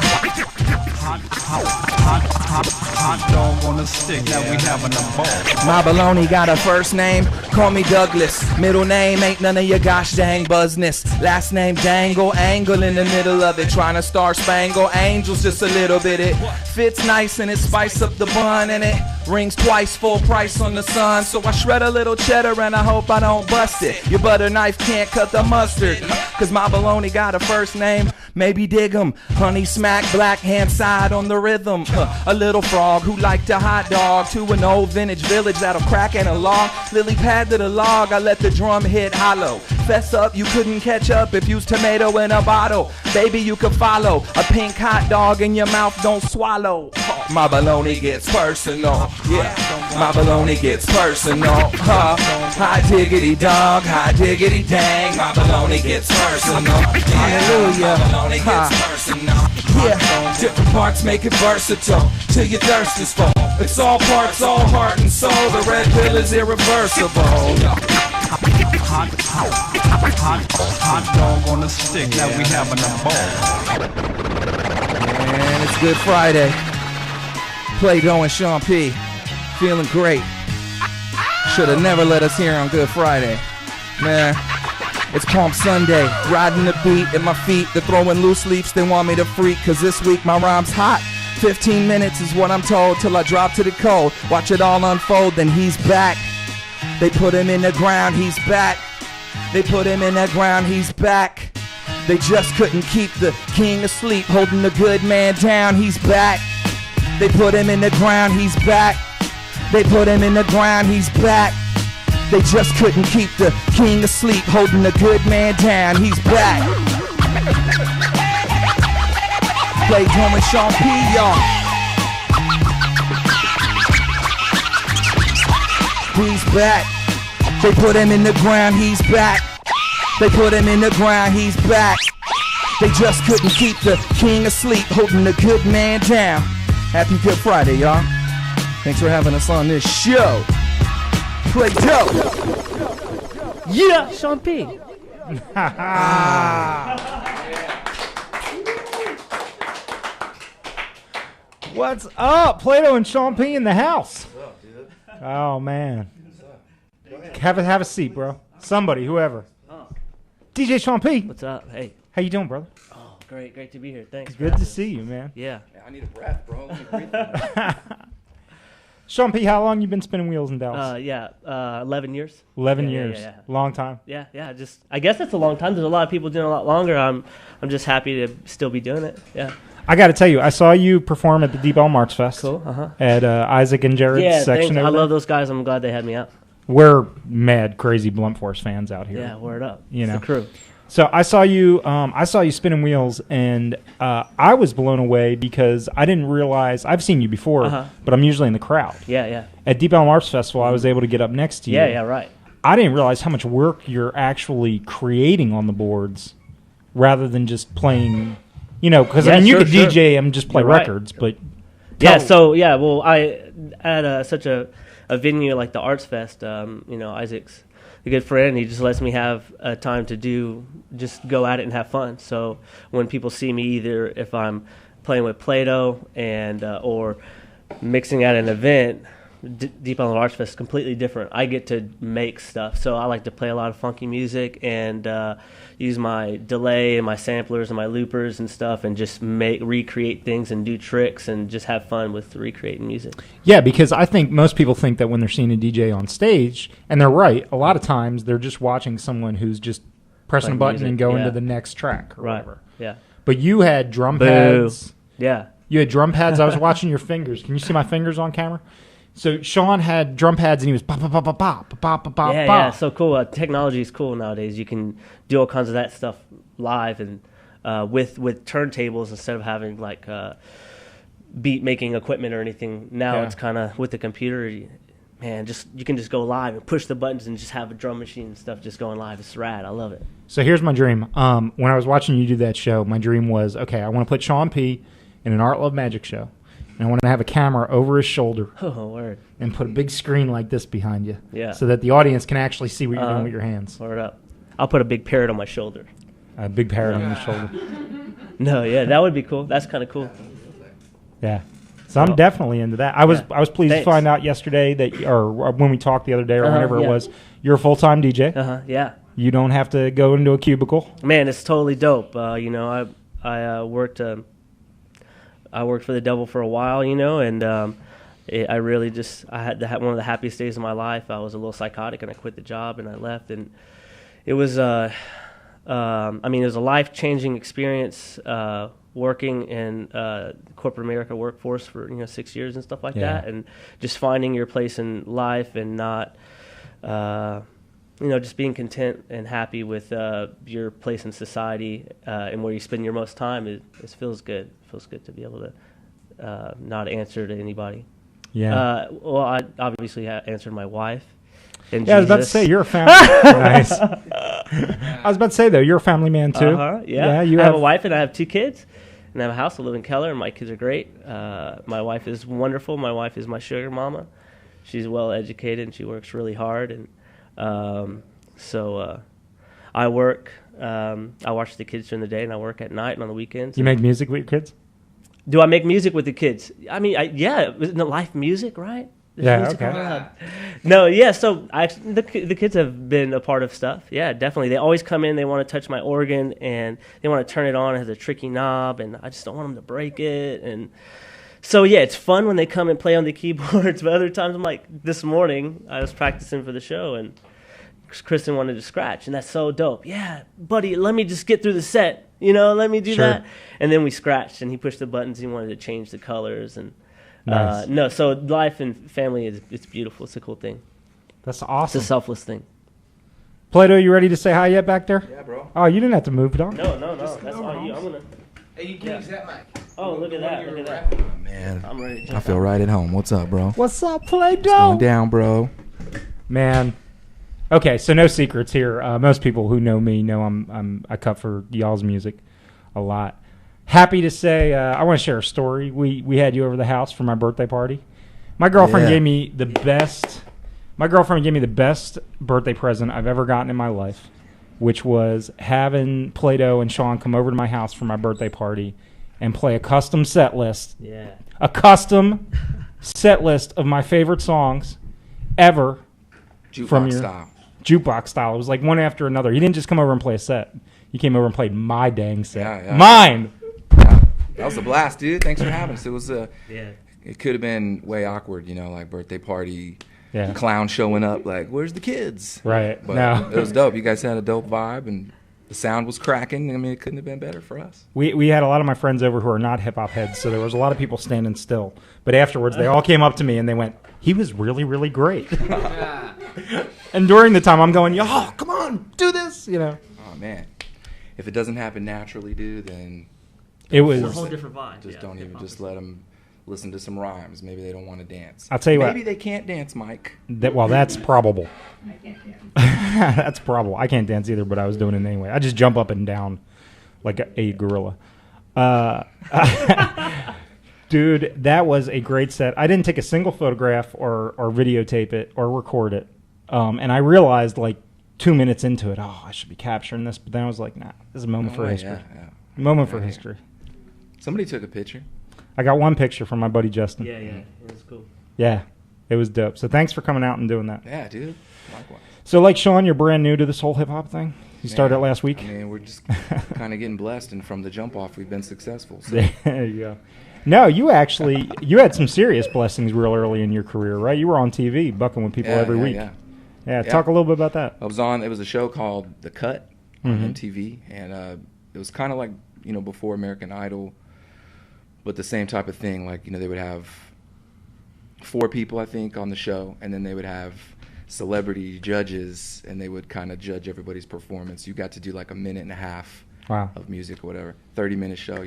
Hot dog on a stick, now we having a ball. My baloney got a first name, call me Douglas. Middle name ain't none of your gosh dang buzzness. Last name Dangle, angle in the middle of it. Trying to star spangle angels just a little bit. It fits nice and it spice up the bun. And it rings twice full price on the sun. So I shred a little cheddar and I hope I don't bust it. Your butter knife can't cut the mustard. Cause my baloney got a first name, maybe dig 'em. Honey smack, black hand side on the rhythm. A little frog who liked a hot dog to an old vintage village that'll crack in a log. Lily pad to the log, I let the drum hit hollow. Fess up, you couldn't catch up if you's tomato in a bottle. Baby, you could follow. A pink hot dog in your mouth, don't swallow. My baloney gets personal. Yeah, my baloney gets personal. Hot diggity dog, hot diggity dang. My baloney gets personal. Hallelujah. My baloney gets personal. Yeah, different parts make it versatile. Till your thirst is full. It's all parts, all heart and soul. The red pill is irreversible. Hot dog on a stick, now we having a ball. And it's Good Friday. Playdough and Sean P. Feeling great. Should've never let us hear on Good Friday. Man, it's Palm Sunday. Riding the beat at my feet. They're throwing loose leaves, they want me to freak. Cause this week my rhyme's hot. 15 minutes is what I'm told till I drop to the cold. Watch it all unfold, then he's back. They put him in the ground, he's back. They put him in the ground, he's back. They just couldn't keep the king asleep, holding the good man down, he's back. They put him in the ground, he's back. They put him in the ground, he's back. They just couldn't keep the king asleep, holding the good man down, he's back. Playdough and Sean P, y'all. He's back. They put him in the ground, he's back. They put him in the ground, he's back. They just couldn't keep the king asleep, holding the good man down. Happy Good Friday, y'all. Thanks for having us on this show. Playdough. Yeah, Sean P. What's up? Playdough and Sean P in the house. What's up, dude? Oh, man. Have a seat, bro. Somebody, whoever. Oh. DJ Sean P. What's up? Hey. How you doing, brother? Oh, great to be here. Thanks. Good to see you, man. Yeah. I need a breath, bro. Sean P, how long you been spinning wheels in Dallas? 11 years. 11 Yeah, years. yeah. Long time. Yeah. I guess it's a long time. There's a lot of people doing a lot longer. I'm just happy to still be doing it. Yeah. I got to tell you, I saw you perform at the Deep Elm Arts Fest. Cool. At Isaac and Jared's section. I love those guys. I'm glad they had me out. We're mad, crazy Blunt Force fans out here. Yeah, word up. You know, the crew. So I saw you spinning wheels, and I was blown away because I didn't realize I've seen you before, but I'm usually in the crowd. Yeah. At Deep Elm Arts Festival, I was able to get up next to you. Yeah, right. I didn't realize how much work you're actually creating on the boards, rather than just playing. You know, because you could DJ and just play records, but Well, I at such a venue like the Arts Fest. Isaac's a good friend. He just lets me have time to just go at it and have fun. So when people see me, either if I'm playing with Playdough and or mixing at an event, Deep Elm Arts Fest is completely different. I get to make stuff, so I like to play a lot of funky music and use my delay and my samplers and my loopers and stuff, and just recreate things and do tricks and just have fun with recreating music. Yeah, because I think most people think that when they're seeing a DJ on stage, and they're right, a lot of times they're just watching someone who's just pressing a button music, and going to the next track or whatever. Yeah. But you had drum pads. Yeah. You had drum pads. I was watching your fingers. Can you see my fingers on camera? So Sean had drum pads, and he was pop, pop, pop, pop, pop, pop, pop, pop. Yeah, so cool. Technology is cool nowadays. You can do all kinds of that stuff live and with turntables instead of having like beat making equipment or anything. Now it's kind of with the computer. You can just go live and push the buttons and just have a drum machine and stuff just going live. It's rad. I love it. So here's my dream. When I was watching you do that show, my dream was, okay, I want to put Sean P in an ArtLoveMagic show. And I want to have a camera over his shoulder. Oh, word. And put a big screen like this behind you. Yeah. So that the audience can actually see what you're doing with your hands. Word up. I'll put a big parrot on my shoulder. A big parrot on your shoulder. No, yeah, that would be cool. That's kind of cool. Yeah. So I'm definitely into that. I was pleased to find out yesterday that, or when we talked the other day or whenever it was, you're a full-time DJ. Yeah. You don't have to go into a cubicle. Man, it's totally dope. I worked for the devil for a while, and I really I had one of the happiest days of my life. I was a little psychotic, and I quit the job, and I left, and it was it was a life-changing experience working in corporate America workforce for 6 years and stuff like that, and just finding your place in life and not just being content and happy with your place in society and where you spend your most time. It feels good. It feels good to be able to not answer to anybody. Yeah. I obviously answered my wife. And I was about to say, you're a family. Nice. I was about to say, though, you're a family man, too. Yeah. I have a wife, and I have 2 kids. And I have a house. I live in Keller, and my kids are great. My wife is wonderful. My wife is my sugar mama. She's well educated, and she works really hard. And I work. I watch the kids during the day, and I work at night and on the weekends. You make music with your kids? Do I make music with the kids? I mean, isn't it life music, right? There's music around. No, yeah. So the kids have been a part of stuff. Yeah, definitely. They always come in. They want to touch my organ, and they want to turn it on. It has a tricky knob, and I just don't want them to break it. And so yeah, it's fun when they come and play on the keyboards. But other times, I'm like, this morning I was practicing for the show, and Kristen wanted to scratch, and that's so dope. Yeah, buddy, let me just get through the set. Let me do that. And then we scratched, and he pushed the buttons. He wanted to change the colors, and nice. So life and family it's beautiful. It's a cool thing. That's awesome. It's a selfless thing. Playdough, you ready to say hi yet back there? Yeah, bro. Oh, you didn't have to move, dog. No. That's all you. I'm gonna. Hey, you can use that mic. Oh, look at that. Oh, man, I'm ready. I feel right at home. What's up, bro? What's up, Playdough? What's going down, bro? Man. Okay, so no secrets here. Most people who know me know I cut for y'all's music. a lot. Happy to say, I want to share a story. We had you over the house for my birthday party. My girlfriend gave me the best. My girlfriend gave me the best birthday present I've ever gotten in my life, which was having Playdough and Sean come over to my house for my birthday party and play a custom set list. Yeah. A custom set list of my favorite songs ever. Jukebox style. Jukebox style. It was like one after another. He didn't just come over and play a set. He came over and played my dang set. Yeah. Mine! Yeah. That was a blast, dude. Thanks for having us. It was It could have been way awkward, like birthday party, clown showing up, like, where's the kids? Right. But no. It was dope. You guys had a dope vibe, and the sound was cracking. I mean, it couldn't have been better for us. We had a lot of my friends over who are not hip-hop heads, so there was a lot of people standing still. But afterwards, they all came up to me, and they went, he was really, really great. And during the time, I'm going, yo, come on, do this, Oh, man. If it doesn't happen naturally, dude, then... It was a whole different vibe. Just don't even just let them listen to some rhymes. Maybe they don't want to dance. I'll tell you what. Maybe they can't dance, Mike. That's probable. I can't dance. That's probable. I can't dance either, but I was doing it anyway. I just jump up and down like a gorilla. Dude, that was a great set. I didn't take a single photograph or videotape it or record it. And I realized like 2 minutes into it, I should be capturing this. But then I was like, nah, this is a moment for history. Yeah. Moment for history. Somebody took a picture. I got one picture from my buddy Justin. Yeah, it was cool. Yeah, it was dope. So thanks for coming out and doing that. Yeah, dude. Likewise. So like Sean, you're brand new to this whole hip-hop thing? You started last week? I mean, we're just kind of getting blessed, and from the jump off, we've been successful. So. There you go. No, you had some serious blessings real early in your career, right? You were on TV, bucking with people every week. Yeah, talk a little bit about that. It was a show called The Cut on MTV, and it was kind of like, before American Idol, but the same type of thing. Like, they would have 4 people, I think, on the show, and then they would have celebrity judges, and they would kind of judge everybody's performance. You got to do like a minute and a half of music or whatever, 30-minute show,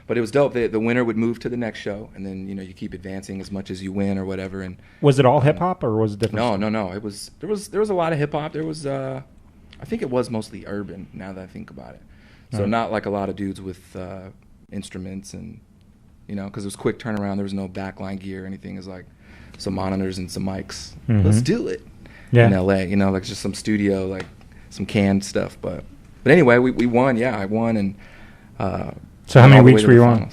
But it was dope. The winner would move to the next show, and then, you keep advancing as much as you win or whatever. And was it all hip-hop, or was it different? No. It was there was a lot of hip-hop. There was, I think it was mostly urban, now that I think about it. So not like a lot of dudes with instruments and, because it was quick turnaround. There was no backline gear or anything. It was like some monitors and some mics. Let's do it in L.A., like just some studio, like some canned stuff. But anyway, we won. Yeah, I won. And so how many weeks were you on?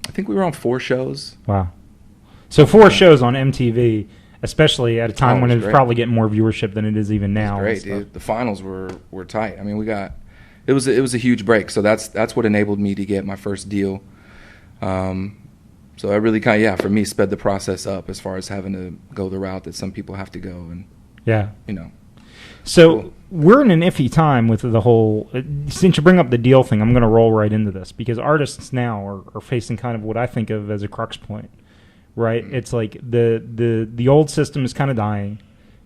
I think we were on 4 shows. Wow. So 4 shows on MTV, especially at a time when it was probably getting more viewership than it is even now. It was great, dude. The finals were tight. I mean, it was a huge break. So that's what enabled me to get my first deal. So I really for me, sped the process up as far as having to go the route that some people have to go. And So cool. We're in an iffy time with the whole. Since you bring up the deal thing, I'm going to roll right into this because artists now are facing kind of what I think of as a crux point, right? Mm-hmm. It's like the old system is kind of dying,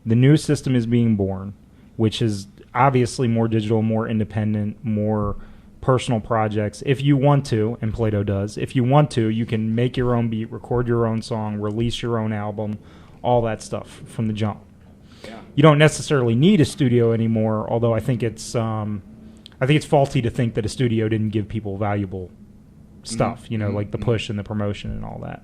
the new system is being born, which is obviously more digital, more independent, more personal projects. If you want to, and Playdough does, if you want to, you can make your own beat, record your own song, release your own album, all that stuff from the jump. Yeah. You don't necessarily need a studio anymore, although I think it's faulty to think that a studio didn't give people valuable stuff, like the push and the promotion and all that.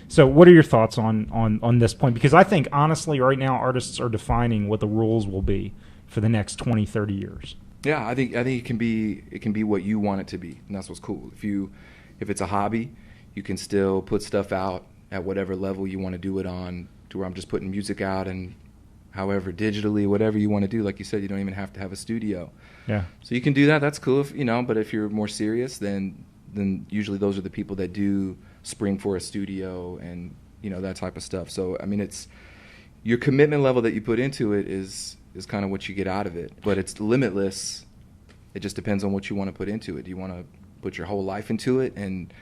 So what are your thoughts on this point? Because I think, honestly, right now, artists are defining what the rules will be for the next 20, 30 years. Yeah, I think it can be what you want it to be, and that's what's cool. If it's a hobby, you can still put stuff out at whatever level you want to do it on, to where I'm just putting music out and however digitally, whatever you want to do. Like you said, you don't even have to have a studio. Yeah. So you can do that. That's cool. But if you're more serious, then usually those are the people that do spring for a studio and that type of stuff. So I mean, it's your commitment level that you put into it is kind of what you get out of it. But it's limitless. It just depends on what you want to put into it. Do you want to put your whole life into it and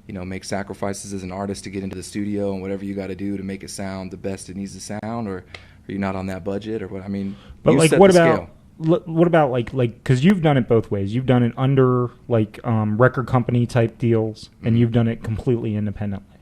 make sacrifices as an artist to get into the studio and whatever you got to do to make it sound the best it needs to sound, or are you not on that budget, or what? I mean, but like, what about like because you've done it both ways. You've done it under like record company type deals, and you've done it completely independently,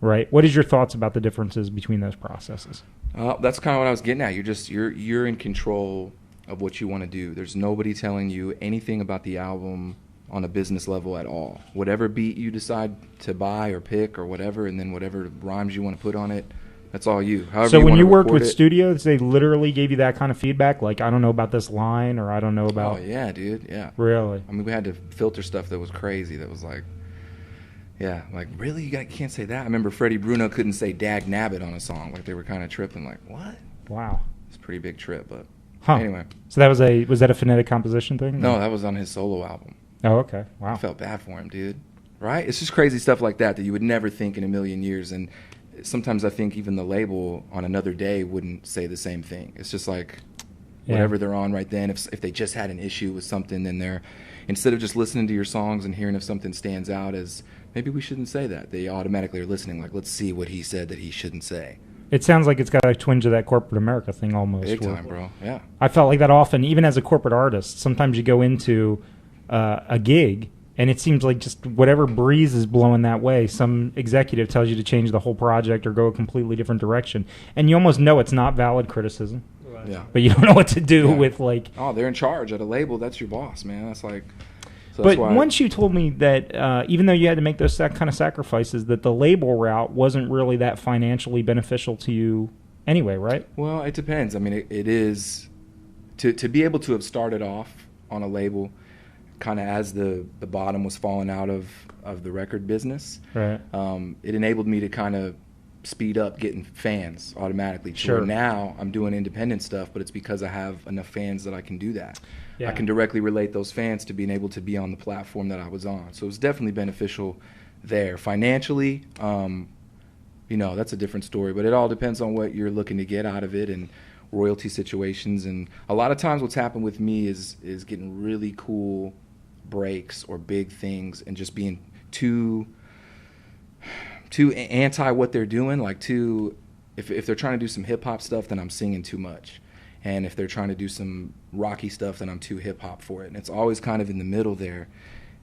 right? What is your thoughts about the differences between those processes? That's kind of what I was getting at. You're in control of what you want to do. There's nobody telling you anything about the album on a business level at all. Whatever beat you decide to buy or pick or whatever, and then whatever rhymes you want to put on it, that's all you. However so you when wanna you worked record with it. studios, they literally gave you that kind of feedback? Like, I don't know about this line, or I don't know about... Oh, yeah, dude, yeah. Really? I mean, we had to filter stuff that was crazy, that was like, yeah, like, really? You can't say that? I remember Freddie Bruno couldn't say Dag Nabbit on a song. Like, they were kind of tripping, like, what? Wow. It's a pretty big trip, but Huh. anyway. So that was that a phonetic composition thing? No, that was on his solo album. Oh, okay. Wow. I felt bad for him, dude. Right? It's just crazy stuff like that you would never think in a million years. And sometimes I think even the label on another day wouldn't say the same thing. It's just like whatever they're on right then. If they just had an issue with something, then they're, instead of just listening to your songs and hearing if something stands out as, maybe we shouldn't say that, they automatically are listening, like, let's see what he said that he shouldn't say. It sounds like it's got a twinge of that corporate America thing almost. Big time, bro. Yeah. I felt like that often, even as a corporate artist. Sometimes you go into a gig, and it seems like just whatever breeze is blowing that way, some executive tells you to change the whole project or go a completely different direction. And you almost know it's not valid criticism. Right. Yeah. But you don't know what to do with, like... Oh, they're in charge at a label. That's your boss, man. That's like... So but once you told me that even though you had to make those kind of sacrifices, that the label route wasn't really that financially beneficial to you anyway, right? Well, it depends. I mean, it is... To be able to have started off on a label kind of as the bottom was falling out of the record business, right? It enabled me to kind of speed up getting fans automatically. Sure. So now I'm doing independent stuff, but it's because I have enough fans that I can do that. Yeah. I can directly relate those fans to being able to be on the platform that I was on. So it was definitely beneficial there. Financially, that's a different story, but it all depends on what you're looking to get out of it and royalty situations. And a lot of times what's happened with me is getting really cool breaks or big things and just being too anti what they're doing, like if they're trying to do some hip hop stuff, then I'm singing too much. And if they're trying to do some rocky stuff, then I'm too hip hop for it. And it's always kind of in the middle there.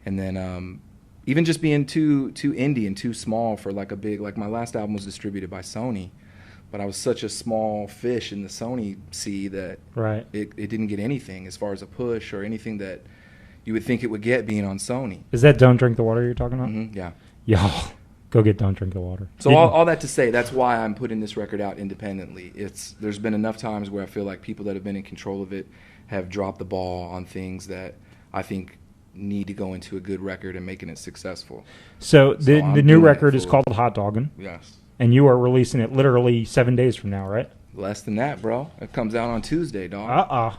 And then even just being too indie and too small for like a big, like my last album was distributed by Sony, but I was such a small fish in the Sony sea that right. it didn't get anything as far as a push or anything that you would think it would get being on Sony. Is that Don't Drink the Water you're talking about? Mm-hmm, yeah. Y'all, go get Don't Drink the Water. So all that to say, that's why I'm putting this record out independently. There's been enough times where I feel like people that have been in control of it have dropped the ball on things that I think need to go into a good record and making it successful. So the new record is called Hot Doggin'. Yes. And you are releasing it literally 7 days from now, right? Less than that, bro. It comes out on Tuesday, dog.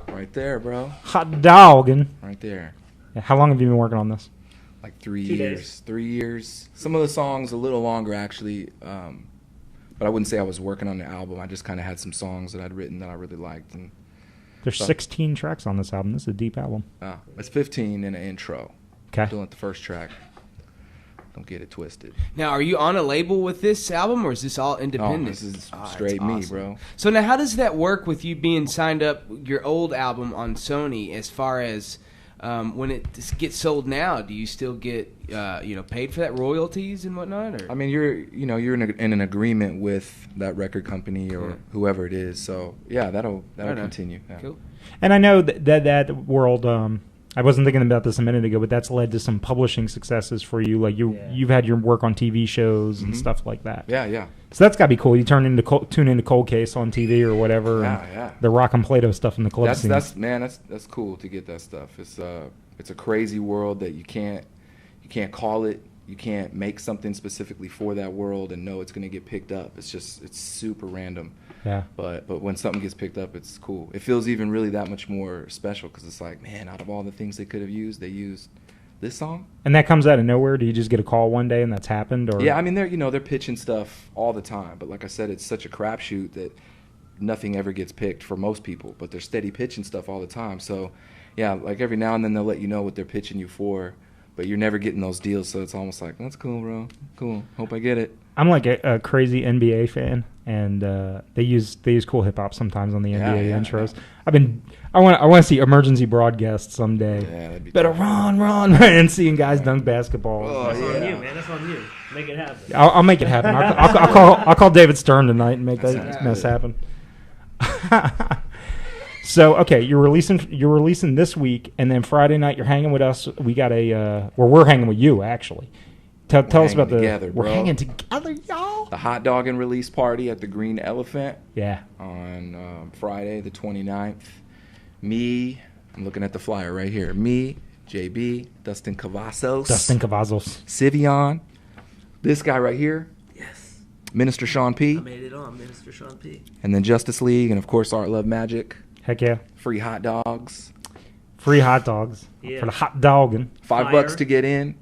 Right there, bro. Hot Doggin'. Right there. How long have you been working on this? Like 3 years. 3 years. Some of the songs a little longer, actually. But I wouldn't say I was working on the album. I just kind of had some songs that I'd written that I really liked. And there's 16 tracks on this album. This is a deep album. It's 15 in an intro. Okay. Still at the first track. Don't get it twisted. Now, are you on a label with this album, or is this all independent? No, this is straight me, bro. So now, how does that work with you being signed up, your old album on Sony, as far as when it gets sold now? Do you still get paid for that, royalties and whatnot? Or? I mean, you're in an agreement with that record company or whoever it is. So yeah, that'll continue. Yeah. Cool. And I know that world. I wasn't thinking about this a minute ago, but that's led to some publishing successes for you. Like you've had your work on TV shows and stuff like that. Yeah. So that's got to be cool. You tune into Cold Case on TV or whatever. Yeah. The Rock and Playdough stuff in the club scene. That's cool to get that stuff. It's a crazy world that you can't call it. You can't make something specifically for that world and know it's going to get picked up. It's super random. Yeah. But when something gets picked up, it's cool. It feels even really that much more special because it's like, man, out of all the things they could have used, they used this song. And that comes out of nowhere? Do you just get a call one day and that's happened? Or? Yeah, I mean, they're pitching stuff all the time. But like I said, it's such a crapshoot that nothing ever gets picked for most people. But they're steady pitching stuff all the time. So, yeah, like every now and then they'll let you know what they're pitching you for. But you're never getting those deals, so it's almost like, that's cool, bro. Cool. Hope I get it. I'm like a crazy NBA fan, and they use cool hip hop sometimes on the NBA intros. Yeah. I want to see emergency broadcasts someday. Yeah, that'd be better run, and seeing guys dunk basketball. That's on you, man. That's on you. Make it happen. I'll make it happen. I'll call David Stern tonight and make that mess happen. So okay, you're releasing this week, and then Friday night you're hanging with us. We got we're hanging with you actually. Tell us about we're hanging together, y'all. The hot dog and release party at the Green Elephant. Yeah. On Friday the 29th. I'm looking at the flyer right here. Me, JB, Dustin Cavazos, Sivion, this guy right here. Yes. Minister Sean P. I made it on, Minister Sean P. And then Justice League, and of course Art Love Magic. Heck yeah. Free hot dogs. Free hot dogs for the hot dogging. $5 to get in,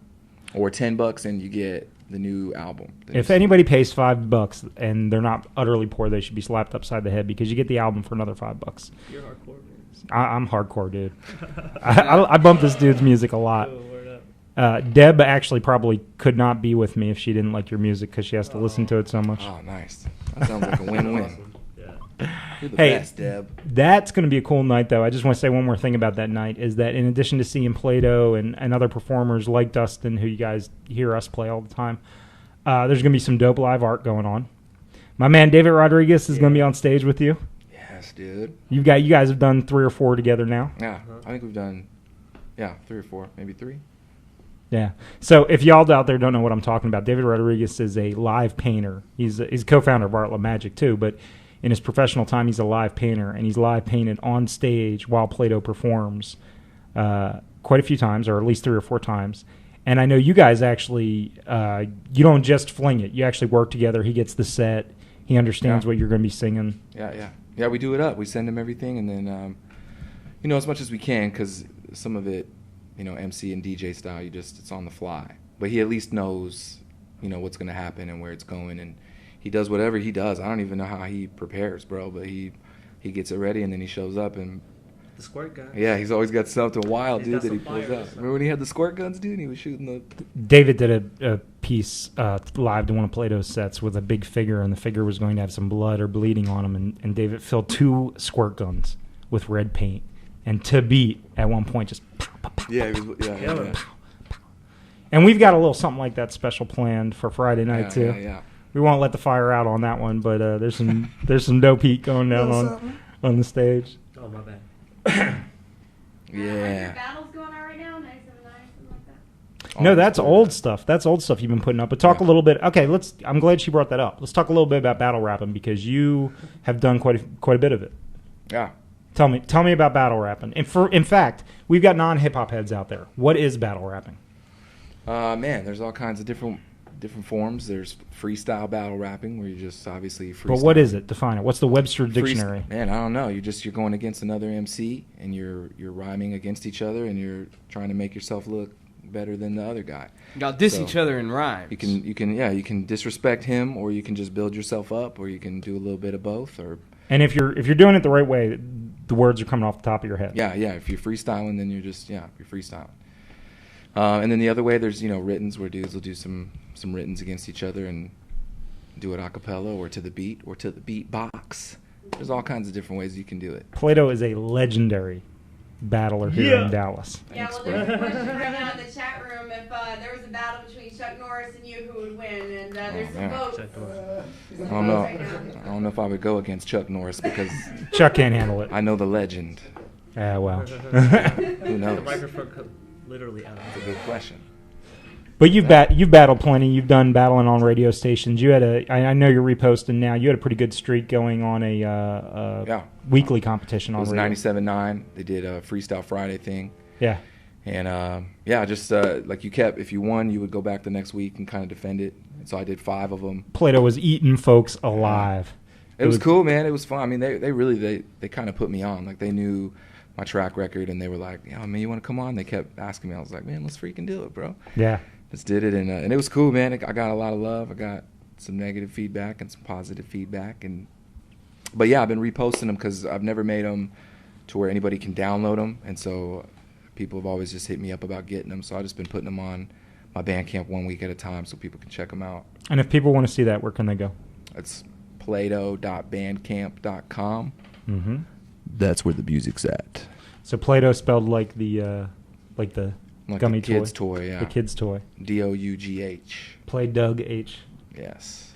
or $10 and you get the new album. If anybody pays $5 and they're not utterly poor, they should be slapped upside the head because you get the album for another $5. You're hardcore, man. I'm hardcore, dude. I bump this dude's music a lot. Deb actually probably could not be with me if she didn't like your music because she has to listen to it so much. Oh, nice. That sounds like a win-win. You're the Hey, best, Deb. That's going to be a cool night, though. I just want to say one more thing about that night is that in addition to seeing Playdough and other performers like Dustin, who you guys hear us play all the time, there's going to be some dope live art going on. My man David Rodriguez is going to be on stage with you. Yes, dude. You guys have done 3 or 4 together now. Yeah, I think we've done 3 or 4, maybe 3. Yeah. So if y'all out there don't know what I'm talking about, David Rodriguez is a live painter. He's co-founder of ArtLoveMagic too, but in his professional time, he's a live painter, and he's live painted on stage while Playdough performs quite a few times, or at least 3 or 4 times. And I know you guys actually, you don't just fling it. You actually work together. He gets the set. He understands what you're going to be singing. Yeah, we do it up. We send him everything, and then, as much as we can, because some of it, MC and DJ style, it's on the fly. But he at least knows, what's going to happen and where it's going, and he does whatever he does. I don't even know how he prepares, bro, but he gets it ready, and then he shows up, and the squirt gun. Yeah, he's always got something wild, He's dude, got that he some pulls fire or out. something. Remember when he had the squirt guns, dude? And he was shooting the... David did a piece live to one of Playdogh's sets with a big figure, and the figure was going to have some blood or bleeding on him, and David filled 2 squirt guns with red paint, and to beat at one point just pow, pow, pow, Yeah, pow, he was, pow, yeah, pow, yeah. pow, pow. And we've got a little something like that special planned for Friday night too. Yeah. We won't let the fire out on that one, but there's some dope heat going down on the stage. Oh, my bad. Yeah. Battles going on right now, 979, something like that. No, that's old stuff. That's old stuff you've been putting up. But talk a little bit. Okay, I'm glad she brought that up. Let's talk a little bit about battle rapping because you have done quite a bit of it. Yeah. Tell me about battle rapping. And in fact, we've got non-hip hop heads out there. What is battle rapping? Man, there's all kinds of different forms. There's freestyle battle rapping where you just obviously freestyle. But what is it? Define it. What's the Webster dictionary? Man, I don't know. You're going against another MC and you're rhyming against each other and you're trying to make yourself look better than the other guy. Y'all diss each other in rhymes. You can disrespect him, or you can just build yourself up, or you can do a little bit of both. And if you're doing it the right way, the words are coming off the top of your head. Yeah. If you're freestyling, then you're freestyling. And then the other way, there's writtens where dudes will do some writtens against each other and do it a cappella or to the beat or to the beat box. There's all kinds of different ways you can do it. Playdough is a legendary battler here in Dallas. Yeah, well, there's a question right now in the chat room if there was a battle between Chuck Norris and you, who would win? And there's some votes. I don't know. I don't know if I would go against Chuck Norris because Chuck can't handle it. I know the legend. Well. Who knows? The microphone comes literally out. That's a good question. But you've battled plenty. You've done battling on radio stations. You had I know you're reposting now. You had a pretty good streak going on a weekly competition on radio. It was 97.9. They did a Freestyle Friday thing. Yeah. And just like if you won, you would go back the next week and kind of defend it. And so I did 5 of them. Playdough was eating folks alive. It was cool, man. It was fun. I mean, they really kind of put me on. Like they knew my track record, and they were like, "Yeah, man, you want to come on?" They kept asking me. I was like, "Man, let's freaking do it, bro." Yeah. Just did it, and it was cool, man. I got a lot of love. I got some negative feedback and some positive feedback, but yeah, I've been reposting them because I've never made them to where anybody can download them, and so people have always just hit me up about getting them. So I've just been putting them on my Bandcamp 1 week at a time so people can check them out. And if people want to see that, where can they go? It's playdough.bandcamp.com. Mm-hmm. That's where the music's at. So Playdough spelled like the gummy the kid's toy, yeah. The kid's toy. Dough. Playdough H. Yes.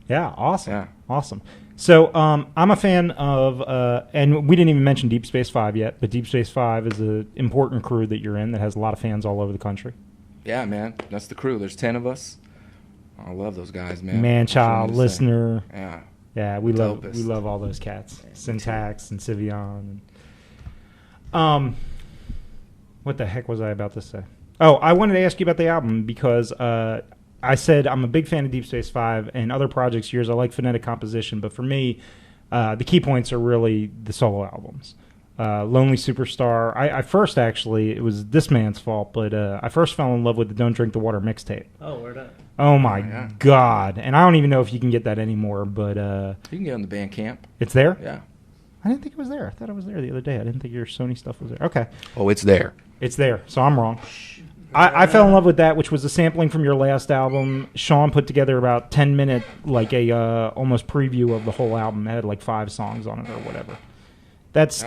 Yeah, awesome. Yeah. Awesome. So I'm a fan of, and we didn't even mention Deep Space 5 yet, but Deep Space 5 is an important crew that you're in that has a lot of fans all over the country. Yeah, man. That's the crew. There's 10 of us. I love those guys, man. Man-child, Listener. Yeah. Yeah, we love all those cats. Syntax and Sivion. What the heck was I about to say? Oh, I wanted to ask you about the album because I said I'm a big fan of Deep Space 5 and other projects of yours. I like phonetic composition, but for me, the key points are really the solo albums. Lonely Superstar. I first actually, it was this man's fault, but I first fell in love with the Don't Drink the Water mixtape. Oh, where'd that? Oh my God! And I don't even know if you can get that anymore, but you can get on the Bandcamp. It's there. Yeah. I didn't think it was there. I thought it was there the other day. I didn't think your Sony stuff was there. Okay. Oh, it's there. It's there. So I'm wrong. I fell in love with that, which was a sampling from your last album. Sean put together about 10-minute, like a almost preview of the whole album. It had like 5 songs on it or whatever. That's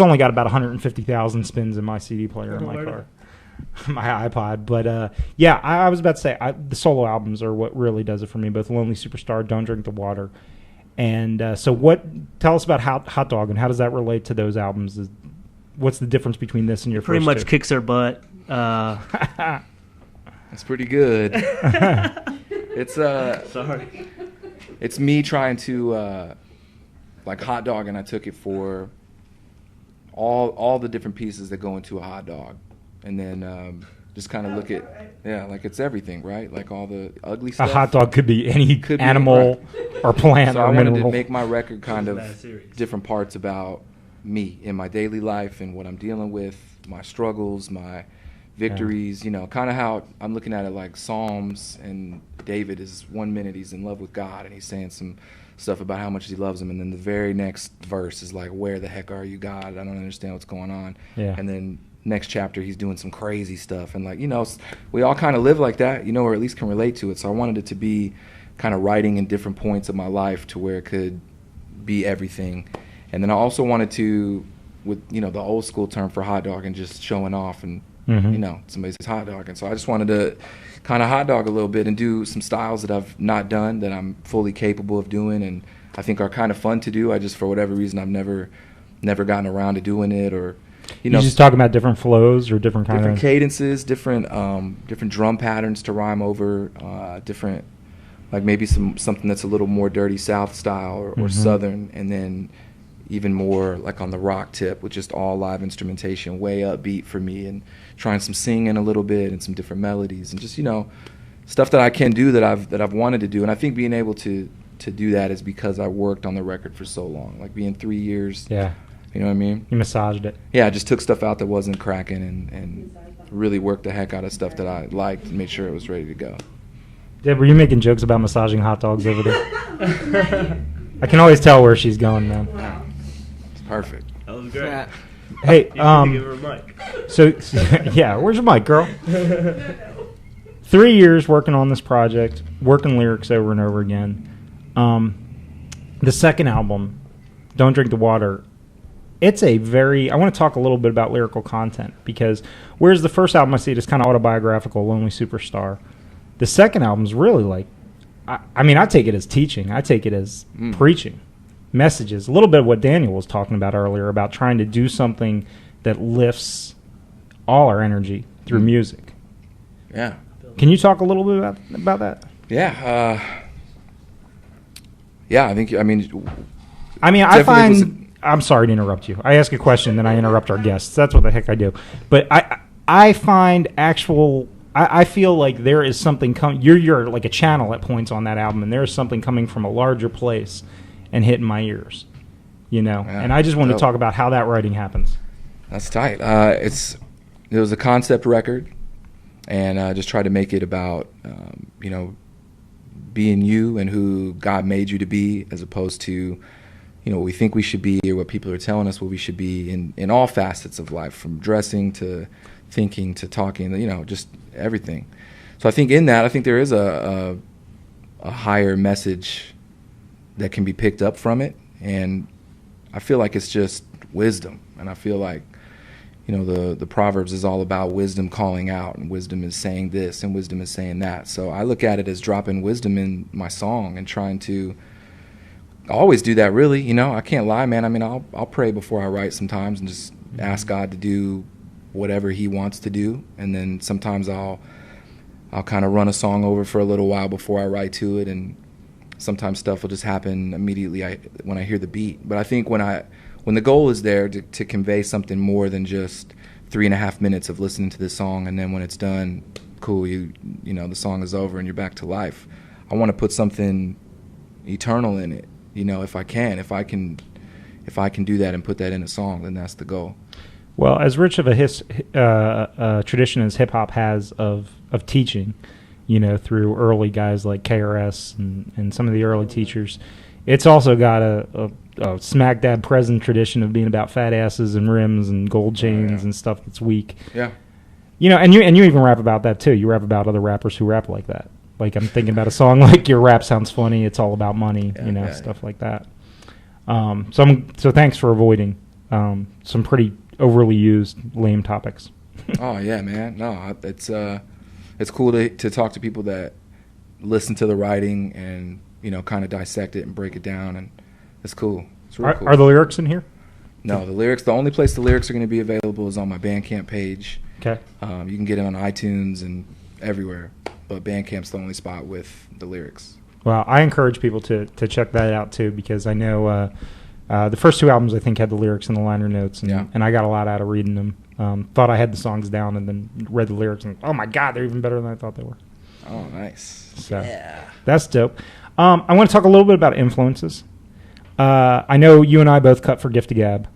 only got about 150,000 spins in my CD player in my car, my iPod. But yeah, I was about to say the solo albums are what really does it for me. Both Lonely Superstar, Don't Drink the Water, and so tell us about Hot Dog and how does that relate to those albums? What's the difference between this and your pretty first much two? Kicks their butt. That's pretty good. It's sorry. It's me trying to like Hot Dog, and I took it for all the different pieces that go into a hot dog, and then just kind of look at like it's everything, right? Like all the ugly stuff. A hot dog could be any animal or plant. So or I wanted mineral. to make my record kind of different parts about me in my daily life and what I'm dealing with, my struggles, my victories, you know, kind of how I'm looking at it like Psalms, and David is 1 minute he's in love with God and he's saying some stuff about how much he loves him, and then the very next verse is like, where the heck are you, God? I don't understand what's going on. Yeah. And then next chapter he's doing some crazy stuff, and like, you know, we all kind of live like that, you know, or at least can relate to it. So I wanted it to be kind of writing in different points of my life to where it could be everything. And then I also wanted to, with, you know, the old school term for hot dog and just showing off and you know, somebody says hot dog. And so I just wanted to kind of hot dog a little bit and do some styles that I've not done that I'm fully capable of doing and I think are kind of fun to do. I just, for whatever reason, I've never gotten around to doing it, or, you know. You just talking about different flows or different kind different of cadences, different drum patterns to rhyme over, different, like maybe something that's a little more dirty South style or Southern, and then even more like on the rock tip with just all live instrumentation, way upbeat for me, and trying some singing a little bit and some different melodies and just, you know, stuff that I can do that I've wanted to do. And I think being able to do that is because I worked on the record for so long, like being 3 years. Yeah. You know what I mean? You massaged it. Yeah, I just took stuff out that wasn't cracking and really worked the heck out of stuff that I liked and made sure it was ready to go. Deb, were you making jokes about massaging hot dogs over there? I can always tell where she's going, man. It's perfect. That was great. Hey, You need to give her a mic. so yeah, where's your mic, girl? 3 years working on this project, working lyrics over and over again. The second album, Don't Drink the Water, it's a very, I want to talk a little bit about lyrical content, because whereas the first album I see it is kind of autobiographical, Lonely Superstar, the second album's really like, I mean, I take it as teaching. I take it as preaching. Messages. A little bit of what Daniel was talking about earlier about trying to do something that lifts all our energy through music. Yeah. Can you talk a little bit about that? Yeah. Yeah, I mean, I find, I'm sorry to interrupt you. I ask a question, then I interrupt our guests. That's what the heck I do. But I find I feel like there is something coming. You're like a channel at points on that album, and there is something coming from a larger place and hitting my ears, you know. Yeah, and I just wanted to talk about how that writing happens. That's tight. It was a concept record, and I just tried to make it about, you know, being you and who God made you to be, as opposed to, you know, what we think we should be or what people are telling us what we should be in all facets of life, from dressing to thinking to talking, you know, just everything. So I think in that, I think there is a higher message that can be picked up from it, and I feel like it's just wisdom, and I feel like, you know, the Proverbs is all about wisdom calling out, and wisdom is saying this, and wisdom is saying that. So I look at it as dropping wisdom in my song and trying to I always do that, really. You know, I can't lie, man. I mean, I'll pray before I write sometimes and just ask God to do whatever He wants to do, and then sometimes I'll kind of run a song over for a little while before I write to it, and sometimes stuff will just happen immediately when I hear the beat. But I think when the goal is there to convey something more than just 3.5 minutes of listening to this song, and then when it's done, cool, you know, the song is over and you're back to life. I want to put something eternal in it, you know, if I can do that and put that in a song, then that's the goal. Well, as rich of a tradition as hip hop has of teaching, you know, through early guys like KRS and some of the early teachers, it's also got a smack dab present tradition of being about fat asses and rims and gold chains and stuff that's weak. Yeah. You know, and you even rap about that too. You rap about other rappers who rap like that. Like, I'm thinking about a song like "Your Rap Sounds Funny," it's all about money, stuff like that. So thanks for avoiding some pretty overly used lame topics. Oh yeah, man. No, it's cool to talk to people that listen to the writing and, you know, kind of dissect it and break it down, and it's cool. It's really cool. Are the lyrics in here? No, the only place the lyrics are going to be available is on my Bandcamp page. Okay. You can get it on iTunes and everywhere, but Bandcamp's the only spot with the lyrics. Well, I encourage people to check that out too, because I know the first 2 albums I think had the lyrics in the liner notes, and I got a lot out of reading them. Thought I had the songs down, and then read the lyrics, and oh my God, they're even better than I thought they were. Oh, nice. So that's dope. I want to talk a little bit about influences. I know you and I both cut for Gift of Gab.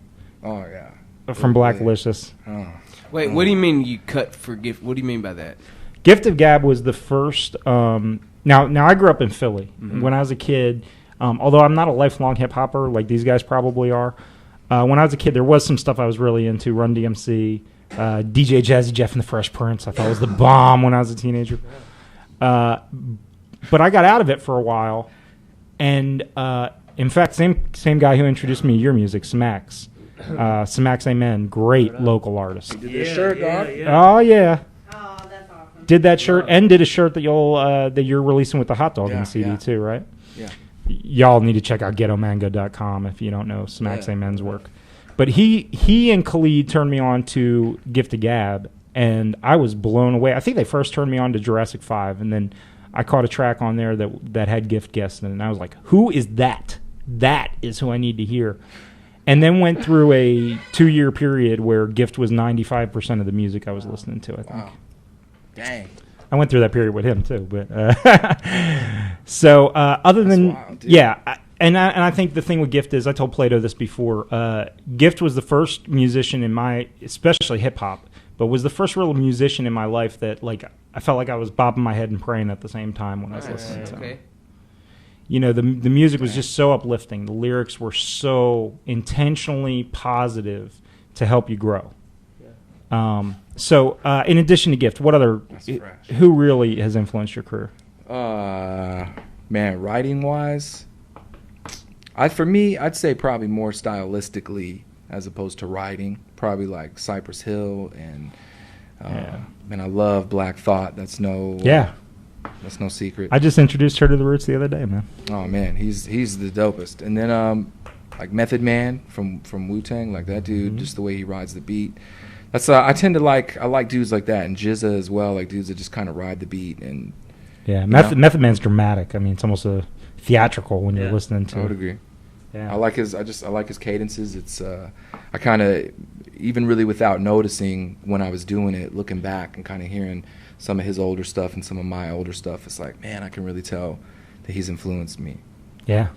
Oh yeah. From Black Delicious. Oh. Wait, what do you mean you cut for Gift? What do you mean by that? Gift of Gab was the first. Now I grew up in Philly. When I was a kid, although I'm not a lifelong hip hopper like these guys probably are, when I was a kid, there was some stuff I was really into. Run DMC, DJ Jazzy Jeff and the Fresh Prince. I thought was the bomb when I was a teenager. But I got out of it for a while, and in fact, same guy who introduced me to your music, Smax. Smax Amen, great local artist. He did this shirt, dog. Oh yeah. Oh, that's awesome. Did that shirt and did a shirt that you're releasing with the hot dog in the CD too, right? Yeah. Y'all need to check out ghettomango.com if you don't know Smax Amen's work. But he and Khalid turned me on to Gift of Gab, and I was blown away. I think they first turned me on to Jurassic 5, and then I caught a track on there that had Gift guests in it, and I was like, who is that? That is who I need to hear. And then went through a 2-year period where Gift was 95% of the music I was listening to, I think. Wow. Dang. I went through that period with him too, but so other than wild, and I think the thing with Gift is, I told Playdough this before. Gift was the first musician in my, especially hip hop, but was the first real musician in my life that like I felt like I was bobbing my head and praying at the same time when I was listening to him. You know, the music was just so uplifting. The lyrics were so intentionally positive to help you grow. So, in addition to Gift, what other, who really has influenced your career? Man, writing wise, for me, I'd say probably more stylistically as opposed to writing. Probably like Cypress Hill and man, I love Black Thought. That's no secret. I just introduced her to the Roots the other day, man. Oh man, he's the dopest. And then like Method Man from Wu-Tang, like that dude, just the way he rides the beat. That's I like dudes like that, and Jizza as well, like dudes that just kind of ride the beat. And Method Man's dramatic. I mean, it's almost a theatrical when you're listening to. I would agree. Yeah, I like his cadences. It's I kind of, even really without noticing when I was doing it, looking back and kind of hearing some of his older stuff and some of my older stuff, it's like, man, I can really tell that he's influenced me. Yeah.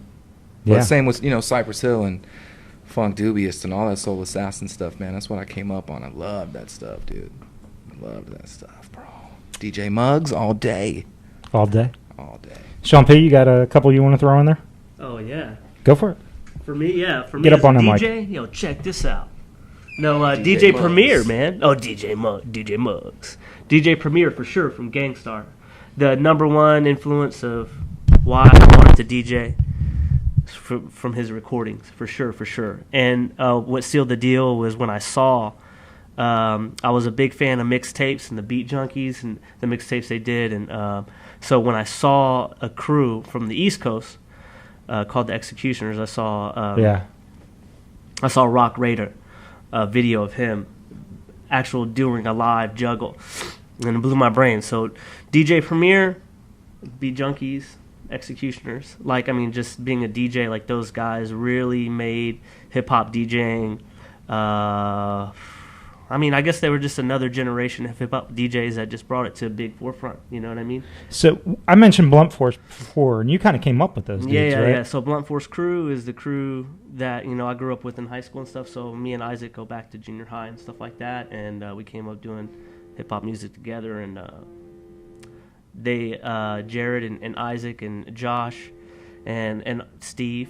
But same with Cypress Hill and Funk Dubious and all that Soul Assassin stuff, man. That's what I came up on. I love that stuff, dude. I love that stuff, bro. DJ Muggs all day. All day? All day. Sean P., you got a couple you want to throw in there? Oh, yeah. Go for it. For me, Get up on the mic. DJ, yo, check this out. No, DJ Premier, man. Oh, DJ Muggs. DJ Premier, for sure, from Gangstar. The #1 influence of why I wanted to DJ from his recordings, for sure. And what sealed the deal was when I saw, I was a big fan of mixtapes and the Beat Junkies and the mixtapes they did. And so when I saw a crew from the East Coast called The Executioners. I saw Yeah. I saw Rock Raider, a video of him actual doing a live juggle, and it blew my brain. So DJ Premier, Beat Junkies, Executioners, like, I mean, just being a DJ, like, those guys really made hip-hop DJing, I mean, I guess they were just another generation of hip-hop DJs that just brought it to a big forefront, you know what I mean? So I mentioned Blunt Force before, and you kind of came up with those dudes, right? Yeah. So Blunt Force Crew is the crew that, you know, I grew up with in high school and stuff. So me and Isaac go back to junior high and stuff like that, and we came up doing hip-hop music together, and they, Jared and Isaac and Josh and Steve.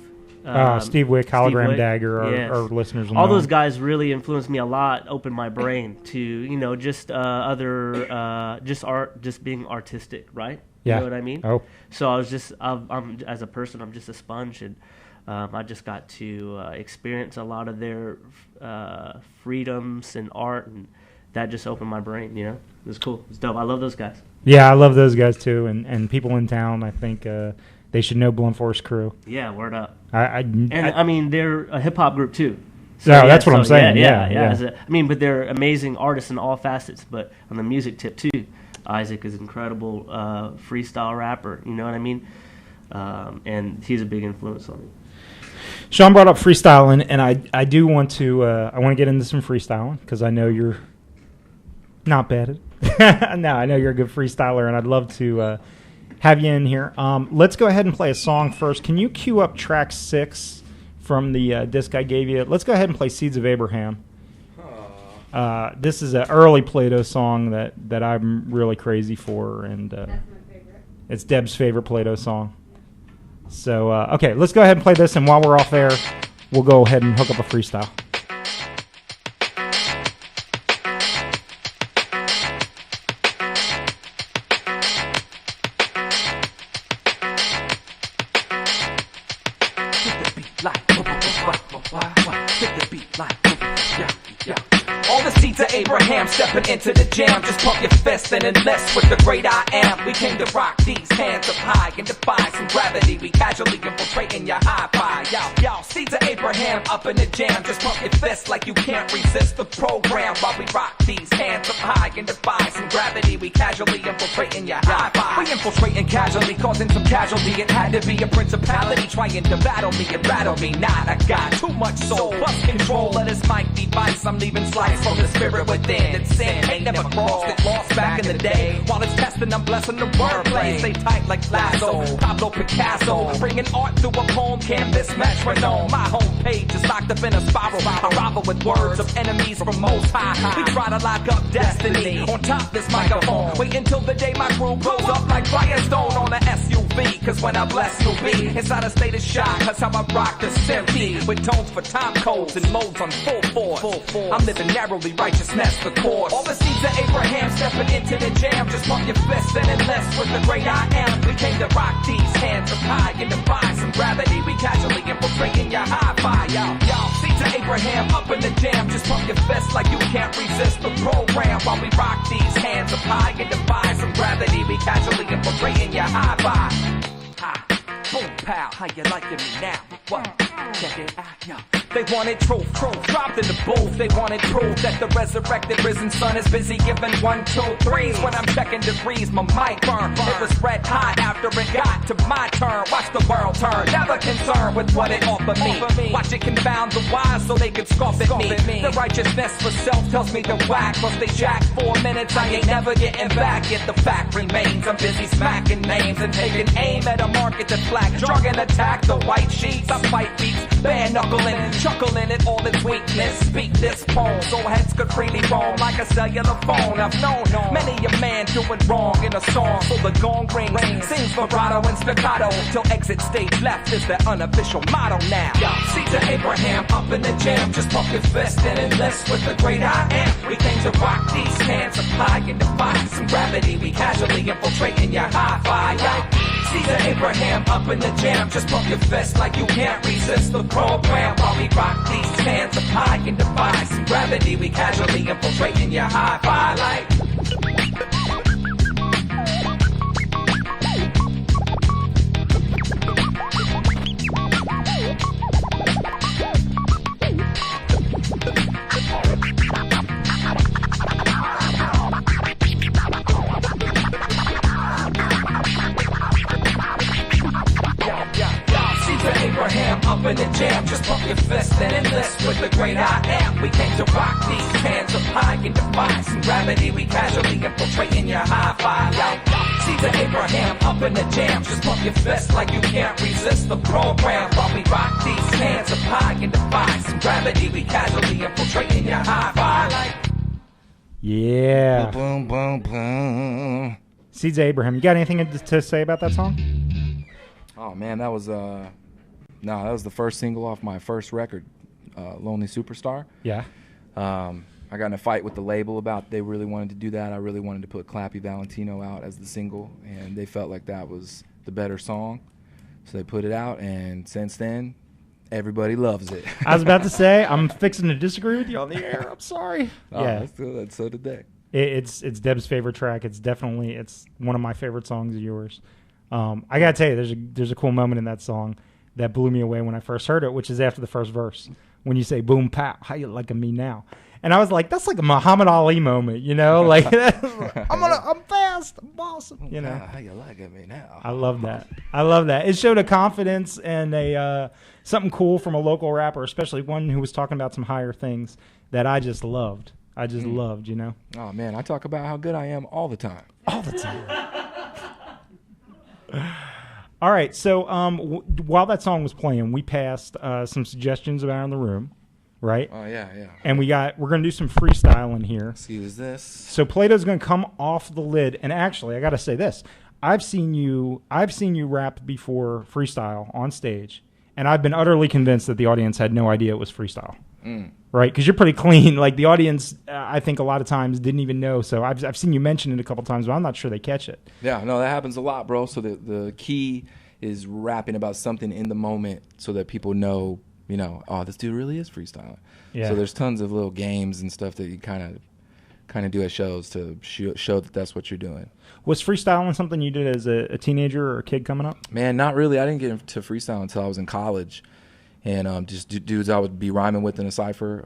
Steve Wick, Hologram Wick, Dagger, yes. our listeners will all know. those guys really influenced me a lot, opened my brain to, you know, just just art, just being artistic, right? Yeah. You know what I mean? Oh. So I was just, I'm as a person, I'm just a sponge, and I just got to experience a lot of their freedoms in art, and that just opened my brain, you know? It was cool. It's dope. I love those guys. Yeah, I love those guys too, and people in town, I think they should know Blunt Force Crew. Yeah, word up. I mean, they're a hip-hop group too. So that's what I'm saying. Yeah. I mean, but they're amazing artists in all facets. But on the music tip too, Isaac is an incredible freestyle rapper. You know what I mean? And he's a big influence on me. Sean brought up freestyling, and I do want to I want to get into some freestyling because I know you're not bad at it. No, I know you're a good freestyler, and I'd love to have you in here. Let's go ahead and play a song first. Can you cue up track 6 from the disc I gave you? Let's go ahead and play Seeds of Abraham. This is an early Playdough song that I'm really crazy for, and That's my favorite. It's Deb's favorite Playdough song. So, okay, let's go ahead and play this, and while we're off air, we'll go ahead and hook up a freestyle. All the seeds of Abraham stepping into the jam. Just pump your fist and enlist with the great I am. We came to rock these hands up high and defy some gravity. We casually infiltrating your hi-fi. Y'all, seeds of Abraham up in the jam. Just pump your fist like you can't resist the program. While we rock these hands up high and defy some gravity. We casually infiltrating your hi-fi. We infiltrating casually, causing some casualty. It had to be a principality trying to battle me and rattle me. Not, I got too much soul plus control of this mic device. I'm leaving slice from the spirit within. It's sin, ain't never crossed it, lost back in the day. While it's testing, I'm blessing the wordplay. Stay tight like Lasso, Pablo Picasso. Bringing art to a poem, canvas, metronome. My homepage is locked up in a spiral. I rival with words of enemies from most high. We try to lock up destiny on top this microphone. Wait until the day my crew blows up like Firestone on a SUV. Cause when I bless you'll be inside a state of shock. That's how I rock the symphony with tones for time codes and modes on full force. I'm living narrowly, righteousness the course. All the seeds of Abraham stepping into the jam. Just pump your fist and enlist with the great I am. We came to rock these hands up high and defy some gravity. We casually infiltrating your hi-fi. Y'all, seeds of Abraham up in the jam. Just pump your fist like you can't resist the program. While we rock these hands up high and defy some gravity. We casually infiltrating your hi-fi. Ha, boom, pow, how you liking me now? What? Check it out, yo. They wanted truth, dropped in the booth. They wanted proof that the resurrected risen son is busy giving 1, 2, 3s. When I'm checking degrees, my mic burn. It was red hot after it got to my turn. Watch the world turn, never concerned with what it offered me. Watch it confound the wise so they could scoff at me. The righteousness for self tells me to whack. Once they jack 4 minutes, I ain't never getting back. Yet the fact remains, I'm busy smacking names and taking aim at a market that's black. Drug and attack the white sheets. I fight beats, bare knuckling, chuckling at all its weakness. Speak this poem so heads could freely roam like a cellular phone. I've known many a man doing wrong in a song, so the gong rings, sings vibrato and staccato till exit stage left is the unofficial motto now. Seeds of Abraham up in the jam. Just pump your fist and enlist with the great I am. We came to rock these hands up high and defy some gravity. We casually infiltrating your hi-fi. Seeds of Abraham up in the jam. Just pump your fist like you can't resist the program. While we rock these hands up high and defy some gravity. We casually infiltrating your hi-fi like. with the great I am. We came to rock these hands up high and defy some gravity. We casually infiltrating your hi-fi. Yo, seeds of Abraham up in the jam. Just pump your fist like you can't resist the program. While we rock these hands up high and defy some gravity. We casually infiltrating your hi-fi. Like yeah. Boom, boom, boom. Seeds of Abraham. You got anything to say about that song? Oh man, that was that was the first single off my first record, Lonely Superstar. Yeah. I got in a fight with the label about they really wanted to do that. I really wanted to put Clappy Valentino out as the single, and they felt like that was the better song. So they put it out, and since then, everybody loves it. I was about to say, I'm fixing to disagree with you on the air. I'm sorry. Oh, yeah. So did they. It's Deb's favorite track. It's one of my favorite songs of yours. I gotta tell you, there's a cool moment in that song that blew me away when I first heard it, which is after the first verse when you say "boom pow, how you liking me now?" And I was like, that's like a Muhammad Ali moment, you know? Like I'm fast, I'm awesome, you know? How you liking me now? I love that. It showed a confidence and a something cool from a local rapper, especially one who was talking about some higher things that I just loved. Loved, you know? Oh, man, I talk about how good I am all the time. All the time. All right, so while that song was playing, we passed some suggestions around the room, right? Oh, yeah. And we're going to do some freestyling here. Let's see, who's this? So Playdough's going to come off the lid. And actually, I got to say this. I've seen you rap before freestyle on stage, and I've been utterly convinced that the audience had no idea it was freestyle. Right, because you're pretty clean. Like the audience, I think a lot of times didn't even know. So I've seen you mention it a couple times, but I'm not sure they catch it. Yeah, no, that happens a lot, bro. So the key is rapping about something in the moment, so that people know, oh, this dude really is freestyling. Yeah. So there's tons of little games and stuff that you kind of do at shows to show that that's what you're doing. Was freestyling something you did as a teenager or a kid coming up? Man, not really. I didn't get into freestyle until I was in college. And just dudes I would be rhyming with in a cypher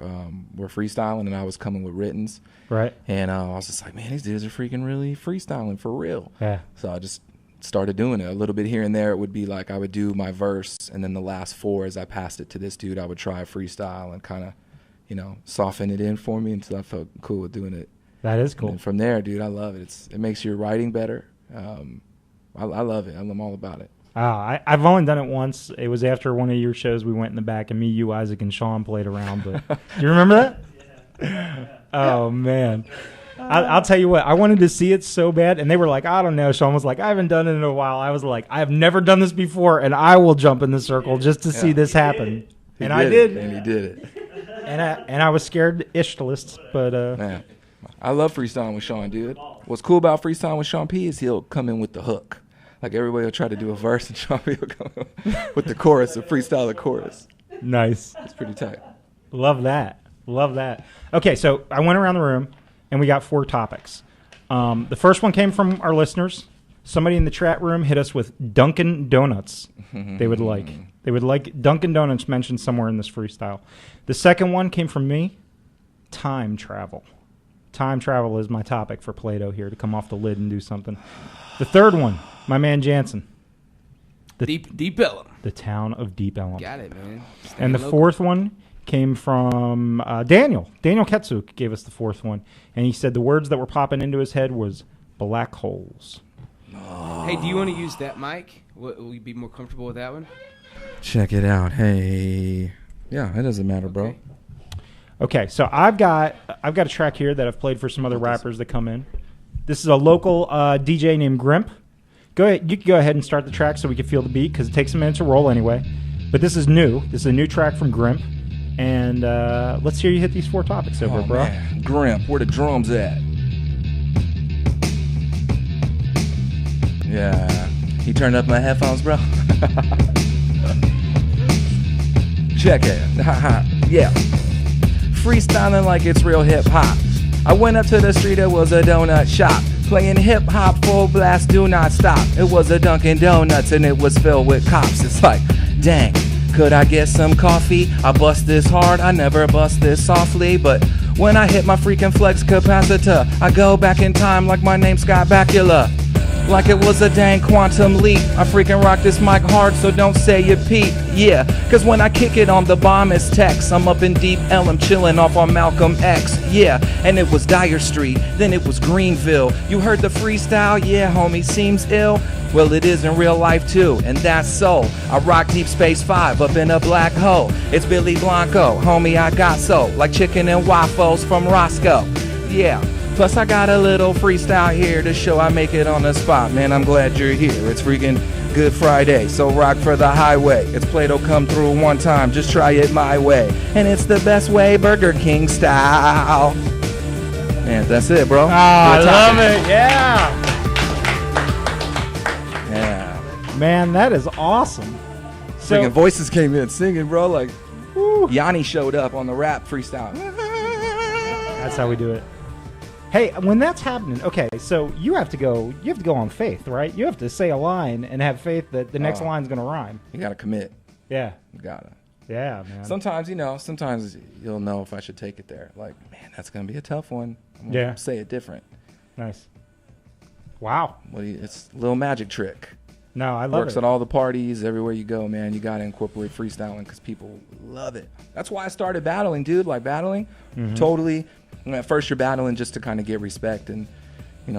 were freestyling, and I was coming with writtens. Right. And I was just like, man, these dudes are freaking really freestyling for real. Yeah. So I just started doing it a little bit here and there. It would be like I would do my verse, and then the last four, as I passed it to this dude, I would try freestyle and kind of, soften it in for me until I felt cool with doing it. That is cool. And from there, dude, I love it. It makes your writing better. I love it. I'm all about it. I've only done it once. It was after one of your shows. We went in the back, and me, you, Isaac, and Sean played around. But do you remember that? Yeah. Oh, man. I'll tell you what. I wanted to see it so bad, and they were like, I don't know. Sean was like, I haven't done it in a while. I was like, I have never done this before, and I will jump in the circle just to see this happen. And I did. And he did it. And I was scared ishtalist, but man, I love freestyling with Sean, dude. What's cool about freestyling with Sean P is he'll come in with the hook. Like everybody will try to do a verse, and Sean P will come in with the chorus, and freestyle the chorus. Nice. It's pretty tight. Love that. Okay, so I went around the room, and we got 4 topics. The first one came from our listeners. Somebody in the chat room hit us with Dunkin' Donuts. They would like Dunkin' Donuts mentioned somewhere in this freestyle. The second one came from me. Time travel. Time travel is my topic for Playdough here, to come off the lid and do something. The third one, my man Jansen. Deep Ellum. The town of Deep Ellum. Got it, man. And the fourth one came from Daniel. Daniel Katsuk gave us the fourth one. And he said the words that were popping into his head was black holes. Oh. Hey, do you want to use that mic? Will you be more comfortable with that one? Check it out. Hey. Yeah, it doesn't matter, bro. Okay, so I've got a track here that I've played for some other rappers that come in. This is a local DJ named Grimp. Go ahead. You can go ahead and start the track so we can feel the beat, because it takes a minute to roll anyway. But this is new. This is a new track from Grimp. And let's hear you hit these 4 topics over, bro. Man. Grimp, where the drums at? Yeah. You turned up my headphones, bro? Check it. Yeah. Freestyling like it's real hip-hop. I went up to the street, it was a donut shop. Playing hip-hop full blast, do not stop. It was a Dunkin' Donuts and it was filled with cops. It's like, dang, could I get some coffee? I bust this hard, I never bust this softly. But when I hit my freaking flex capacitor, I go back in time like my name's Scott Bakula. like it was a dang quantum leap. I freaking rock this mic hard, so don't say you peep. Yeah, cause when I kick it on the bomb it's text. I'm up in deep Ellum, chilling off on Malcolm X. Yeah, and it was Dyer Street, then it was Greenville. You heard the freestyle? Yeah, homie, seems ill. Well, it is in real life too, and that's so. I rock Deep Space 5 up in a black hole. It's Billy Blanco, homie, I got so. Like chicken and waffles from Roscoe. Yeah, plus I got a little freestyle here to show I make it on the spot. Man, I'm glad you're here. It's freaking Good Friday, so rock for the highway. It's Playdough come through one time, just try it my way. And it's the best way, Burger King style. Man, that's it, bro. I love it, yeah. Yeah. Man, that is awesome. Freaking voices came in singing, bro. Like, Yanni showed up on the rap freestyle. That's how we do it. Hey, when that's happening, okay, so you have to go on faith, right? You have to say a line and have faith that the next line's going to rhyme. You got to commit. Yeah. You got to. Yeah, man. Sometimes you'll know if I should take it there. Like, man, that's going to be a tough one. I'm gonna say it different. Nice. Wow. It's a little magic trick. No, I love it. Works at all the parties, everywhere you go, man. You got to incorporate freestyling because people love it. That's why I started battling, dude. Like battling, totally. At first, you're battling just to kind of get respect and,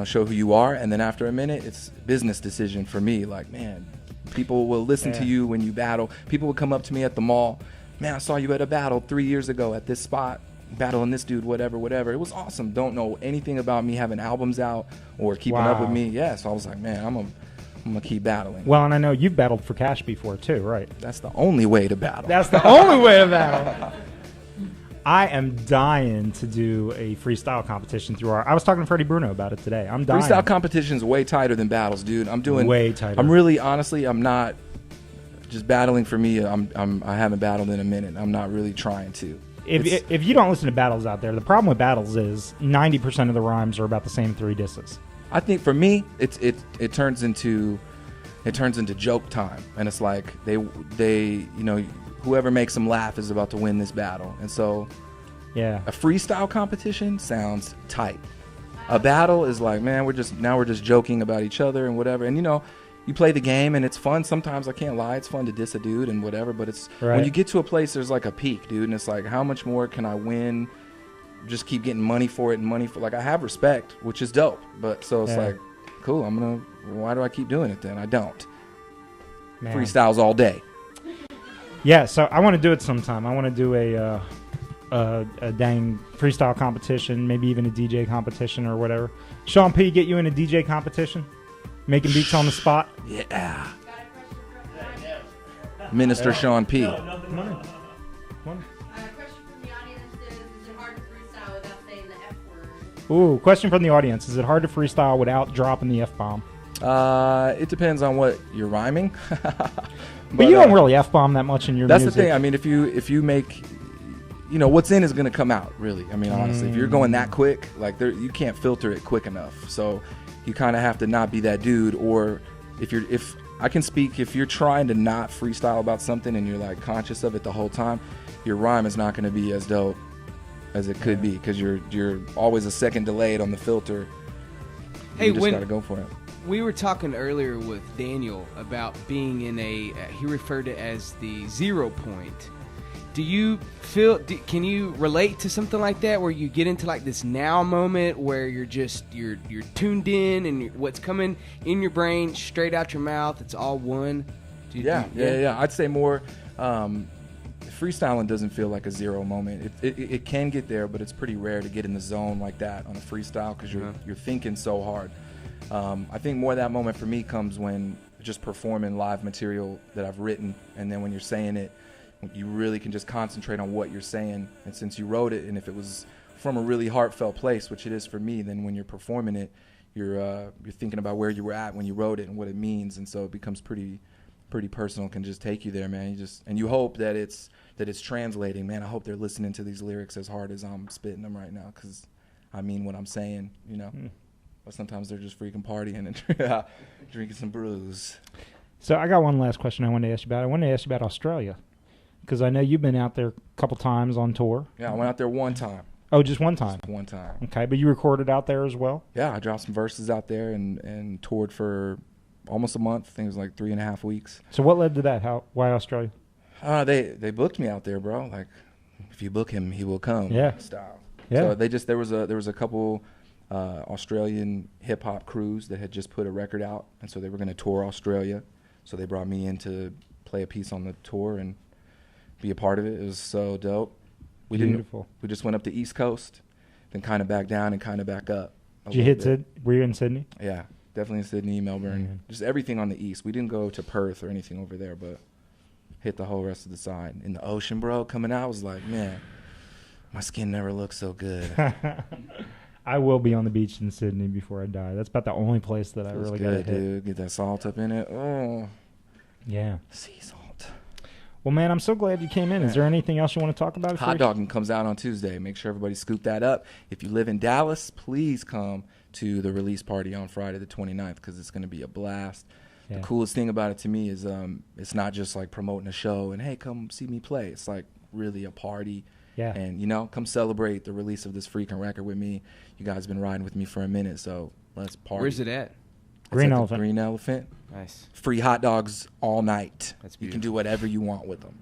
show who you are. And then after a minute, it's a business decision for me. Like, man, people will listen to you when you battle. People will come up to me at the mall. Man, I saw you at a battle 3 years ago at this spot, battling this dude, whatever. It was awesome. Don't know anything about me having albums out or keeping up with me. Yeah, so I was like, man, I'm going to keep battling. Well, and I know you've battled for cash before, too, right? That's the only way to battle. That's the only way to battle. I am dying to do a freestyle competition through I was talking to Freddie Bruno about it today. I'm dying. Freestyle competition's way tighter than battles, dude. I'm doing way tighter. I'm really, honestly, I'm not just battling for me. I haven't battled in a minute. I'm not really trying to. If you don't listen to battles out there, the problem with battles is 90% of the rhymes are about the same three disses. I think for me, it turns into joke time, and it's like they whoever makes them laugh is about to win this battle, and so a freestyle competition sounds tight. A battle is like, man, we're just joking about each other and whatever, and you play the game and it's fun. Sometimes I can't lie, it's fun to diss a dude and whatever, but it's when you get to a place, there's like a peak, dude, and it's like, how much more can I win? Just keep getting money for it and money for, like, I have respect, which is dope, but so it's like, cool, why do I keep doing it then? I don't. Man. Freestyles all day. Yeah, so I want to do it sometime. I want to do a dang freestyle competition, maybe even a DJ competition or whatever. Sean P, get you in a DJ competition? Making beats on the spot? Yeah. Minister Sean P. Come on. Ooh, question from the audience. Is it hard to freestyle without dropping the F-bomb? It depends on what you're rhiming. but you don't really F-bomb that much in your music. That's the thing. I mean, if you make, what's in is going to come out, really. I mean, honestly, if you're going that quick, like, you can't filter it quick enough. So you kind of have to not be that dude. Or if I can speak, if you're trying to not freestyle about something and you're like conscious of it the whole time, your rhyme is not going to be as dope as it could be, because you're always a second delayed on the filter. Hey, you just got to go for it. We were talking earlier with Daniel about being in he referred to it as the 0 point. Do you can you relate to something like that, where you get into like this now moment where you're tuned in and what's coming in your brain straight out your mouth, it's all one? Yeah. I'd say more. Freestyling doesn't feel like a 0 moment. It can get there, but it's pretty rare to get in the zone like that on a freestyle, because you're thinking so hard. I think more of that moment for me comes when just performing live material that I've written, and then when you're saying it, you really can just concentrate on what you're saying. And since you wrote it, and if it was from a really heartfelt place, which it is for me, then when you're performing it, you're thinking about where you were at when you wrote it and what it means, and so it becomes pretty personal. Can just take you there, man. You hope that it's translating, man. I hope they're listening to these lyrics as hard as I'm spitting them right now, because I mean what I'm saying, But sometimes they're just freaking partying and drinking some brews. So I got one last question I wanted to ask you about. I wanted to ask you about Australia, because I know you've been out there a couple times on tour. Yeah, I went out there one time. Oh, just one time? Just one time. Okay, but you recorded out there as well? Yeah, I dropped some verses out there and toured for almost a month. I think it was like 3.5 weeks. So what led to that? Why Australia? They booked me out there, bro. Like, if you book him, he will come. Yeah. Style. Yeah. So there was a couple Australian hip hop crews that had just put a record out, and so they were going to tour Australia. So they brought me in to play a piece on the tour and be a part of it. It was so dope. Beautiful. We just went up the East Coast, then kind of back down and kind of back up. Did you hit Sydney? Were you in Sydney? Yeah, definitely in Sydney, Melbourne, Mm-hmm. just everything on the east. We didn't go to Perth or anything over there, but hit the whole rest of the side. In the ocean, bro, coming out was like, man, my skin never looked so good. I will be on the beach in Sydney before I die. That's about the only place that I Feels really good, got to hit. dude. Get that salt up in it. Oh, yeah. Sea salt. Well, man, I'm so glad you came in. Is there anything else you want to talk about? Hot dogging comes out on Tuesday. Make sure everybody scoop that up. If you live in Dallas, please come to the release party on Friday the 29th because it's going to be a blast. Yeah. The coolest thing about it to me is it's not just like promoting a show and, hey, come see me play. It's like really a party. Yeah. And, come celebrate the release of this freaking record with me. You guys have been riding with me for a minute, so let's party. Where's it at? Green at the Elephant. Green Elephant. Nice. Free hot dogs all night. That's you beautiful. can do whatever you want with them.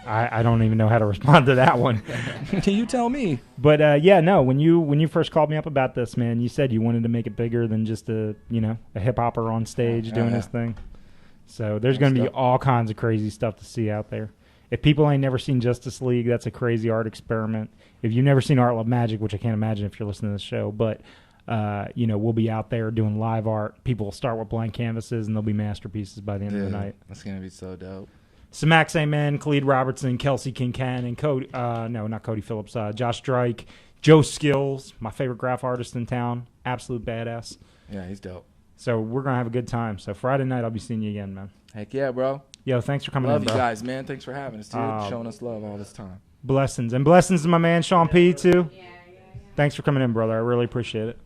I don't even know how to respond to that one. You tell me. But when you first called me up about this, man, you said you wanted to make it bigger than just a hip hopper on stage doing his thing. So there's going to be all kinds of crazy stuff to see out there. If people ain't never seen Justice League, that's a crazy art experiment. If you've never seen ArtLoveMagic, which I can't imagine if you're listening to this show, but we'll be out there doing live art. People will start with blank canvases, and they'll be masterpieces by the end of the night. That's going to be so dope. Samax Amen, Khalid Robertson, Kelsey Kincan, and Cody, not Cody Phillips, Josh Drake, Joe Skills, my favorite graph artist in town, absolute badass. Yeah, he's dope. So we're going to have a good time. So Friday night, I'll be seeing you again, man. Heck yeah, bro. Yo, thanks for coming Love in, bro. you guys, man. Thanks for having us, dude. Showing us love all this time. Blessings. And blessings to my man, Sean P., too. Thanks for coming in, brother. I really appreciate it.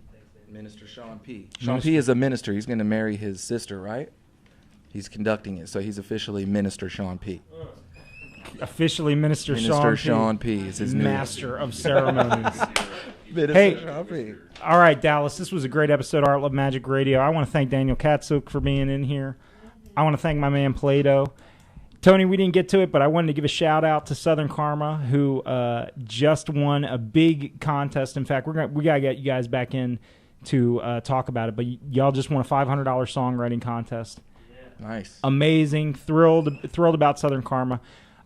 Minister Sean P. Sean P. is a minister. He's going to marry his sister, right? He's conducting it, so he's officially Minister Sean P. Officially Minister Sean P. is his new Master of Ceremonies. Minister Sean P. All right, Dallas, this was a great episode of ArtLoveMagic Radio. I want to thank Daniel Katsuk for being in here. I want to thank my man Playdough. Tony, we didn't get to it, but I wanted to give a shout-out to Southern Karma, who just won a big contest. In fact, we got to get you guys back in to talk about it, but y'all just won a $500 songwriting contest. Nice. Amazing. Thrilled about Southern Karma.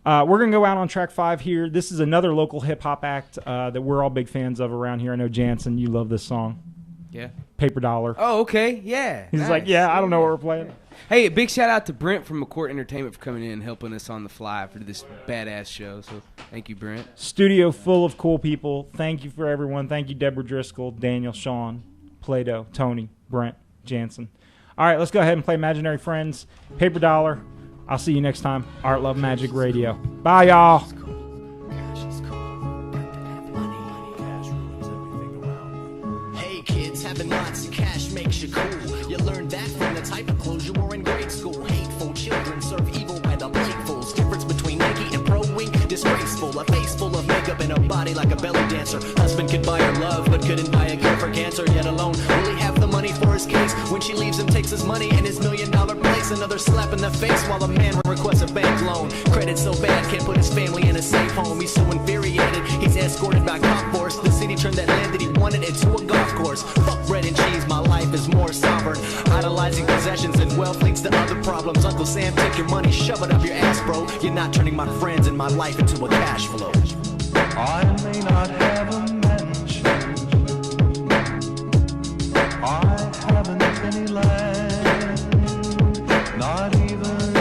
We're going to go out on track 5 here. This is another local hip-hop act that we're all big fans of around here. I know, Jansen, you love this song. Yeah. Paper Dollar. Oh, okay. Yeah. He's nice. like, I don't know what we're playing. Hey, a big shout-out to Brent from McCourt Entertainment for coming in and helping us on the fly for this badass show. So thank you, Brent. Studio full of cool people. Thank you for everyone. Thank you, Deborah Driscoll, Daniel, Sean, Playdough, Tony, Brent, Jansen. All right, let's go ahead and play Imaginary Friends, Paper Dollar. I'll see you next time. Art Love Magic Radio. Bye, y'all. Hey kids, having lots of cash makes you cool. You learned that from the type of clothes you wore in grade school. Hateful children serve evil by the platefuls. Difference between Nike and Pro Wing, disgraceful. A face full of makeup and a body like a belly dancer. Husband could buy her love, but couldn't buy a cure for cancer. Yet alone, will he have the money for his case? When she leaves him, takes his money and his $1 million place. Another slap in the face while a man requests a bank loan. Credit so bad, can't put his family in a safe home. He's so infuriated, he's escorted by cop force. The city turned that land that he wanted into a golf course. Fuck bread and cheese, my life is more sovereign. Idolizing possessions and wealth leads to other problems. Uncle Sam, take your money, shove it up your ass, bro. You're not turning my friends and my life into a cash flow. I may not have a mansion, I haven't any land, not even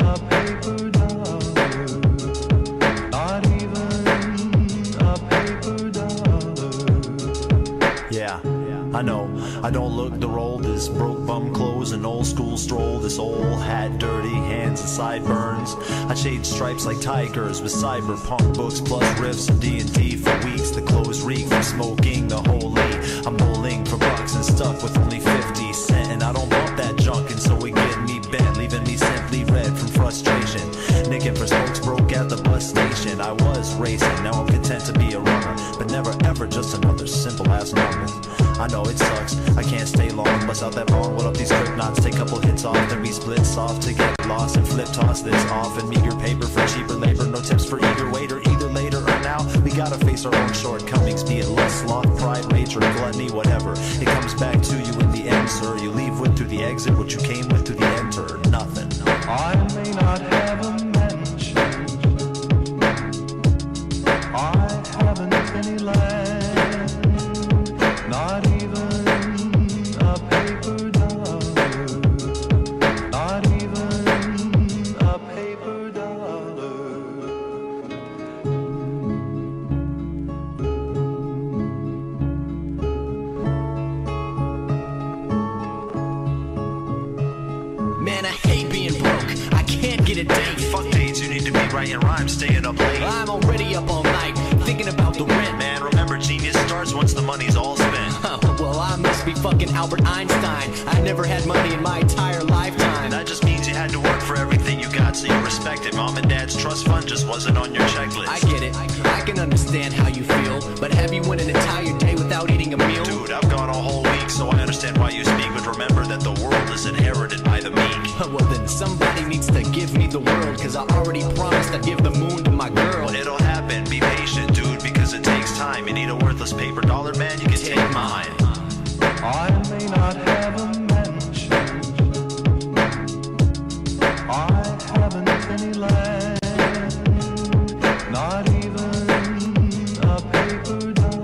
a paper dollar, not even a paper dollar. Yeah, I know, I don't look the role. This broke bum clothes and old school stroll. This old hat dirty, hands and sideburns. I shade stripes like tigers with cyberpunk books plus riffs and D&D for weeks. The clothes reek from smoking the holy. I'm bowling for bucks and stuff with only 50 cents. And I don't bump that junk and so it get me bent, leaving me simply red from frustration. Nicking for spokes broke at the bus station. I was racing, now I'm content to be a runner. But just another simple ass number. I know it sucks, I can't stay long. Bust out that bong, roll up these grip knots, take a couple hits off, then we split off to get lost and flip toss this off. And meager paper for cheaper labor, no tips for eager waiter, either later or now. We gotta face our own shortcomings, be it lust, sloth, pride, rage, or gluttony, whatever. It comes back to you in the end, sir. You leave with through the exit what you came with through the enter. Nothing. I may not have a mansion, I haven't any land, not even a paper dollar, not even a paper dollar. Man, I hate being broke. I can't get a date. Fuck dates, you need to be writing rhymes, staying up late. I'm already up all night, thinking about the rent. Man, remember genius starts once the money's all spent. Well, I must be fucking Albert Einstein. I never had money in my entire lifetime. That just means you had to work for everything you got, so you respect it. Mom and Dad's trust fund just wasn't on your checklist. I get it, I can understand how you feel, but have you went an entire day without eating a meal? Dude, I've gone a whole week, so I understand why you speak, but remember that the world is inherited by the meek. Well then somebody needs to give me the world, cause I already promised I'd give the moon to my girl. Well, it'll happen, be patient, dude, because it takes time. You need a worthless paper dollar, man, you can take mine. I may not have a mansion, I haven't any land, not even a paper dollar.